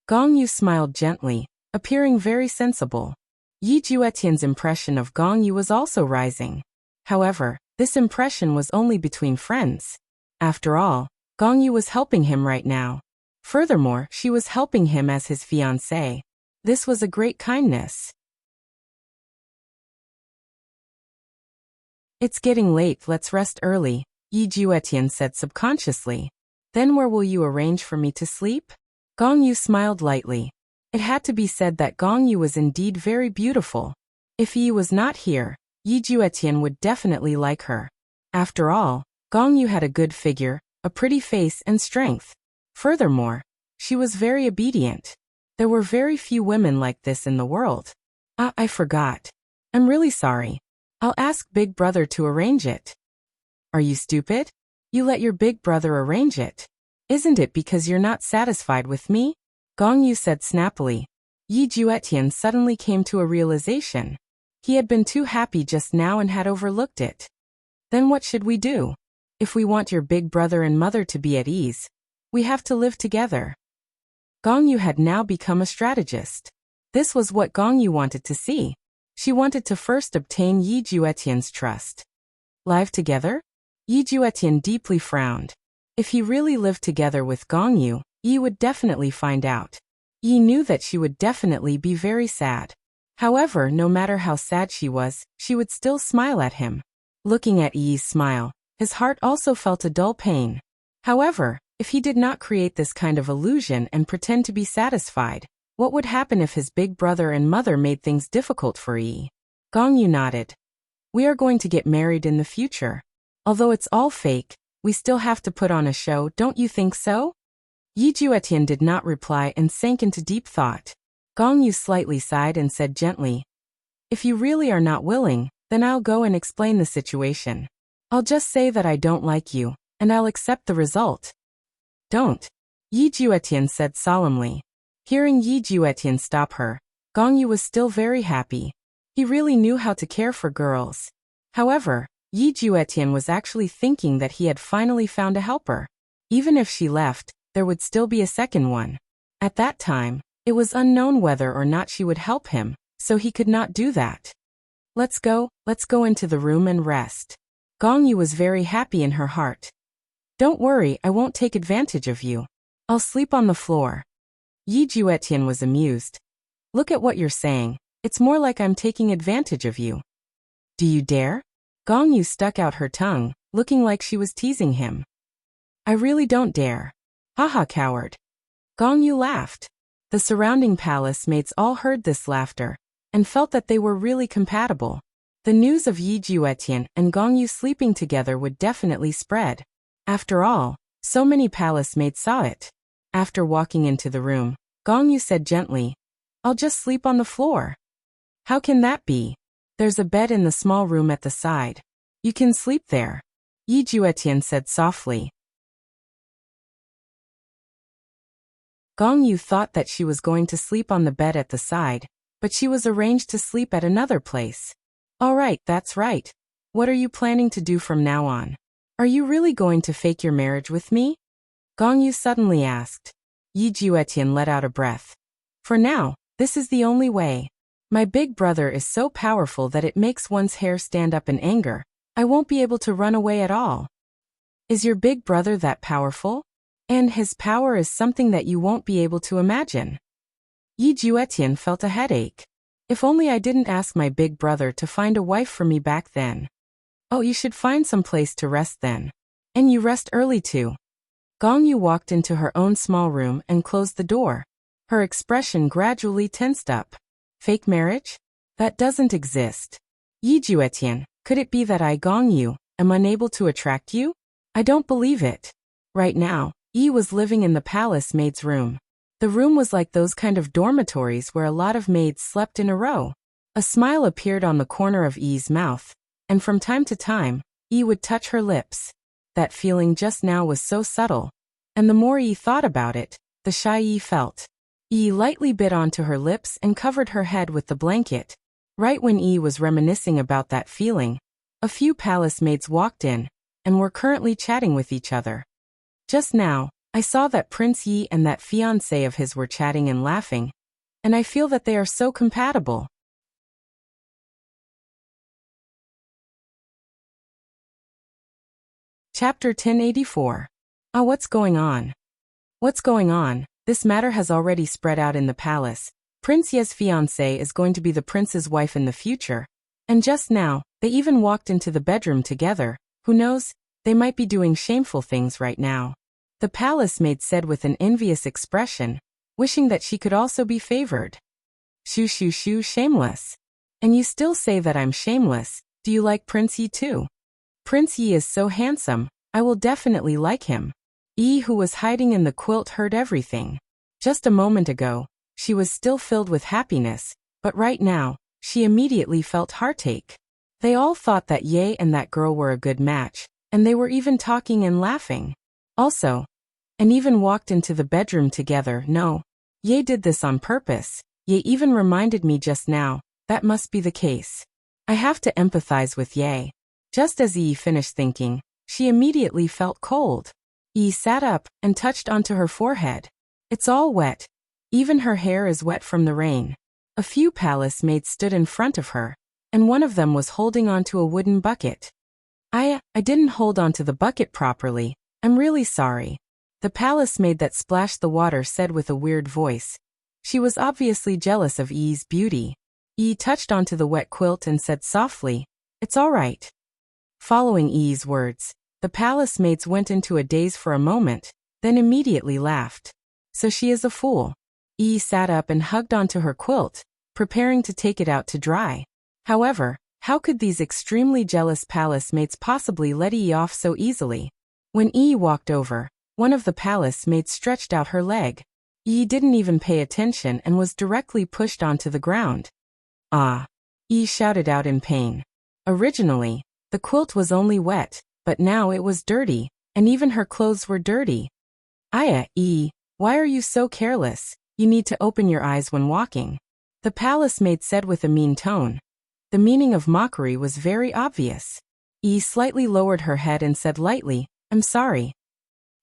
Gong Yu smiled gently, appearing very sensible. Yi Juetian's impression of Gong Yu was also rising. However, this impression was only between friends. After all, Gong Yu was helping him right now. Furthermore, she was helping him as his fiancée. This was a great kindness. It's getting late, let's rest early, Yi Juetian said subconsciously. Then where will you arrange for me to sleep? Gong Yu smiled lightly. It had to be said that Gong Yu was indeed very beautiful. If Yi was not here, Yi Juetian would definitely like her. After all, Gong Yu had a good figure, a pretty face and strength. Furthermore, she was very obedient. There were very few women like this in the world. I forgot. I'm really sorry. I'll ask Big Brother to arrange it. Are you stupid? You let your big brother arrange it. Isn't it because you're not satisfied with me? Gong Yu said snappily. Yi Juetian suddenly came to a realization. He had been too happy just now and had overlooked it. Then what should we do? If we want your big brother and mother to be at ease, we have to live together. Gong Yu had now become a strategist. This was what Gong Yu wanted to see. She wanted to first obtain Yi Juetian's trust. Live together? Yi Juetian deeply frowned. If he really lived together with Gong Yu, Yi would definitely find out. Yi knew that she would definitely be very sad. However, no matter how sad she was, she would still smile at him. Looking at Yi's smile, his heart also felt a dull pain. However, if he did not create this kind of illusion and pretend to be satisfied, what would happen if his big brother and mother made things difficult for Yi? Gong Yu nodded. We are going to get married in the future. Although it's all fake, we still have to put on a show, don't you think so? Yi Juetian did not reply and sank into deep thought. Gong Yu slightly sighed and said gently, if you really are not willing, then I'll go and explain the situation. I'll just say that I don't like you, and I'll accept the result. Don't. Yi Juetian said solemnly. Hearing Yi Juetian stop her, Gong Yu was still very happy. He really knew how to care for girls. However, Yi Juetian was actually thinking that he had finally found a helper. Even if she left, there would still be a second one. At that time, it was unknown whether or not she would help him, so he could not do that. Let's go into the room and rest. Gong Yu was very happy in her heart. Don't worry, I won't take advantage of you. I'll sleep on the floor. Yi Juetian was amused. Look at what you're saying. It's more like I'm taking advantage of you. Do you dare? Gong Yu stuck out her tongue, looking like she was teasing him. I really don't dare. Haha, coward. Gong Yu laughed. The surrounding palace mates all heard this laughter, and felt that they were really compatible. The news of Yi Juetian and Gong Yu sleeping together would definitely spread. After all, so many palace mates saw it. After walking into the room, Gong Yu said gently, I'll just sleep on the floor. How can that be? There's a bed in the small room at the side. You can sleep there. Yi Juetian said softly. Gong Yu thought that she was going to sleep on the bed at the side, but she was arranged to sleep at another place. All right, that's right. What are you planning to do from now on? Are you really going to fake your marriage with me? Gong Yu suddenly asked. Yi Juetian let out a breath. For now, this is the only way. My big brother is so powerful that it makes one's hair stand up in anger. I won't be able to run away at all. Is your big brother that powerful? And his power is something that you won't be able to imagine. Yi Juetian felt a headache. If only I didn't ask my big brother to find a wife for me back then. Oh, you should find some place to rest then. And you rest early too. Gong Yu walked into her own small room and closed the door. Her expression gradually tensed up. Fake marriage? That doesn't exist. Yi Juetian, could it be that I, Gong Yu, am unable to attract you? I don't believe it. Right now, Yi was living in the palace maid's room. The room was like those kind of dormitories where a lot of maids slept in a row. A smile appeared on the corner of Yi's mouth, and from time to time, Yi would touch her lips. That feeling just now was so subtle, and the more Yi thought about it, the shy Yi felt. Yi lightly bit onto her lips and covered her head with the blanket. Right when Yi was reminiscing about that feeling, a few palace maids walked in, and were currently chatting with each other. Just now, I saw that Prince Yi and that fiancé of his were chatting and laughing, and I feel that they are so compatible. Chapter 1084. What's going on? What's going on? This matter has already spread out in the palace. Prince Ye's fiancée is going to be the prince's wife in the future. And just now, they even walked into the bedroom together. Who knows, they might be doing shameful things right now. The palace maid said with an envious expression, wishing that she could also be favored. Shoo shoo shoo, shameless. And you still say that I'm shameless. Do you like Prince Yi too? Prince Yi is so handsome, I will definitely like him. Yi, who was hiding in the quilt, heard everything. Just a moment ago, she was still filled with happiness, but right now, she immediately felt heartache. They all thought that Ye and that girl were a good match, and they were even talking and laughing. Also, and even walked into the bedroom together. No, Ye did this on purpose. Ye even reminded me just now, that must be the case. I have to empathize with Ye. Just as Yi finished thinking, she immediately felt cold. Yi sat up and touched onto her forehead. It's all wet. Even her hair is wet from the rain. A few palace maids stood in front of her, and one of them was holding onto a wooden bucket. I didn't hold onto the bucket properly. I'm really sorry. The palace maid that splashed the water said with a weird voice. She was obviously jealous of Yi's beauty. Yi touched onto the wet quilt and said softly, "It's all right." Following Yi's words, the palace maids went into a daze for a moment, then immediately laughed. So she is a fool. Yi sat up and hugged onto her quilt, preparing to take it out to dry. However, how could these extremely jealous palace maids possibly let Yi off so easily? When Yi walked over, one of the palace maids stretched out her leg. Yi didn't even pay attention and was directly pushed onto the ground. Ah! Yi shouted out in pain. Originally, the quilt was only wet, but now it was dirty, and even her clothes were dirty. Yi, why are you so careless? You need to open your eyes when walking. The palace maid said with a mean tone. The meaning of mockery was very obvious. Yi slightly lowered her head and said lightly, "I'm sorry."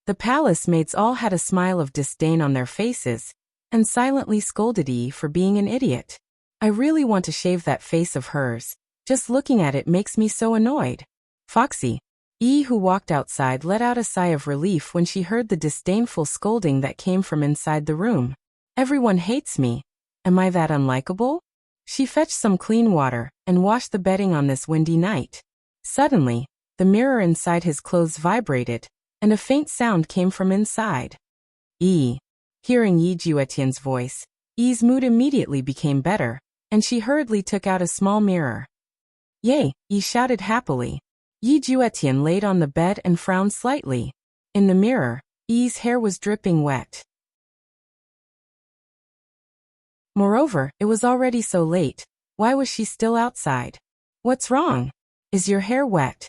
The palace maids all had a smile of disdain on their faces, and silently scolded Yi for being an idiot. I really want to shave that face of hers. Just looking at it makes me so annoyed. Foxy. Yi, who walked outside, let out a sigh of relief when she heard the disdainful scolding that came from inside the room. Everyone hates me. Am I that unlikable? She fetched some clean water and washed the bedding on this windy night. Suddenly, the mirror inside his clothes vibrated, and a faint sound came from inside. Yi. Hearing Yi Juetian's voice, Yi's mood immediately became better, and she hurriedly took out a small mirror. "Yay!" Yi shouted happily. Yi Juetian laid on the bed and frowned slightly. In the mirror, Yi's hair was dripping wet. Moreover, it was already so late. Why was she still outside? "What's wrong? Is your hair wet?"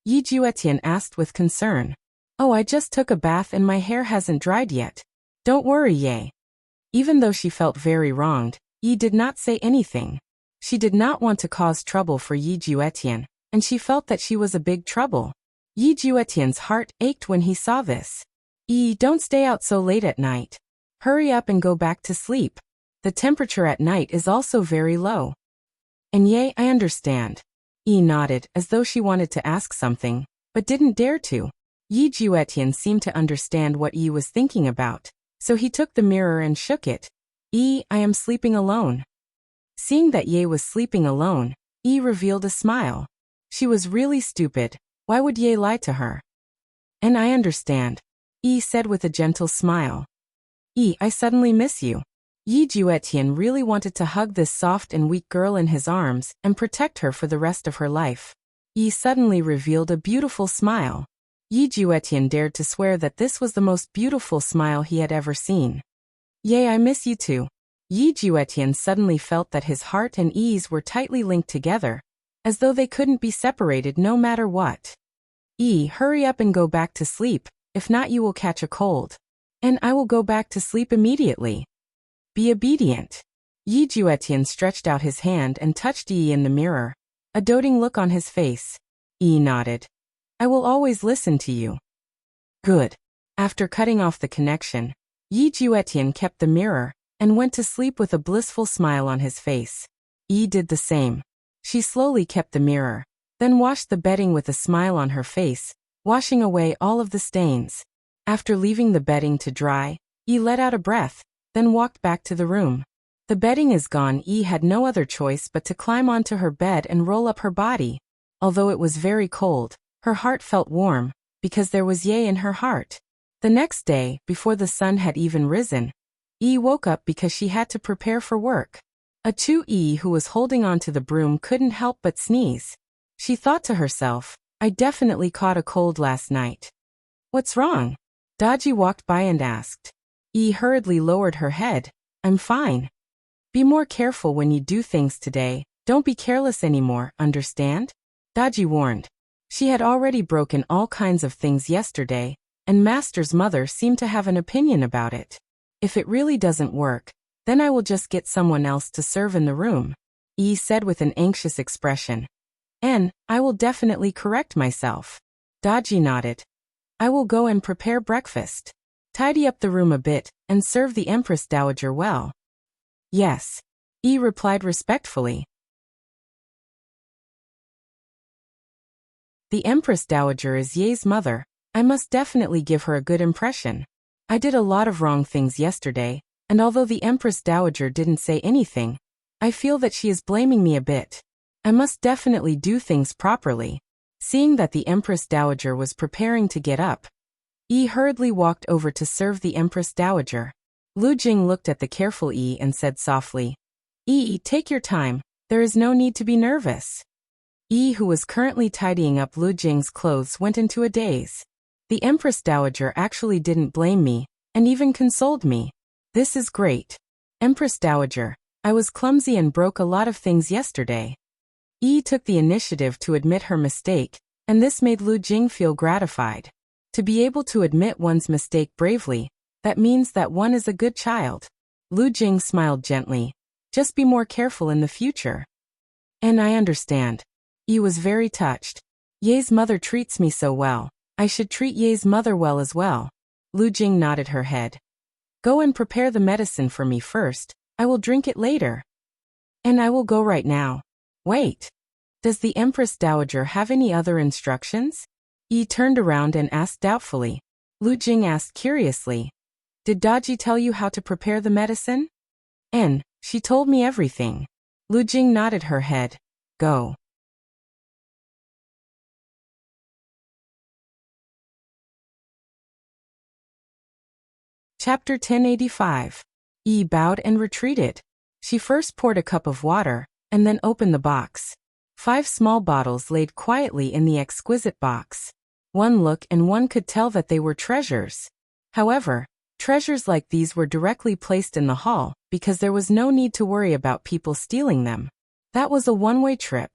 Yi Juetian asked with concern. "Oh, I just took a bath and my hair hasn't dried yet. Don't worry, Ye." Even though she felt very wronged, Yi did not say anything. She did not want to cause trouble for Yi Juetian, and she felt that she was a big trouble. Yi Juetian's heart ached when he saw this. "Yi, don't stay out so late at night. Hurry up and go back to sleep. The temperature at night is also very low." "And Ye, I understand." Yi nodded as though she wanted to ask something, but didn't dare to. Yi Juetian seemed to understand what Yi was thinking about, so he took the mirror and shook it. "Yi, I am sleeping alone." Seeing that Ye was sleeping alone, Yi revealed a smile. She was really stupid. Why would Ye lie to her? "And I understand," Yi said with a gentle smile. "Yi, I suddenly miss you." Yi Juetian really wanted to hug this soft and weak girl in his arms and protect her for the rest of her life. Yi suddenly revealed a beautiful smile. Yi Juetian dared to swear that this was the most beautiful smile he had ever seen. "Ye, I miss you too." Yi Juetian suddenly felt that his heart and Yi's were tightly linked together, as though they couldn't be separated no matter what. "Yi, hurry up and go back to sleep, if not you will catch a cold." "And I will go back to sleep immediately." "Be obedient." Yi Juetian stretched out his hand and touched Yi in the mirror, a doting look on his face. Yi nodded. "I will always listen to you." "Good." After cutting off the connection, Yi Juetian kept the mirror and went to sleep with a blissful smile on his face. Yi did the same. She slowly kept the mirror, then washed the bedding with a smile on her face, washing away all of the stains. After leaving the bedding to dry, Yi let out a breath, then walked back to the room. The bedding is gone. Yi had no other choice but to climb onto her bed and roll up her body. Although it was very cold, her heart felt warm, because there was Ye in her heart. The next day, before the sun had even risen, Yi woke up because she had to prepare for work. Yi, who was holding on to the broom, couldn't help but sneeze. She thought to herself, "I definitely caught a cold last night." "What's wrong?" Daji walked by and asked. Yi hurriedly lowered her head. "I'm fine." "Be more careful when you do things today. Don't be careless anymore, understand?" Daji warned. She had already broken all kinds of things yesterday, and Master's mother seemed to have an opinion about it. If it really doesn't work, Then I will just get someone else to serve in the room, Yi said with an anxious expression. And I will definitely correct myself. Daji nodded. I will go and prepare breakfast. Tidy up the room a bit, and serve the Empress Dowager well. Yes, Yi replied respectfully. The Empress Dowager is Ye's mother. I must definitely give her a good impression. I did a lot of wrong things yesterday, and although the Empress Dowager didn't say anything, I feel that she is blaming me a bit. I must definitely do things properly. Seeing that the Empress Dowager was preparing to get up, Yi hurriedly walked over to serve the Empress Dowager. Lu Jing looked at the careful Yi and said softly, Yi, take your time, there is no need to be nervous. Yi, who was currently tidying up Lu Jing's clothes, went into a daze. The Empress Dowager actually didn't blame me, and even consoled me. This is great. Empress Dowager, I was clumsy and broke a lot of things yesterday. Yi took the initiative to admit her mistake, and this made Lu Jing feel gratified. To be able to admit one's mistake bravely, that means that one is a good child. Lu Jing smiled gently. Just be more careful in the future. And I understand. Yi was very touched. Ye's mother treats me so well. I should treat Ye's mother well as well. Lu Jing nodded her head. Go and prepare the medicine for me first. I will drink it later. And I will go right now. Wait. Does the Empress Dowager have any other instructions? Yi turned around and asked doubtfully. Lu Jing asked curiously. Did Daji tell you how to prepare the medicine? And she told me everything. Lu Jing nodded her head. Go. Chapter 1085. Yi bowed and retreated. She first poured a cup of water, and then opened the box. 5 small bottles laid quietly in the exquisite box. One look and one could tell that they were treasures. However, treasures like these were directly placed in the hall, because there was no need to worry about people stealing them. That was a one-way trip.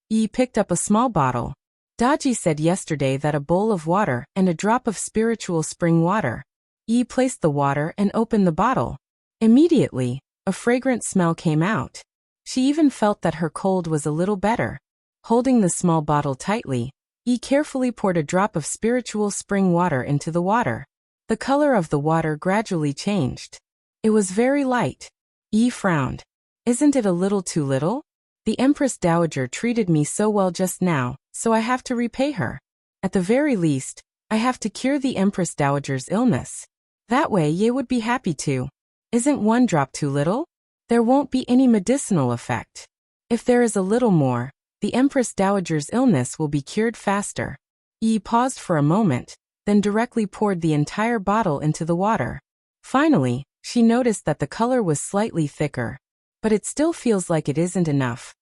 Yi picked up a small bottle. Daji said yesterday that a bowl of water and a drop of spiritual spring water. Yi placed the water and opened the bottle. Immediately, a fragrant smell came out. She even felt that her cold was a little better. Holding the small bottle tightly, Yi carefully poured a drop of spiritual spring water into the water. The color of the water gradually changed. It was very light. Yi frowned. Isn't it a little too little? The Empress Dowager treated me so well just now, so I have to repay her. At the very least, I have to cure the Empress Dowager's illness. That way Ye would be happy too. Isn't one drop too little? There won't be any medicinal effect. If there is a little more, the Empress Dowager's illness will be cured faster. Yi paused for a moment, then directly poured the entire bottle into the water. Finally, she noticed that the color was slightly thicker. But it still feels like it isn't enough.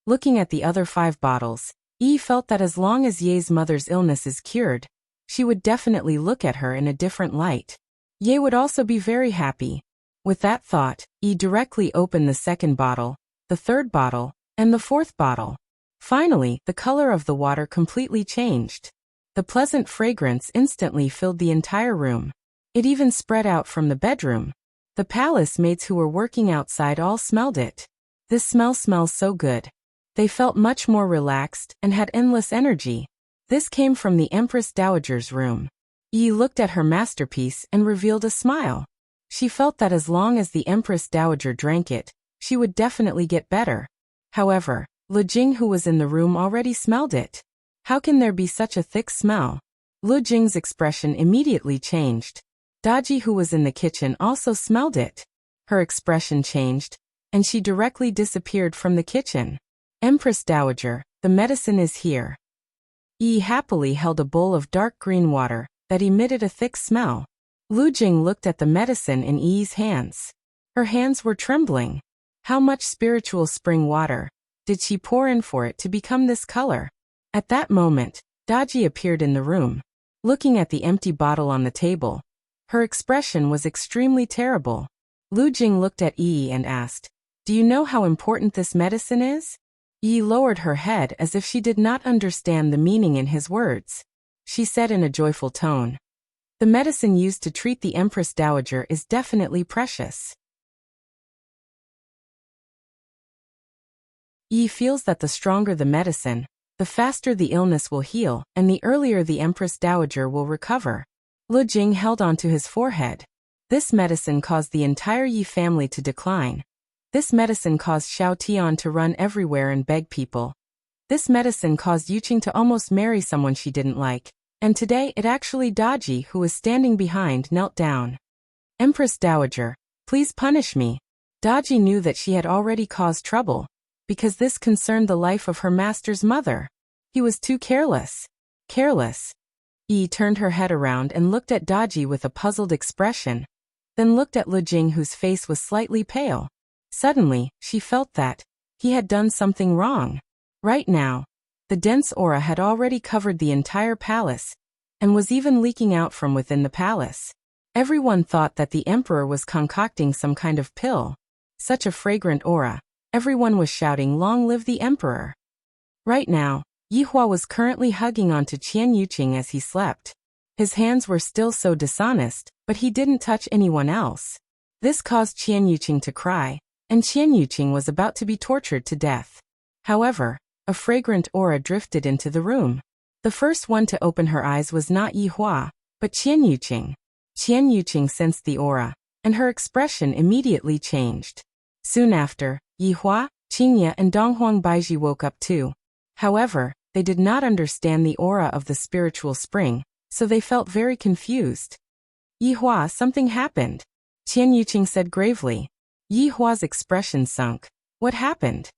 Looking at the other 5 bottles, Yi felt that as long as Ye's mother's illness is cured, she would definitely look at her in a different light. Ye would also be very happy. With that thought, Yi directly opened the 2nd bottle, the 3rd bottle, and the 4th bottle. Finally, the color of the water completely changed. The pleasant fragrance instantly filled the entire room. It even spread out from the bedroom. The palace maids who were working outside all smelled it. This smell smells so good. They felt much more relaxed and had endless energy. This came from the Empress Dowager's room. Yi looked at her masterpiece and revealed a smile. She felt that as long as the Empress Dowager drank it, she would definitely get better. However, Lu Jing, who was in the room, already smelled it. How can there be such a thick smell? Lu Jing's expression immediately changed. Daji, who was in the kitchen, also smelled it. Her expression changed, and she directly disappeared from the kitchen. Empress Dowager, the medicine is here. Yi happily held a bowl of dark green water that emitted a thick smell. Lu Jing looked at the medicine in Yi's hands. Her hands were trembling. How much spiritual spring water did she pour in for it to become this color? At that moment, Daji appeared in the room. Looking at the empty bottle on the table, her expression was extremely terrible. Lu Jing looked at Yi and asked, "Do you know how important this medicine is?" Yi lowered her head as if she did not understand the meaning in his words. She said in a joyful tone, "The medicine used to treat the Empress Dowager is definitely precious." Yi feels that the stronger the medicine, the faster the illness will heal, and the earlier the Empress Dowager will recover. Lu Jing held onto his forehead. This medicine caused the entire Yi family to decline. This medicine caused Xiao Tian to run everywhere and beg people. This medicine caused Yuqing to almost marry someone she didn't like. And today it actually Daji, who was standing behind, knelt down. Empress Dowager, please punish me. Daji knew that she had already caused trouble, because this concerned the life of her master's mother. He was too careless. Careless. Yi turned her head around and looked at Daji with a puzzled expression, then looked at Lu Jing, whose face was slightly pale. Suddenly, she felt that he had done something wrong. Right now, the dense aura had already covered the entire palace, and was even leaking out from within the palace. Everyone thought that the emperor was concocting some kind of pill. Such a fragrant aura. Everyone was shouting, "Long live the emperor!" Right now, Yi Hua was currently hugging onto Qian Yuqing as he slept. His hands were still so dishonest, but he didn't touch anyone else. This caused Qian Yuqing to cry, and Qian Yuqing was about to be tortured to death. However, a fragrant aura drifted into the room. The first one to open her eyes was not Yi Hua, but Qian Yuqing. Qian Yuqing sensed the aura, and her expression immediately changed. Soon after, Yi Hua, Qingye and Donghuang Baiji woke up too. However, they did not understand the aura of the spiritual spring, so they felt very confused. Yi Hua, something happened. Qian Yuqing said gravely. Yi Hua's expression sunk. What happened?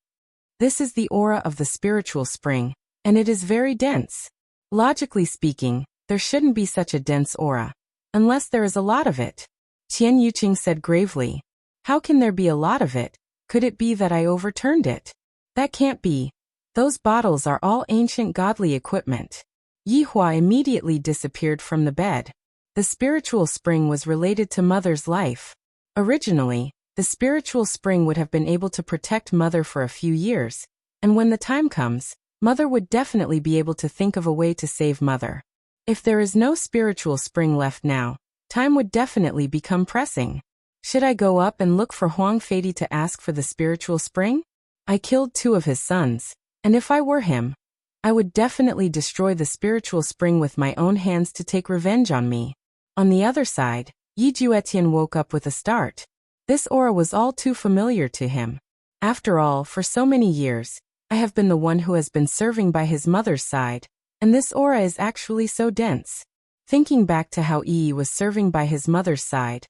This is the aura of the spiritual spring, and it is very dense. Logically speaking, there shouldn't be such a dense aura, unless there is a lot of it. Qian Yuqing said gravely. How can there be a lot of it? Could it be that I overturned it? That can't be. Those bottles are all ancient godly equipment. Yi Hua immediately disappeared from the bed. The spiritual spring was related to Mother's life. Originally, the spiritual spring would have been able to protect Mother for a few years, and when the time comes, Mother would definitely be able to think of a way to save Mother. If there is no spiritual spring left now, time would definitely become pressing. Should I go up and look for Huang Feidi to ask for the spiritual spring? I killed 2 of his sons, and if I were him, I would definitely destroy the spiritual spring with my own hands to take revenge on me. On the other side, Yi Juetian woke up with a start. This aura was all too familiar to him. After all, for so many years, I have been the one who has been serving by his mother's side, and this aura is actually so dense. Thinking back to how Yi was serving by his mother's side,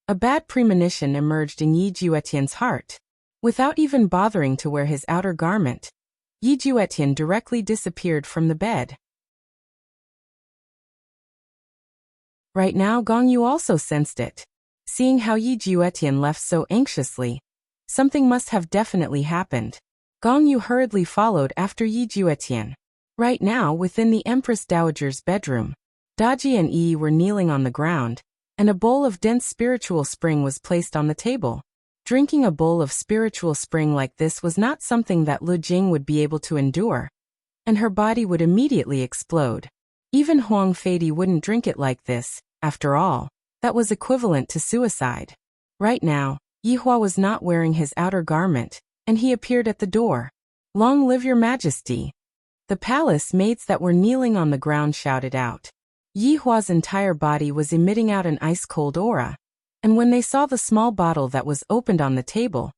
a bad premonition emerged in Yi Juetian's heart. Without even bothering to wear his outer garment, Yi Juetian directly disappeared from the bed. Right now Gong Yu also sensed it. Seeing how Yi Juetian left so anxiously, something must have definitely happened. Gong Yu hurriedly followed after Yi Juetian. Right now, within the Empress Dowager's bedroom, Daji and Yi were kneeling on the ground, and a bowl of dense spiritual spring was placed on the table. Drinking a bowl of spiritual spring like this was not something that Lu Jing would be able to endure, and her body would immediately explode. Even Huang Feidi wouldn't drink it like this. After all, that was equivalent to suicide. Right now, Yi Hua was not wearing his outer garment, and he appeared at the door. "Long live your majesty!" The palace maids that were kneeling on the ground shouted out. Yi Hua's entire body was emitting out an ice-cold aura, and when they saw the small bottle that was opened on the table,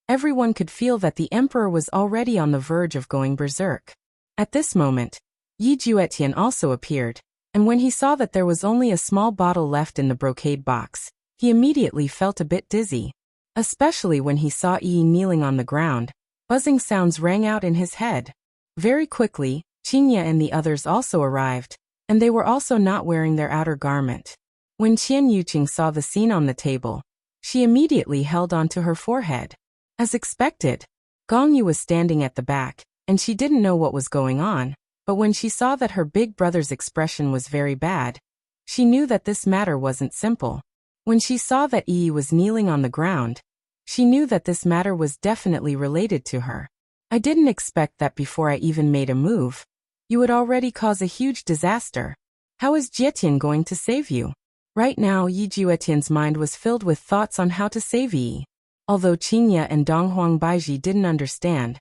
everyone could feel that the emperor was already on the verge of going berserk. At this moment, Yi Juetian also appeared, and when he saw that there was only a small bottle left in the brocade box, he immediately felt a bit dizzy. Especially when he saw Yi kneeling on the ground, buzzing sounds rang out in his head. Very quickly, Qingye and the others also arrived, and they were also not wearing their outer garment. When Qian Yuqing saw the scene on the table, she immediately held onto her forehead. As expected, Gong Yu was standing at the back, and she didn't know what was going on, but when she saw that her big brother's expression was very bad, she knew that this matter wasn't simple. When she saw that Yi was kneeling on the ground, she knew that this matter was definitely related to her. "I didn't expect that before I even made a move. You would already cause a huge disaster. How is Jietian going to save you?" Right now Yi Juetian's mind was filled with thoughts on how to save Yi. Although Qingye and Donghuang Baiji didn't understand,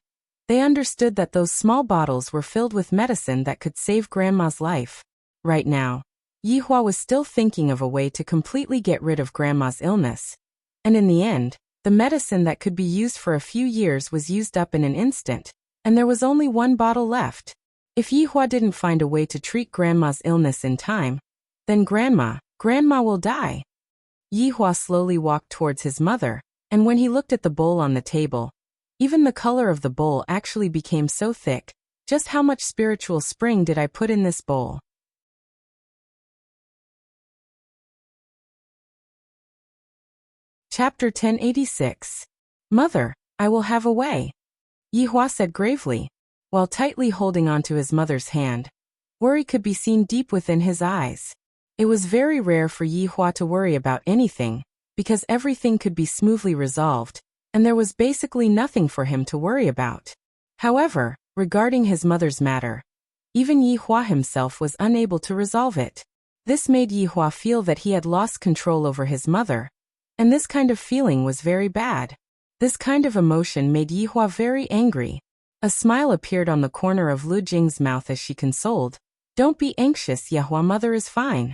They understood that those small bottles were filled with medicine that could save Grandma's life. Right now, Yihua was still thinking of a way to completely get rid of Grandma's illness. And in the end, the medicine that could be used for a few years was used up in an instant, and there was only one bottle left. If Yihua didn't find a way to treat Grandma's illness in time, then Grandma will die. Yihua slowly walked towards his mother, and when he looked at the bowl on the table, even the color of the bowl actually became so thick. Just how much spiritual spring did I put in this bowl? Chapter 1086. Mother, I will have a way. Yihua said gravely, while tightly holding onto his mother's hand. Worry could be seen deep within his eyes. It was very rare for Yihua to worry about anything, because everything could be smoothly resolved, and there was basically nothing for him to worry about. However, regarding his mother's matter, even Yihua himself was unable to resolve it. This made Yihua feel that he had lost control over his mother, and this kind of feeling was very bad. This kind of emotion made Yihua very angry. A smile appeared on the corner of Lu Jing's mouth as she consoled. Don't be anxious, Yihua, mother is fine.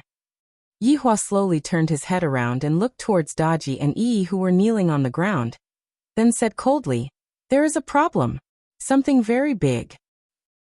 Yihua slowly turned his head around and looked towards Daji and Yi, who were kneeling on the ground, then said coldly, there is a problem. Something very big.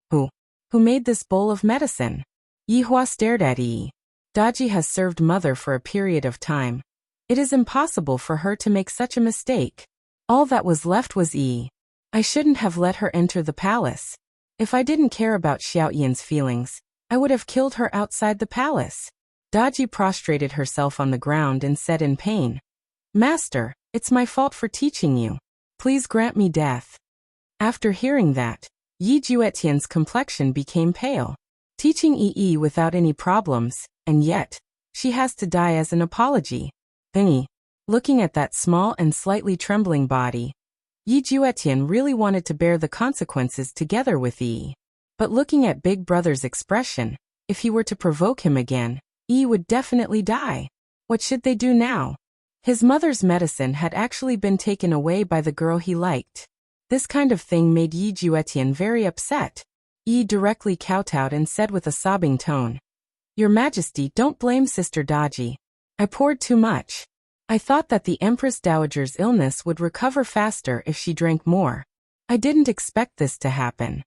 Who made this bowl of medicine? Yihua stared at Yi. Daji has served mother for a period of time. It is impossible for her to make such a mistake. All that was left was Yi. I shouldn't have let her enter the palace. If I didn't care about Xiaoyan's feelings, I would have killed her outside the palace. Daji prostrated herself on the ground and said in pain, Master, it's my fault for teaching you. Please grant me death. After hearing that, Yi Juetian's complexion became pale. Teaching Yi without any problems, and yet, she has to die as an apology. Looking at that small and slightly trembling body, Yi Juetian really wanted to bear the consequences together with Yi. But looking at Big Brother's expression, if he were to provoke him again, Yi would definitely die. What should they do now? His mother's medicine had actually been taken away by the girl he liked. This kind of thing made Yi Juetian very upset. Yi directly kowtowed and said with a sobbing tone, Your Majesty, don't blame Sister Daji. I poured too much. I thought that the Empress Dowager's illness would recover faster if she drank more. I didn't expect this to happen.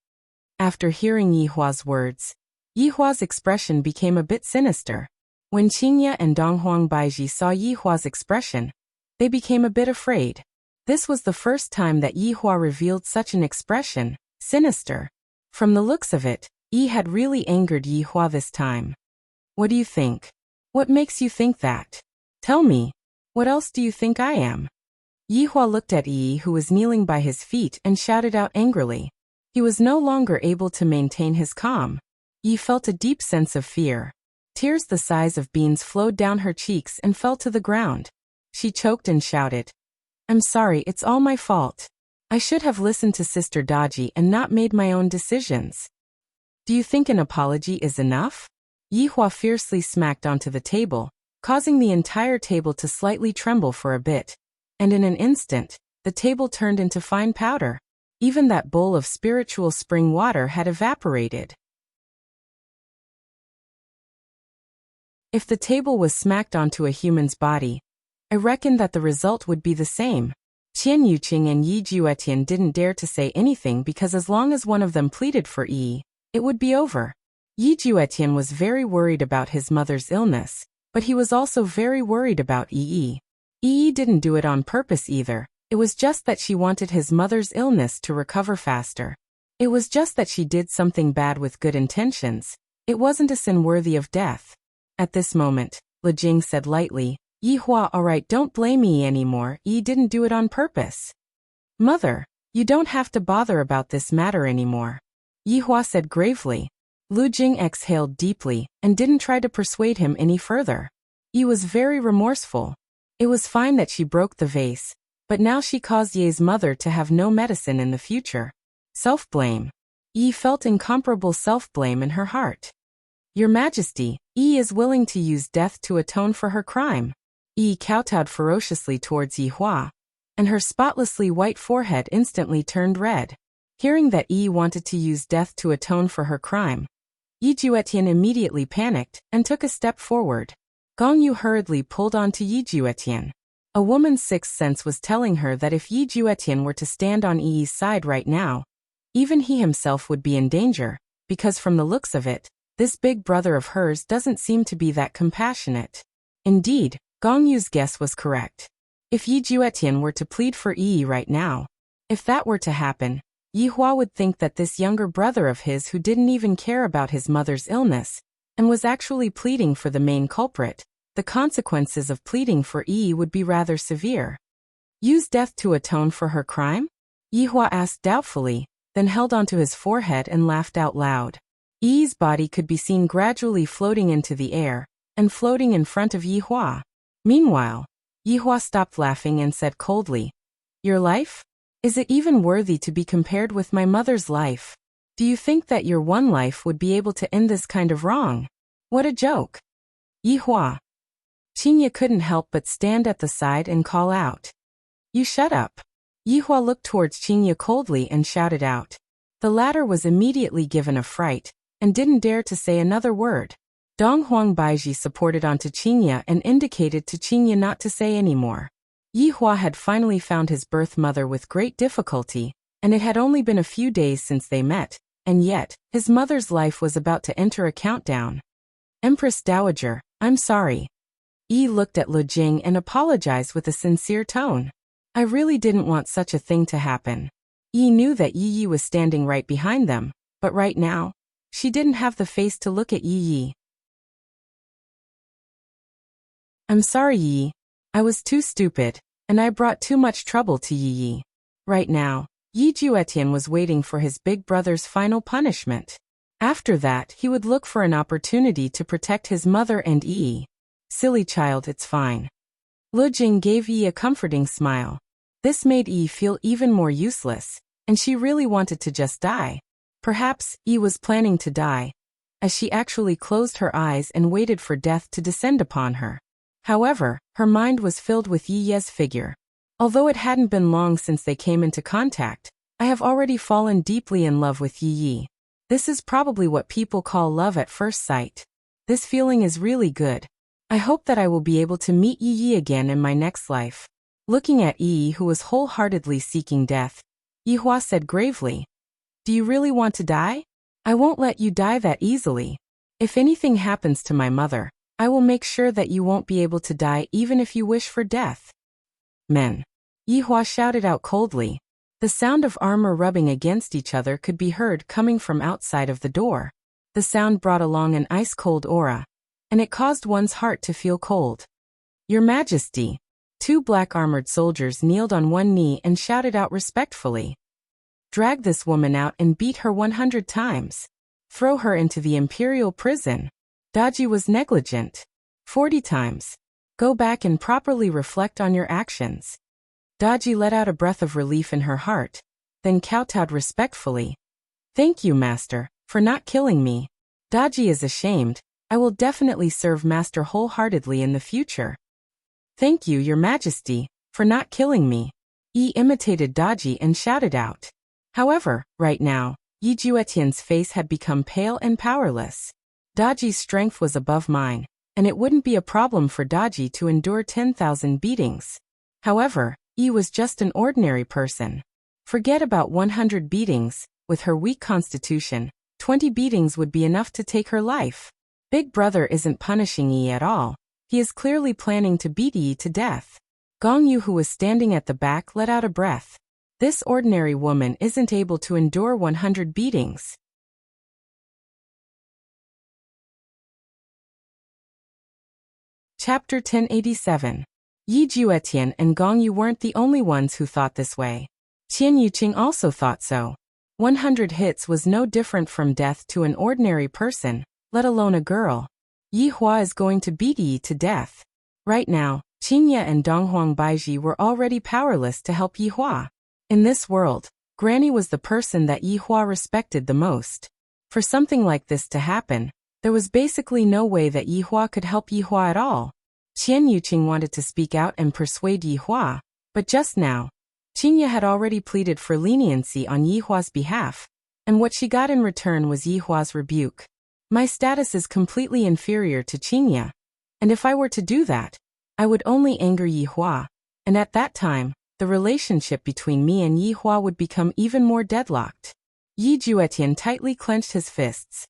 After hearing Yihua's words, Yihua's expression became a bit sinister. When Qingye and Donghuang Baiji saw Yihua's expression, they became a bit afraid. This was the first time that Yihua revealed such an expression, sinister. From the looks of it, Yi had really angered Yihua this time. What do you think? What makes you think that? Tell me. What else do you think I am? Yihua looked at Yi, who was kneeling by his feet, and shouted out angrily. He was no longer able to maintain his calm. Yi felt a deep sense of fear. Tears the size of beans flowed down her cheeks and fell to the ground. She choked and shouted, I'm sorry, it's all my fault. I should have listened to Sister Daji and not made my own decisions. Do you think an apology is enough? Yihua fiercely smacked onto the table, causing the entire table to slightly tremble for a bit. And in an instant, the table turned into fine powder. Even that bowl of spiritual spring water had evaporated. If the table was smacked onto a human's body, I reckon that the result would be the same. Qian Yuqing and Yi Juetian didn't dare to say anything because as long as one of them pleaded for Yi, it would be over. Yi Juetian was very worried about his mother's illness, but he was also very worried about Yi. Yi didn't do it on purpose either. It was just that she wanted his mother's illness to recover faster. It was just that she did something bad with good intentions. It wasn't a sin worthy of death. At this moment, Li Jing said lightly, Yihua, alright, don't blame Yi anymore. Yi didn't do it on purpose. Mother, you don't have to bother about this matter anymore. Yihua said gravely. Lu Jing exhaled deeply and didn't try to persuade him any further. Yi was very remorseful. It was fine that she broke the vase, but now she caused Ye's mother to have no medicine in the future. Self-blame. Yi felt incomparable self-blame in her heart. Your Majesty, Yi is willing to use death to atone for her crime. Yi kowtowed ferociously towards Yihua, and her spotlessly white forehead instantly turned red. Hearing that Yi wanted to use death to atone for her crime, Yi Juetian immediately panicked and took a step forward. Gong Yu hurriedly pulled on to Yi Juetian. A woman's sixth sense was telling her that if Yi Juetian were to stand on Yi's side right now, even he himself would be in danger, because from the looks of it, this big brother of hers doesn't seem to be that compassionate. Indeed, Gong Yu's guess was correct. If Yi Juetian were to plead for Yi right now, if that were to happen, Yi Hua would think that this younger brother of his who didn't even care about his mother's illness, and was actually pleading for the main culprit, the consequences of pleading for Yi would be rather severe. Use death to atone for her crime? Yi Hua asked doubtfully, then held onto his forehead and laughed out loud. Yi's body could be seen gradually floating into the air, and floating in front of Yi Hua. Meanwhile, Yi Hua stopped laughing and said coldly, "Your life? Is it even worthy to be compared with my mother's life? Do you think that your one life would be able to end this kind of wrong? What a joke." Yi Hua. Qinya couldn't help but stand at the side and call out, "You shut up." Yi Hua looked towards Qinya coldly and shouted out. The latter was immediately given a fright, and didn't dare to say another word. Dong Huang Baiji supported onto Qinya and indicated to Qinya not to say any more. Yi Hua had finally found his birth mother with great difficulty, and it had only been a few days since they met, and yet, his mother's life was about to enter a countdown. "Empress Dowager, I'm sorry." Yi looked at Lu Jing and apologized with a sincere tone. "I really didn't want such a thing to happen." Yi knew that Yi was standing right behind them, but right now, she didn't have the face to look at Yi. "I'm sorry, Yi. I was too stupid, and I brought too much trouble to Yi." Right now, Yi Juetian was waiting for his big brother's final punishment. After that, he would look for an opportunity to protect his mother and Yi. "Silly child, it's fine." Lu Jing gave Yi a comforting smile. This made Yi feel even more useless, and she really wanted to just die. Perhaps Yi was planning to die, as she actually closed her eyes and waited for death to descend upon her. However, her mind was filled with Yi Ye's figure. "Although it hadn't been long since they came into contact, I have already fallen deeply in love with Yi. This is probably what people call love at first sight. This feeling is really good. I hope that I will be able to meet Yi again in my next life." Looking at Yi, who was wholeheartedly seeking death, Yi Hua said gravely, "Do you really want to die? I won't let you die that easily. If anything happens to my mother, I will make sure that you won't be able to die even if you wish for death." "Men!" Yi Hua shouted out coldly. The sound of armor rubbing against each other could be heard coming from outside of the door. The sound brought along an ice-cold aura, and it caused one's heart to feel cold. "Your Majesty." Two black-armored soldiers kneeled on one knee and shouted out respectfully. "Drag this woman out and beat her 100 times. Throw her into the imperial prison. Daji was negligent. 40 times. Go back and properly reflect on your actions." Daji let out a breath of relief in her heart, then kowtowed respectfully. "Thank you, Master, for not killing me. Daji is ashamed. I will definitely serve Master wholeheartedly in the future." "Thank you, Your Majesty, for not killing me." Yi imitated Daji and shouted out. However, right now, Yi Juetian's face had become pale and powerless. Daji's strength was above mine, and it wouldn't be a problem for Daji to endure 10,000 beatings. However, Yi was just an ordinary person. Forget about 100 beatings, with her weak constitution, 20 beatings would be enough to take her life. Big Brother isn't punishing Yi at all. He is clearly planning to beat Yi to death. Gong Yu, who was standing at the back, let out a breath. This ordinary woman isn't able to endure 100 beatings. Chapter 1087. Yi Juetian and Gong Yu weren't the only ones who thought this way. Qian Yuqing also thought so. 100 hits was no different from death to an ordinary person, let alone a girl. Yi Hua is going to beat Yi to death. Right now, Qinya and Donghuang Baiji were already powerless to help Yi Hua. In this world, Granny was the person that Yi Hua respected the most. For something like this to happen, there was basically no way that Yi Hua could help Yi Hua at all. Qian Yuqing wanted to speak out and persuade Yi Hua, but just now, Qinya had already pleaded for leniency on Yihua's behalf, and what she got in return was Yihua's rebuke. My status is completely inferior to Qinya, and if I were to do that, I would only anger Yihua, and at that time, the relationship between me and Yihua would become even more deadlocked. Yi Juetian tightly clenched his fists.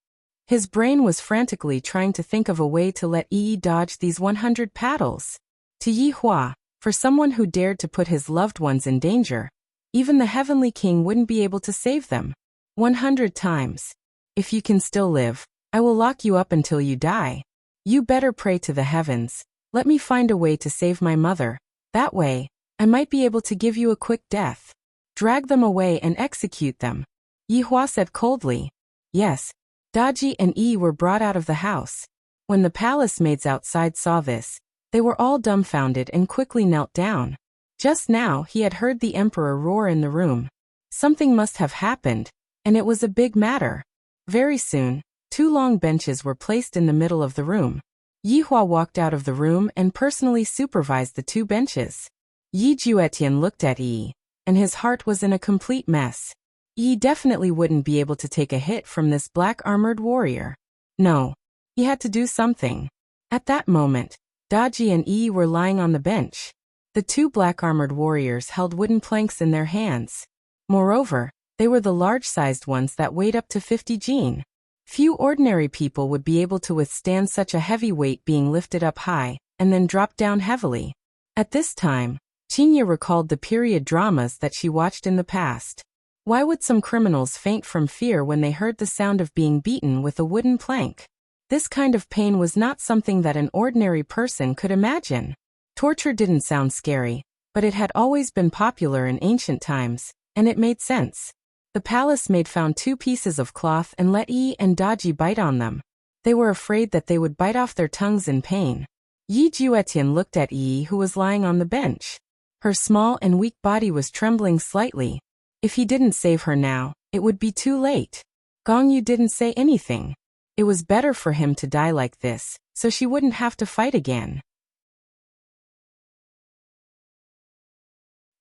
His brain was frantically trying to think of a way to let Yi dodge these 100 paddles. To Yihua, for someone who dared to put his loved ones in danger, even the Heavenly King wouldn't be able to save them. 100 times. If you can still live, I will lock you up until you die. You better pray to the heavens. Let me find a way to save my mother. That way, I might be able to give you a quick death. Drag them away and execute them. Yihua said coldly. Yes. Daji and Yi were brought out of the house. When the palace maids outside saw this, they were all dumbfounded and quickly knelt down. Just now he had heard the emperor roar in the room. Something must have happened, and it was a big matter. Very soon, 2 long benches were placed in the middle of the room. Yihua walked out of the room and personally supervised the 2 benches. Yi Juetian looked at Yi, and his heart was in a complete mess. Yi definitely wouldn't be able to take a hit from this black-armored warrior. No. He had to do something. At that moment, Daji and Yi were lying on the bench. The 2 black-armored warriors held wooden planks in their hands. Moreover, they were the large-sized ones that weighed up to 50 jin. Few ordinary people would be able to withstand such a heavy weight being lifted up high, and then dropped down heavily. At this time, Qinya recalled the period dramas that she watched in the past. Why would some criminals faint from fear when they heard the sound of being beaten with a wooden plank? This kind of pain was not something that an ordinary person could imagine. Torture didn't sound scary, but it had always been popular in ancient times, and it made sense. The palace maid found 2 pieces of cloth and let Yi and Daji bite on them. They were afraid that they would bite off their tongues in pain. Yi Juetian looked at Yi, who was lying on the bench. Her small and weak body was trembling slightly. If he didn't save her now, it would be too late. Gongyu didn't say anything. It was better for him to die like this, so she wouldn't have to fight again.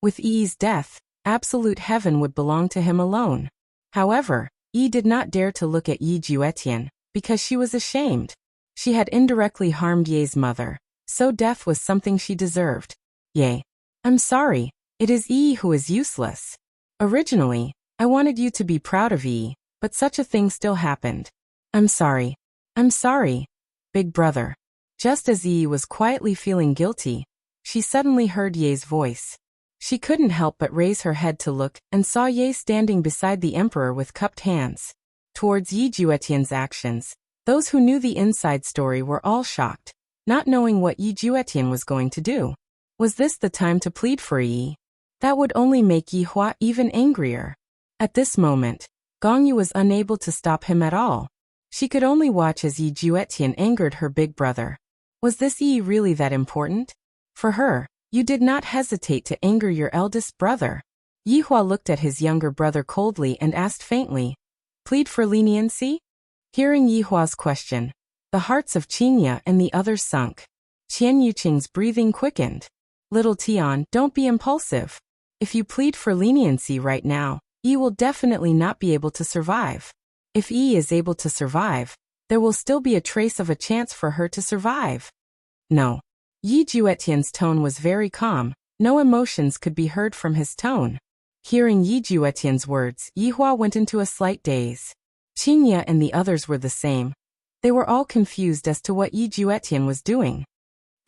With Yi's death, absolute heaven would belong to him alone. However, Yi did not dare to look at Yi Juetian, because she was ashamed. She had indirectly harmed Ye's mother, so death was something she deserved. Ye. I'm sorry, it is Yi who is useless. Originally, I wanted you to be proud of Yi, but such a thing still happened. I'm sorry. I'm sorry, big brother. Just as Yi was quietly feeling guilty, she suddenly heard Ye's voice. She couldn't help but raise her head to look and saw Ye standing beside the emperor with cupped hands. Towards Yi Juetian's actions, those who knew the inside story were all shocked, not knowing what Yi Juetian was going to do. Was this the time to plead for Yi? That would only make Yihua even angrier. At this moment, Gongyu was unable to stop him at all. She could only watch as Yi Juetian angered her big brother. Was this Yi really that important? For her, you did not hesitate to anger your eldest brother. Yihua looked at his younger brother coldly and asked faintly, "Plead for leniency?" Hearing Yihua's question, the hearts of Qinya and the others sunk. Qian Yuqing's breathing quickened. "Little Tian, don't be impulsive. If you plead for leniency right now, Yi will definitely not be able to survive. If Yi is able to survive, there will still be a trace of a chance for her to survive." No. Yi Juetian's tone was very calm, no emotions could be heard from his tone. Hearing Yi Juetian's words, Yihua went into a slight daze. Qinya and the others were the same. They were all confused as to what Yi Juetian was doing.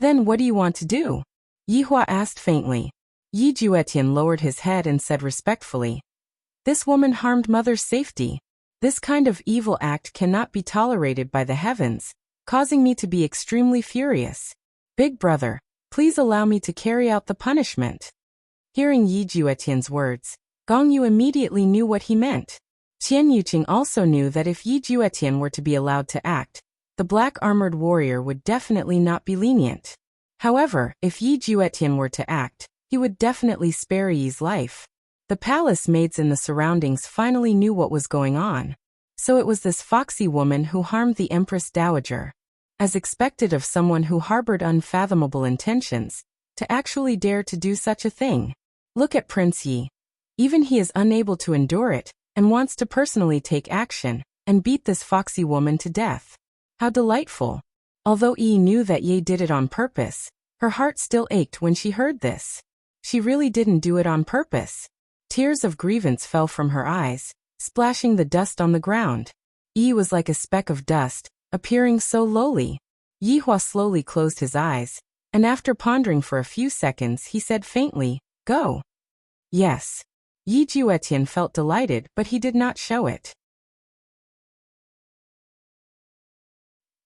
"Then what do you want to do?" Yihua asked faintly. Yi Juetian lowered his head and said respectfully, "This woman harmed Mother's safety. This kind of evil act cannot be tolerated by the heavens, causing me to be extremely furious. Big brother, please allow me to carry out the punishment." Hearing Yi Juetian's words, Gongyu immediately knew what he meant. Qian Yuqing also knew that if Yi Juetian were to be allowed to act, the black-armored warrior would definitely not be lenient. However, if Yi Juetian were to act, he would definitely spare Yi's life. The palace maids in the surroundings finally knew what was going on. So it was this foxy woman who harmed the Empress Dowager. As expected of someone who harbored unfathomable intentions, to actually dare to do such a thing. Look at Prince Yi. Even he is unable to endure it, and wants to personally take action, and beat this foxy woman to death. How delightful. Although Yi knew that Ye did it on purpose, her heart still ached when she heard this. She really didn't do it on purpose. Tears of grievance fell from her eyes, splashing the dust on the ground. Yi was like a speck of dust, appearing so lowly. Yi Hua slowly closed his eyes, and after pondering for a few seconds he said faintly, "Go." Yes. Yi Juetian felt delighted, but he did not show it.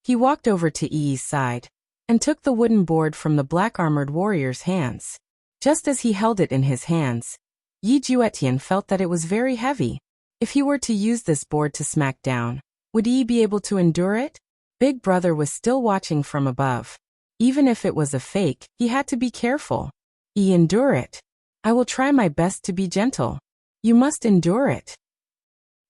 He walked over to Yi's side, and took the wooden board from the black-armored warrior's hands. Just as he held it in his hands, Yi Juetian felt that it was very heavy. If he were to use this board to smack down, would Yi be able to endure it? Big Brother was still watching from above. Even if it was a fake, he had to be careful. Yi, endure it. I will try my best to be gentle. You must endure it.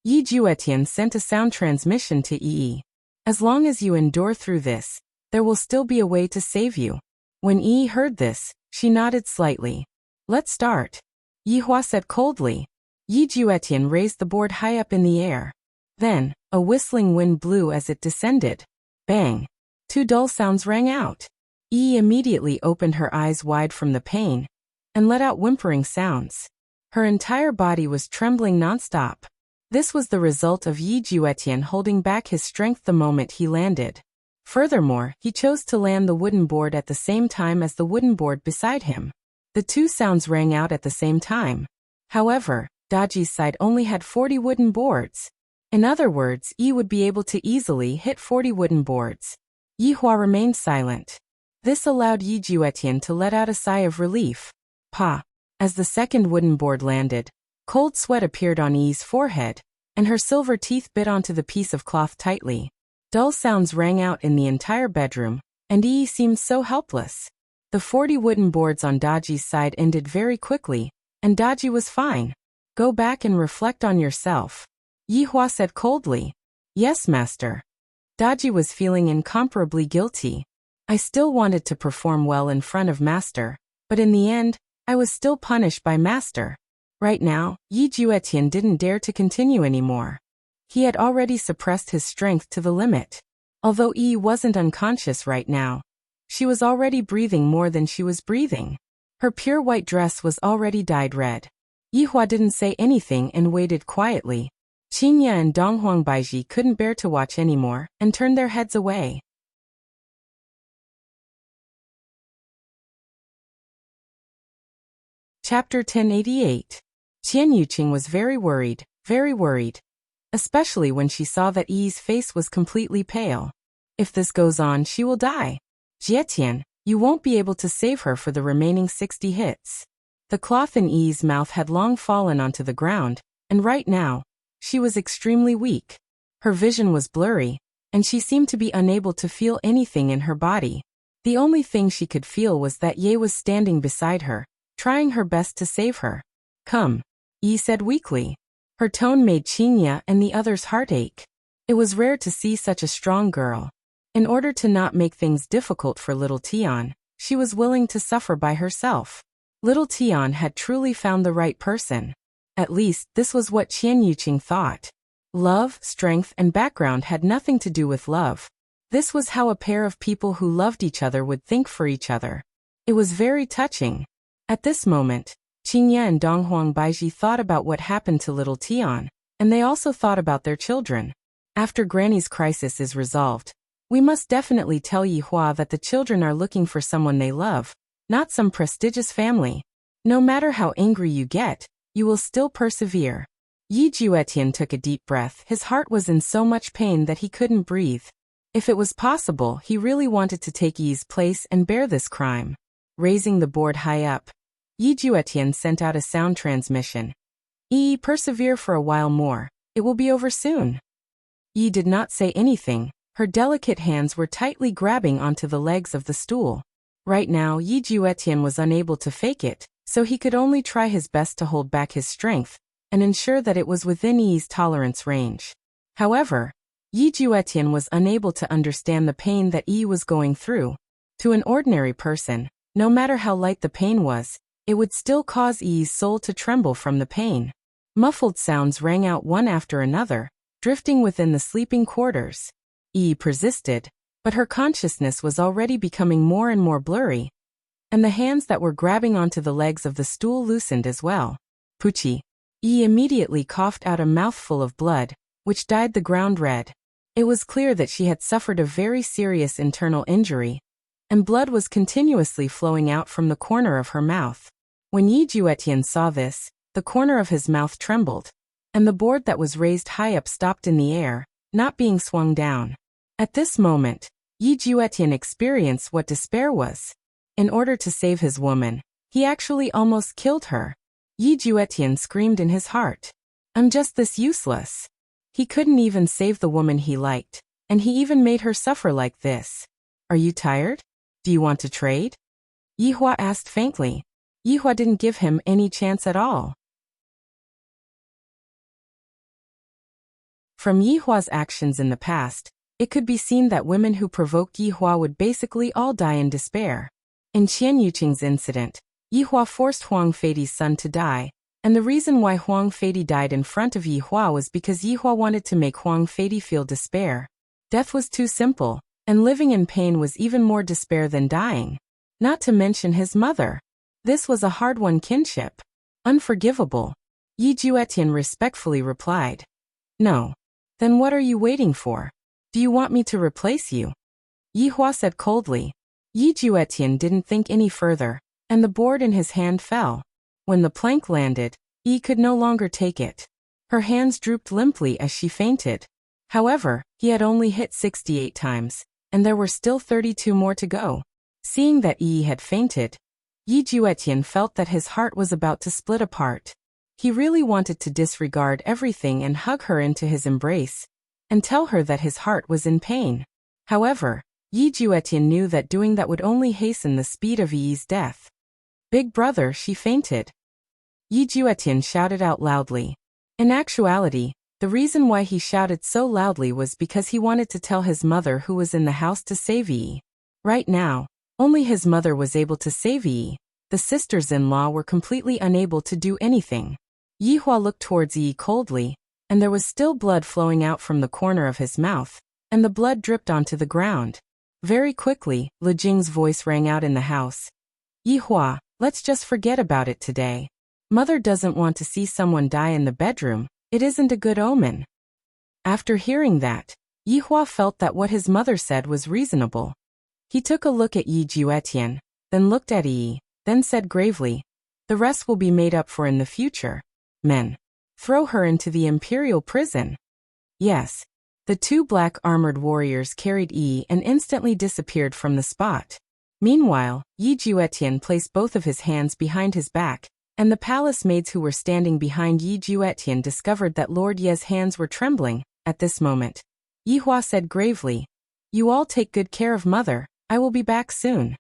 Yi Juetian sent a sound transmission to Yi. As long as you endure through this, there will still be a way to save you. When Yi heard this, she nodded slightly. Let's start. Yi Hua said coldly. Yi Juetian raised the board high up in the air. Then, a whistling wind blew as it descended. Bang! 2 dull sounds rang out. Yi immediately opened her eyes wide from the pain, and let out whimpering sounds. Her entire body was trembling nonstop. This was the result of Yi Juetian holding back his strength the moment he landed. Furthermore, he chose to land the wooden board at the same time as the wooden board beside him. The 2 sounds rang out at the same time. However, Daji's side only had 40 wooden boards. In other words, Yi would be able to easily hit 40 wooden boards. Yi Hua remained silent. This allowed Yi Juetian to let out a sigh of relief. Pa! As the second wooden board landed, cold sweat appeared on Yi's forehead, and her silver teeth bit onto the piece of cloth tightly. Dull sounds rang out in the entire bedroom, and Yi seemed so helpless. The 40 wooden boards on Daji's side ended very quickly, and Daji was fine. Go back and reflect on yourself. Yi Hua said coldly. Yes, master. Daji was feeling incomparably guilty. I still wanted to perform well in front of master, but in the end, I was still punished by master. Right now, Yi Juetian didn't dare to continue anymore. He had already suppressed his strength to the limit. Although Yi wasn't unconscious right now, she was already breathing more than she was breathing. Her pure white dress was already dyed red. Yi Hua didn't say anything and waited quietly. Qinya and Donghuang Baiji couldn't bear to watch anymore and turned their heads away. Chapter 1088. Qian Yuqing was very worried, especially when she saw that Yi's face was completely pale. If this goes on, she will die. Jietian, you won't be able to save her for the remaining 60 hits. The cloth in Yi's mouth had long fallen onto the ground, and right now, she was extremely weak. Her vision was blurry, and she seemed to be unable to feel anything in her body. The only thing she could feel was that Ye was standing beside her, trying her best to save her. Come, Yi said weakly. Her tone made Qinya and the others' heart ache. It was rare to see such a strong girl. In order to not make things difficult for little Tian, she was willing to suffer by herself. Little Tian had truly found the right person. At least, this was what Qian Yuqing thought. Love, strength, and background had nothing to do with love. This was how a pair of people who loved each other would think for each other. It was very touching. At this moment, Qinya and Donghuang Baiji thought about what happened to little Tian, and they also thought about their children. After Granny's crisis is resolved, we must definitely tell Yi Hua that the children are looking for someone they love, not some prestigious family. No matter how angry you get, you will still persevere. Yi Juetian took a deep breath. His heart was in so much pain that he couldn't breathe. If it was possible, he really wanted to take Yi's place and bear this crime. Raising the board high up, Yi Juetian sent out a sound transmission. Yi, persevere for a while more. It will be over soon. Yi did not say anything. Her delicate hands were tightly grabbing onto the legs of the stool. Right now, Yi Juetian was unable to fake it, so he could only try his best to hold back his strength and ensure that it was within Yi's tolerance range. However, Yi Juetian was unable to understand the pain that Yi was going through. To an ordinary person, no matter how light the pain was, it would still cause Yi's soul to tremble from the pain. Muffled sounds rang out one after another, drifting within the sleeping quarters. Yi persisted, but her consciousness was already becoming more and more blurry, and the hands that were grabbing onto the legs of the stool loosened as well. Puchi. Yi immediately coughed out a mouthful of blood, which dyed the ground red. It was clear that she had suffered a very serious internal injury, and blood was continuously flowing out from the corner of her mouth. When Yi Juetian saw this, the corner of his mouth trembled, and the board that was raised high up stopped in the air, not being swung down. At this moment, Yi Juetian experienced what despair was. In order to save his woman, he actually almost killed her. Yi Juetian screamed in his heart. I'm just this useless. He couldn't even save the woman he liked, and he even made her suffer like this. Are you tired? Do you want to trade? Yihua asked faintly. Yihua didn't give him any chance at all. From Yihua's actions in the past, it could be seen that women who provoked Yihua would basically all die in despair. In Qian Yuqing's incident, Yihua forced Huang Feidi's son to die, and the reason why Huang Feidi died in front of Yihua was because Yihua wanted to make Huang Feidi feel despair. Death was too simple, and living in pain was even more despair than dying. Not to mention his mother. This was a hard-won kinship. Unforgivable. Yi Juetian respectfully replied. No. Then what are you waiting for? Do you want me to replace you? Yihua said coldly. Yi Juetian didn't think any further, and the board in his hand fell. When the plank landed, Yi could no longer take it. Her hands drooped limply as she fainted. However, he had only hit 68 times, and there were still 32 more to go. Seeing that Yi had fainted, Yi Juetian felt that his heart was about to split apart. He really wanted to disregard everything and hug her into his embrace, and tell her that his heart was in pain. However, Yi Juetian knew that doing that would only hasten the speed of Yi's death. Big brother, she fainted. Yi Juetian shouted out loudly. In actuality, the reason why he shouted so loudly was because he wanted to tell his mother who was in the house to save Yi. Right now, only his mother was able to save Yi. The sisters-in-law were completely unable to do anything. Yihua looked towards Yi coldly, and there was still blood flowing out from the corner of his mouth, and the blood dripped onto the ground. Very quickly, Li Jing's voice rang out in the house. Yihua, let's just forget about it today. Mother doesn't want to see someone die in the bedroom. It isn't a good omen. After hearing that, Yihua felt that what his mother said was reasonable. He took a look at Yi Juetian, then looked at Yi, then said gravely, the rest will be made up for in the future. Men. Throw her into the imperial prison. Yes. The two black armored warriors carried Yi and instantly disappeared from the spot. Meanwhile, Yi Juetian placed both of his hands behind his back, and the palace maids who were standing behind Yi Juetian discovered that Lord Ye's hands were trembling. At this moment, Yihua said gravely, you all take good care of mother, I will be back soon.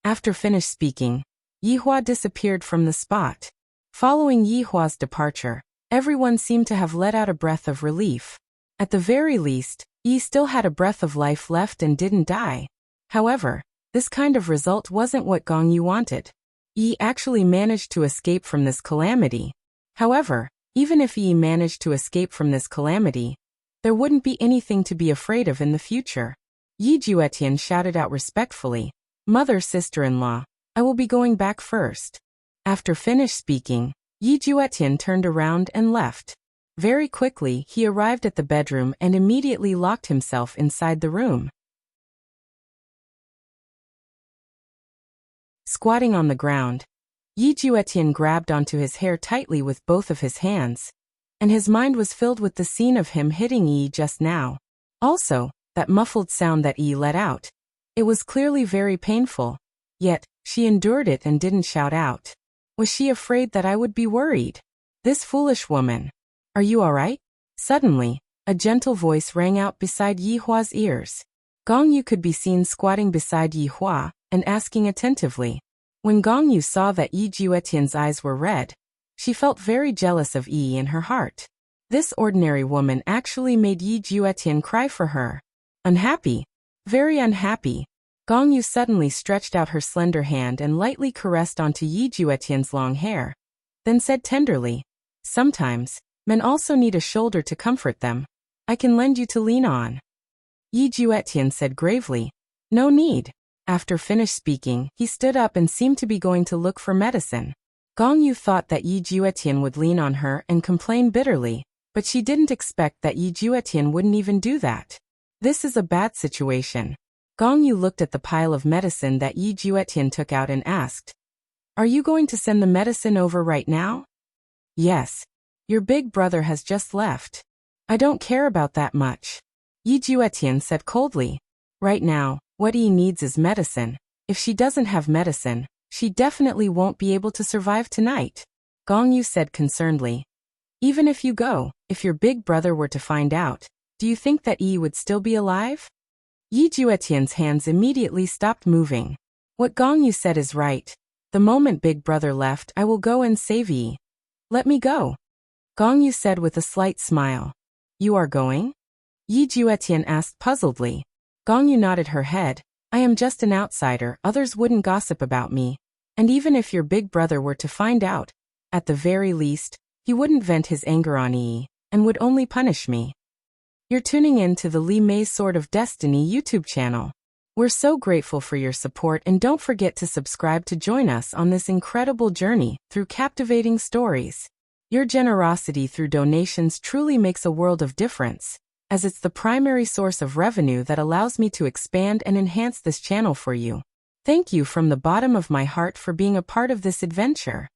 After finished speaking, Yihua disappeared from the spot. Following Yihua's departure, everyone seemed to have let out a breath of relief. At the very least, Yi still had a breath of life left and didn't die. However, this kind of result wasn't what Gong Yu wanted. Yi actually managed to escape from this calamity. However, even if Yi managed to escape from this calamity, there wouldn't be anything to be afraid of in the future. Yi Juetian shouted out respectfully, Mother, sister-in-law, I will be going back first. After finished speaking, Yi Juetian turned around and left. Very quickly, he arrived at the bedroom and immediately locked himself inside the room. Squatting on the ground, Yi Juetian grabbed onto his hair tightly with both of his hands, and his mind was filled with the scene of him hitting Yi just now. Also, that muffled sound that Yi let out. It was clearly very painful, yet, she endured it and didn't shout out. Was she afraid that I would be worried? This foolish woman. Are you all right? Suddenly, a gentle voice rang out beside Yihua's ears. Gong Yu could be seen squatting beside Yihua and asking attentively. When Gong Yu saw that Yi Juetian's eyes were red, she felt very jealous of Yi in her heart. This ordinary woman actually made Yi Juetian cry for her. Unhappy. Very unhappy. Gong Yu suddenly stretched out her slender hand and lightly caressed onto Yi Juetian's long hair, then said tenderly, "Sometimes, men also need a shoulder to comfort them. I can lend you to lean on." Yi Juetian said gravely, "No need." After finished speaking, he stood up and seemed to be going to look for medicine. Gong Yu thought that Yi Juetian would lean on her and complain bitterly, but she didn't expect that Yi Juetian wouldn't even do that. This is a bad situation. Gong Yu looked at the pile of medicine that Yi Juetian took out and asked, "Are you going to send the medicine over right now?" "Yes. Your big brother has just left." "I don't care about that much," Yi Juetian said coldly. "Right now, what Yi needs is medicine. If she doesn't have medicine, she definitely won't be able to survive tonight." Gong Yu said concernedly, "Even if you go, if your big brother were to find out, do you think that Yi would still be alive?" Yi Juetian's hands immediately stopped moving. "What Gong Yu said is right. The moment big brother left, I will go and save Yi. Let me go," Gong Yu said with a slight smile. "You are going?" Yi Juetian asked puzzledly. Gong Yu nodded her head. "I am just an outsider, others wouldn't gossip about me. And even if your big brother were to find out, at the very least, he wouldn't vent his anger on Yi, and would only punish me." You're tuning in to the Li Mei's Sword of Destiny YouTube channel. We're so grateful for your support, and don't forget to subscribe to join us on this incredible journey through captivating stories. Your generosity through donations truly makes a world of difference, as it's the primary source of revenue that allows me to expand and enhance this channel for you. Thank you from the bottom of my heart for being a part of this adventure.